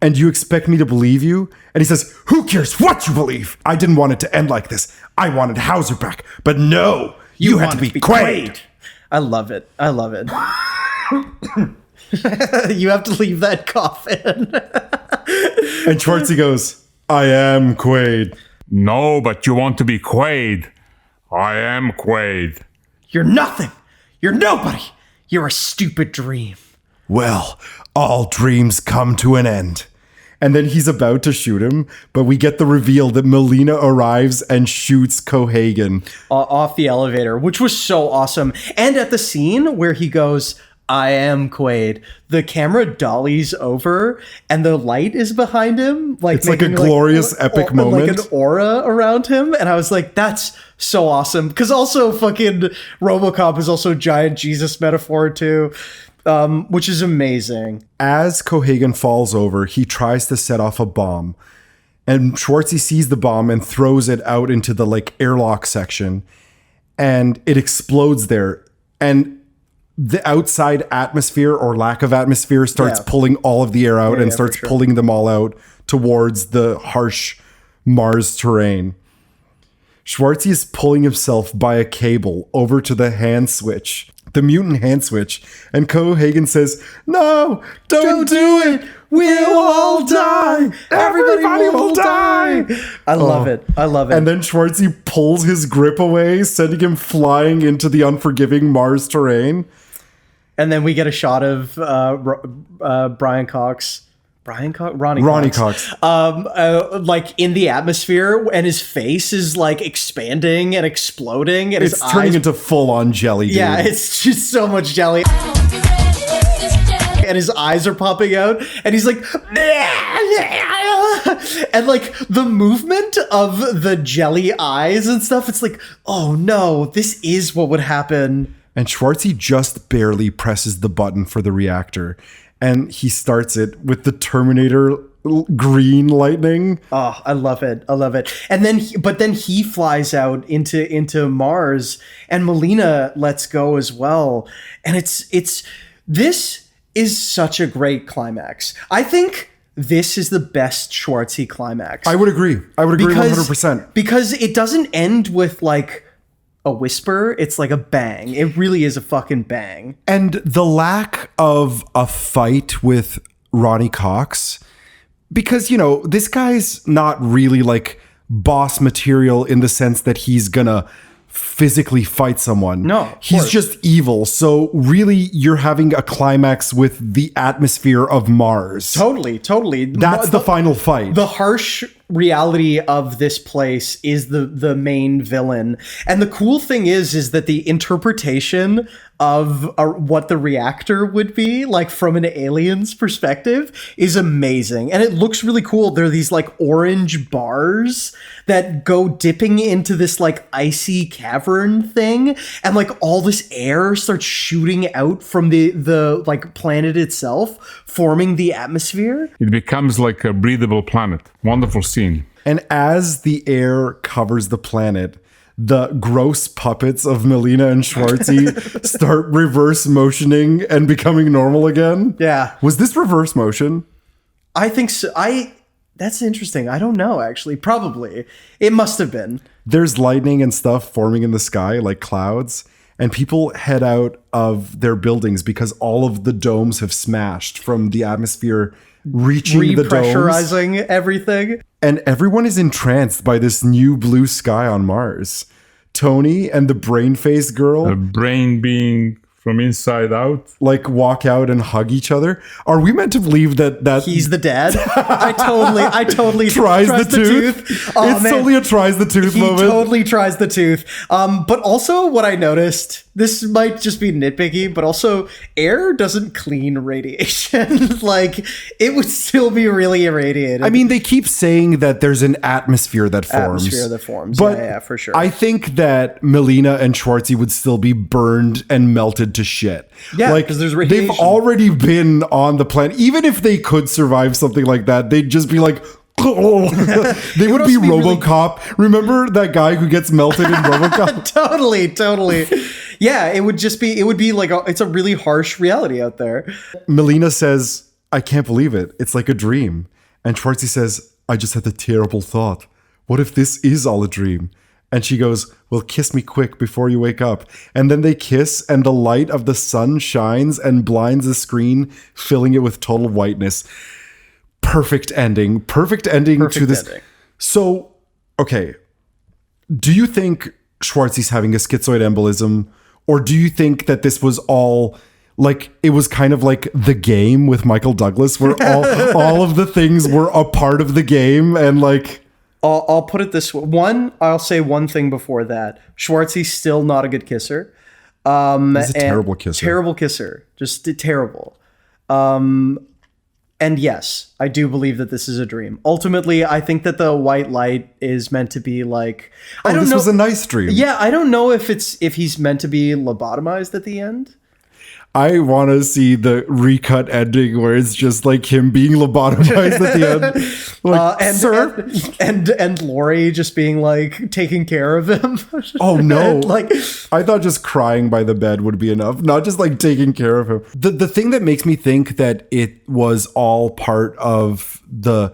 "And you expect me to believe you?" And he says, "Who cares what you believe? I didn't want it to end like this. I wanted Hauser back. But no, you had to be Quaid." I love it. You have to leave that coffin. And Schwartzy goes, "I am Quaid." "No, but you want to be Quaid." "I am Quaid." "You're nothing. You're nobody. You're a stupid dream." "Well, all dreams come to an end." And then he's about to shoot him, but we get the reveal that Melina arrives and shoots Cohagen off the elevator, which was so awesome. And at the scene where he goes, "I am Quaid," the camera dollies over and the light is behind him. Like it's like a glorious, epic moment. Like an aura around him. And I was like, that's so awesome. Because also fucking RoboCop is also a giant Jesus metaphor too. Which is amazing. As Cohagen falls over, he tries to set off a bomb. And Schwartzy sees the bomb and throws it out into the like airlock section. And it explodes there. And the outside atmosphere or lack of atmosphere starts pulling all of the air out and starts pulling them all out towards the harsh Mars terrain. Schwartzy is pulling himself by a cable over to the hand switch, the mutant hand switch, and Cohagen says, "No, don't do it. We'll all die. Everybody will die." I love it. And then Schwartzy pulls his grip away, sending him flying into the unforgiving Mars terrain. And then we get a shot of Ronnie Cox, like in the atmosphere, and his face is like expanding and exploding, and it's turning into full on jelly. Dude. Yeah, it's just so much jelly. and his eyes are popping out, and he's like, and like the movement of the jelly eyes and stuff, it's like, oh no, this is what would happen. And Schwartzy just barely presses the button for the reactor, and he starts it with the Terminator green lightning. Oh, I love it. And then, but then he flies out into Mars, and Melina lets go as well. And this is such a great climax. I think this is the best Schwartzy climax. I would agree 100%. Because it doesn't end with like a whisper, it's like a bang. It really is a fucking bang. And the lack of a fight with Ronnie Cox, because, you know, this guy's not really like boss material in the sense that he's gonna physically fight someone. No, he's just evil. So really, you're having a climax with the atmosphere of Mars. Totally. That's the final fight. The harsh reality of this place is the main villain. And the cool thing is that the interpretation of what the reactor would be like from an alien's perspective is amazing. And it looks really cool. There are these like orange bars that go dipping into this like icy cavern thing, and like all this air starts shooting out from the like planet itself, forming the atmosphere. It becomes like a breathable planet. Wonderful scene. And as the air covers the planet, the gross puppets of Melina and Schwartzy start reverse motioning and becoming normal again. Yeah. Was this reverse motion? I think so. That's interesting. I don't know, actually. Probably. It must have been. There's lightning and stuff forming in the sky like clouds, and people head out of their buildings because all of the domes have smashed from the atmosphere reaching the domes. Repressurizing everything. And everyone is entranced by this new blue sky on Mars. Tony and the brain-faced girl, the brain being from inside out, like walk out and hug each other. Are we meant to believe that he's the dad? I totally tries the tooth. Oh, it's totally a tries the tooth moment. He totally tries the tooth. But also what I noticed, this might just be nitpicky, but also air doesn't clean radiation. Like it would still be really irradiated. I mean, they keep saying that there's an atmosphere that forms. But yeah, for sure. I think that Melina and Schwartzy would still be burned and melted to shit. Yeah, like because there's radiation. They've already been on the planet. Even if they could survive something like that, they'd just be like, oh. They would be RoboCop. Really... Remember that guy who gets melted in RoboCop? Totally. Yeah, it would be like it's a really harsh reality out there. Melina says, I can't believe it. It's like a dream. And Schwartzy says, I just had a terrible thought. What if this is all a dream? And she goes, well, kiss me quick before you wake up. And then they kiss, and the light of the sun shines and blinds the screen, filling it with total whiteness. Perfect ending to this. Ending. So, okay. Do you think Schwartzy's having a schizoid embolism? Or do you think that this was all like, it was kind of like The Game with Michael Douglas, where all of the things were a part of the game and like... I'll put it this way. I'll say one thing before that. Schwartzy's still not a good kisser. He's a terrible kisser. Terrible kisser. Just terrible. And yes, I do believe that this is a dream. Ultimately, I think that the white light is meant to be like... This was a nice dream. Yeah, I don't know if he's meant to be lobotomized at the end. I want to see the recut ending where it's just like him being lobotomized at the end. Like, sir? And Lori just being like taking care of him. Oh no. Like, I thought just crying by the bed would be enough, not just like taking care of him. The thing that makes me think that it was all part of the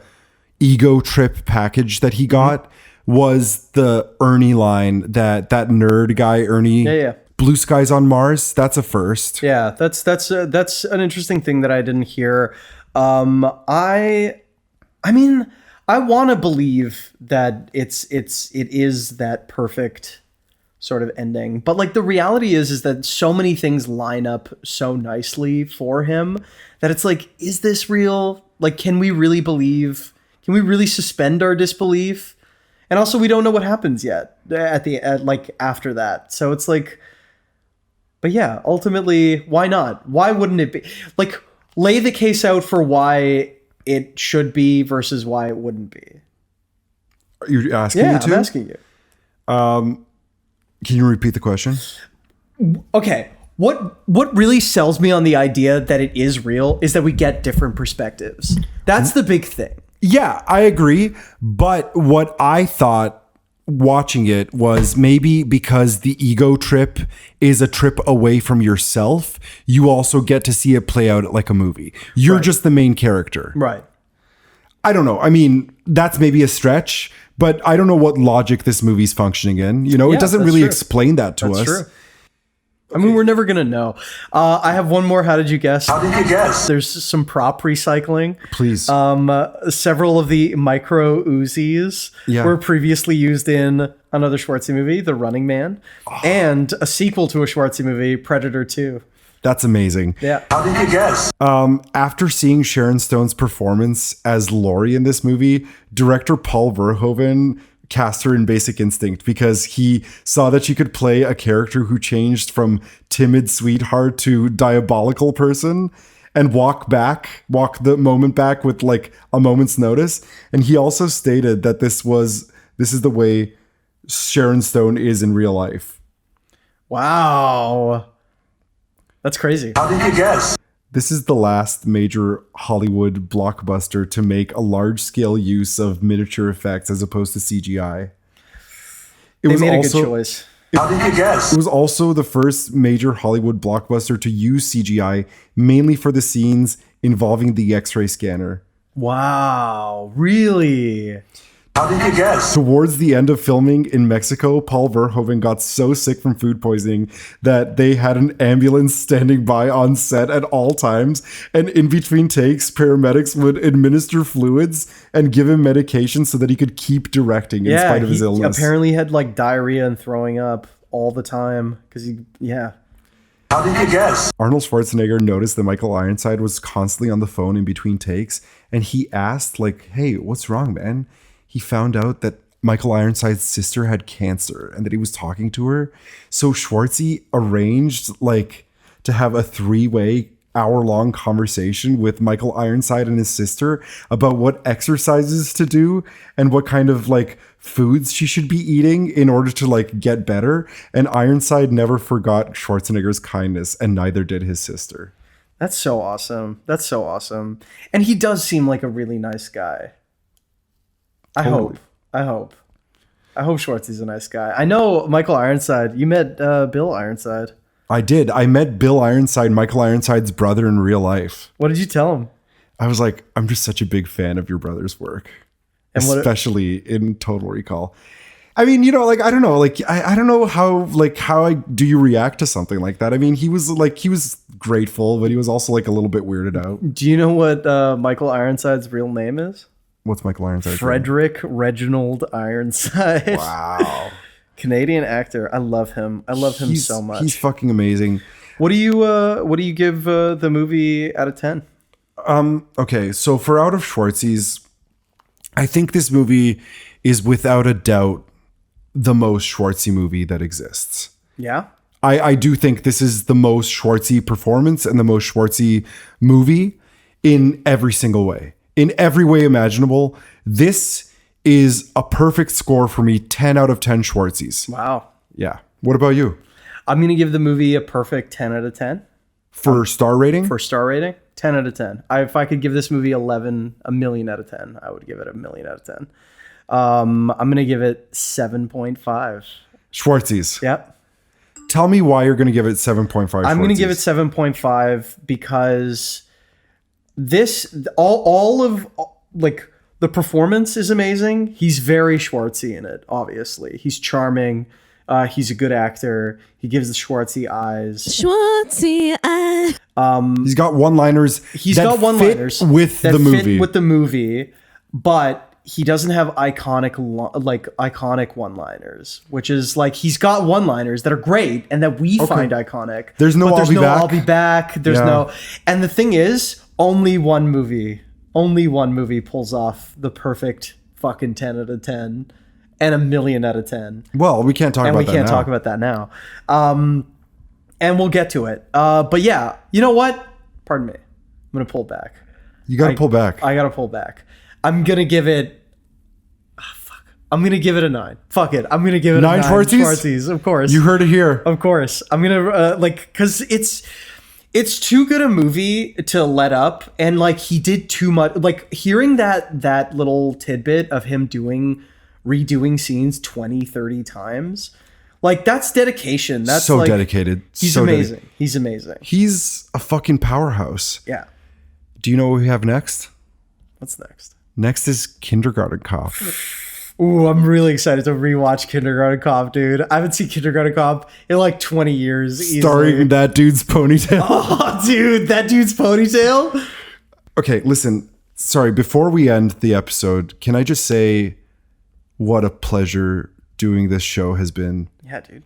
ego trip package that he got was the Ernie line that nerd guy Ernie. Yeah. Blue skies on Mars. That's a first. Yeah, that's an interesting thing that I didn't hear. I mean, I want to believe that it is that perfect sort of ending, but like the reality is that so many things line up so nicely for him that it's like, is this real? Like, can we really believe? Can we really suspend our disbelief? And also, we don't know what happens yet after that. So it's like. But yeah, ultimately, why not? Why wouldn't it be? Like, lay the case out for why it should be versus why it wouldn't be. You're asking me to? I'm asking you. Can you repeat the question? Okay. What really sells me on the idea that it is real is that we get different perspectives. That's the big thing. Yeah, I agree. But what I thought watching it was maybe because the ego trip is a trip away from yourself, you also get to see it play out like a movie. You're just the main character. Right. I don't know. I mean, that's maybe a stretch, but I don't know what logic this movie's functioning in. You know, it doesn't really explain that to us. True. I mean, we're never going to know. I have one more. How did you guess? How did you guess? There's some prop recycling. Please. Several of the micro Uzis were previously used in another Schwartzy movie, The Running Man, and a sequel to a Schwartzy movie, Predator 2. That's amazing. Yeah. How did you guess? After seeing Sharon Stone's performance as Laurie in this movie, director Paul Verhoeven cast her in Basic Instinct because he saw that she could play a character who changed from timid sweetheart to diabolical person and walk the moment back with like a moment's notice. And he also stated that this is the way Sharon Stone is in real life. Wow. That's crazy. How did you guess? This is the last major Hollywood blockbuster to make a large-scale use of miniature effects as opposed to CGI. They made a good choice. How did you guess? It was also the first major Hollywood blockbuster to use CGI, mainly for the scenes involving the X-ray scanner. Wow, really? How did you guess? Towards the end of filming in Mexico, Paul Verhoeven got so sick from food poisoning that they had an ambulance standing by on set at all times. And in between takes, paramedics would administer fluids and give him medication so that he could keep directing in spite of his illness. Apparently he had like diarrhea and throwing up all the time because How did you guess? Arnold Schwarzenegger noticed that Michael Ironside was constantly on the phone in between takes. And he asked like, hey, what's wrong, man? He found out that Michael Ironside's sister had cancer and that he was talking to her. So Schwartzy arranged like to have a 3-way hour-long conversation with Michael Ironside and his sister about what exercises to do and what kind of like foods she should be eating in order to like get better. And Ironside never forgot Schwarzenegger's kindness, and neither did his sister. That's so awesome. That's so awesome. And he does seem like a really nice guy. I hope Schwartzy's a nice guy. I know Michael Ironside. You met Bill Ironside. I did. I met Bill Ironside, Michael Ironside's brother, in real life. What did you tell him? I was like, I'm just such a big fan of your brother's work, and especially in Total Recall. I mean, you know, like, I don't know, like, I don't know how do you react to something like that? I mean, he was grateful, but he was also like a little bit weirded out. Do you know what Michael Ironside's real name is? What's Michael Ironside? Frederick Reginald Ironside. Wow. Canadian actor. I love him. I love him so much. He's fucking amazing. What do you give the movie out of 10? Okay, so for out of Schwartzy's, I think this movie is without a doubt the most Schwartzy movie that exists. Yeah. I do think this is the most Schwartzy performance and the most Schwartzy movie in every single way. In every way imaginable. This is a perfect score for me. 10 out of 10 Schwartzys. Wow. Yeah. What about you? I'm going to give the movie a perfect 10 out of 10. For star rating? For star rating? 10 out of 10. If I could give this movie a million out of 10, I would give it a million out of 10. I'm going to give it 7.5. Schwartzys. Yep. Tell me why you're going to give it 7.5. I'm going to give it 7.5 because all of like the performance is amazing. He's very Schwartzy in it, obviously. He's charming. He's a good actor. He gives the Schwartzy eyes. Schwartzy eyes. He's got one-liners. He's got one-liners with the movie. But he doesn't have iconic one-liners, which is like he's got one-liners that are great and that we find iconic. There's no I'll be back. There's no. And the thing is, only one movie pulls off the perfect fucking 10 out of 10 and a million out of 10. Well, we can't talk about that now. And we can't talk about that now. And we'll get to it. But yeah, you know what? Pardon me. gonna pull back. You gotta pull back. I gotta pull back. I'm gonna give it. I'm gonna give it a 9. Fuck it. I'm gonna give it 9 a 9. Schwartzys? Of course. You heard it here. Of course. I'm gonna because it's too good a movie to let up, and like he did too much. Like hearing that little tidbit of him redoing scenes 20, 30 times, like that's dedication. That's so like, dedicated. He's so amazing. He's amazing. He's a fucking powerhouse. Yeah. Do you know what we have next? What's next? Next is Kindergarten Cop. Ooh, I'm really excited to rewatch Kindergarten Cop, dude. I haven't seen Kindergarten Cop in like 20 years. Starring easily. that dude's ponytail. Oh, dude, that dude's ponytail. Okay, listen. Sorry, before we end the episode, can I just say what a pleasure doing this show has been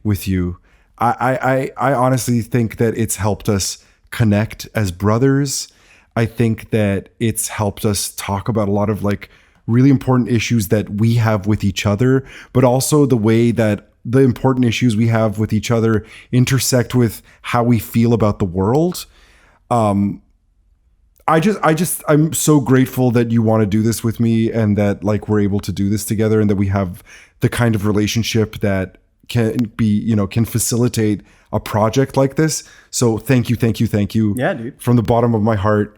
with you. I honestly think that it's helped us connect as brothers. I think that it's helped us talk about a lot of like really important issues that we have with each other, but also the way that the important issues we have with each other intersect with how we feel about the world. I'm so grateful that you want to do this with me and that like we're able to do this together and that we have the kind of relationship that can facilitate a project like this. So thank you. Yeah, dude. From the bottom of my heart.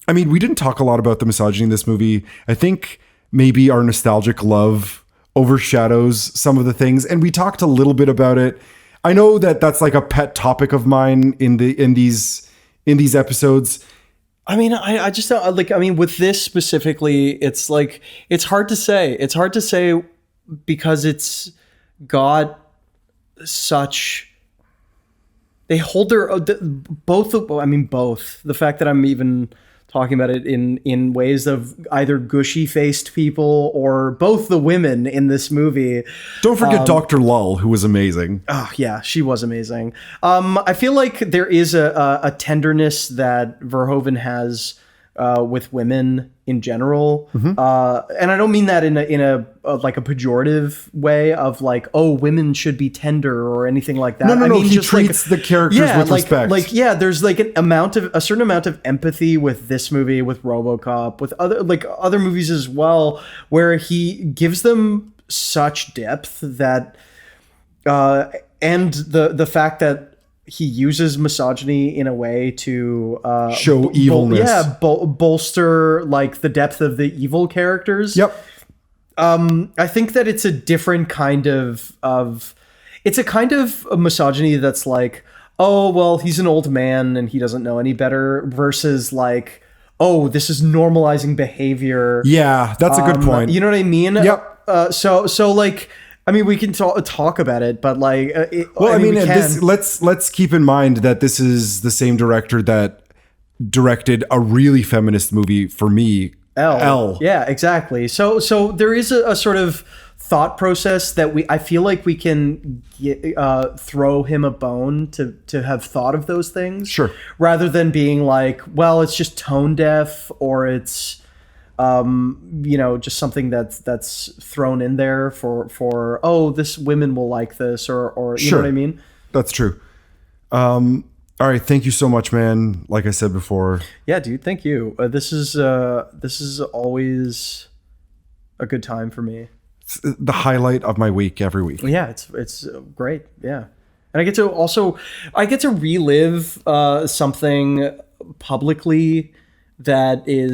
I mean, we didn't talk a lot about the misogyny in this movie. I think maybe our nostalgic love overshadows some of the things, and we talked a little bit about it. I know that that's like a pet topic of mine in these episodes. I mean, I just like. I mean, with this specifically, it's like it's hard to say. It's hard to say because it's got such. They hold their both. I mean, both. The fact that I'm even talking about it in ways of either gushy-faced people or both the women in this movie. Don't forget Dr. Lull, who was amazing. Oh, yeah, she was amazing. I feel like there is a tenderness that Verhoeven has with women in general. And I don't mean that in a like a pejorative way of like, oh, women should be tender or anything like that. No. I mean, he just treats the characters with respect. There's like a certain amount of empathy with this movie, with RoboCop, with other movies as well, where he gives them such depth that, and the fact that he uses misogyny in a way to show evilness. Bolster like the depth of the evil characters. Yep. I think that it's a different kind of it's a kind of a misogyny that's like, oh, well, he's an old man and he doesn't know any better, versus like, oh, this is normalizing behavior. Yeah, that's a good point. You know what I mean? Yep. So like, I mean, we can talk about it, but like, let's keep in mind that this is the same director that directed a really feminist movie for me, L. Yeah, exactly. So there is a sort of thought process that I feel like we can throw him a bone to have thought of those things, sure, rather than being like, well, it's just tone deaf or it's. Just something that's thrown in there for this women will like this or you know what I mean? That's true. All right, thank you so much, man. Like I said before. Yeah, dude, thank you. This is always a good time for me. It's the highlight of my week every week. Yeah, it's great. Yeah. And I get to relive something publicly that is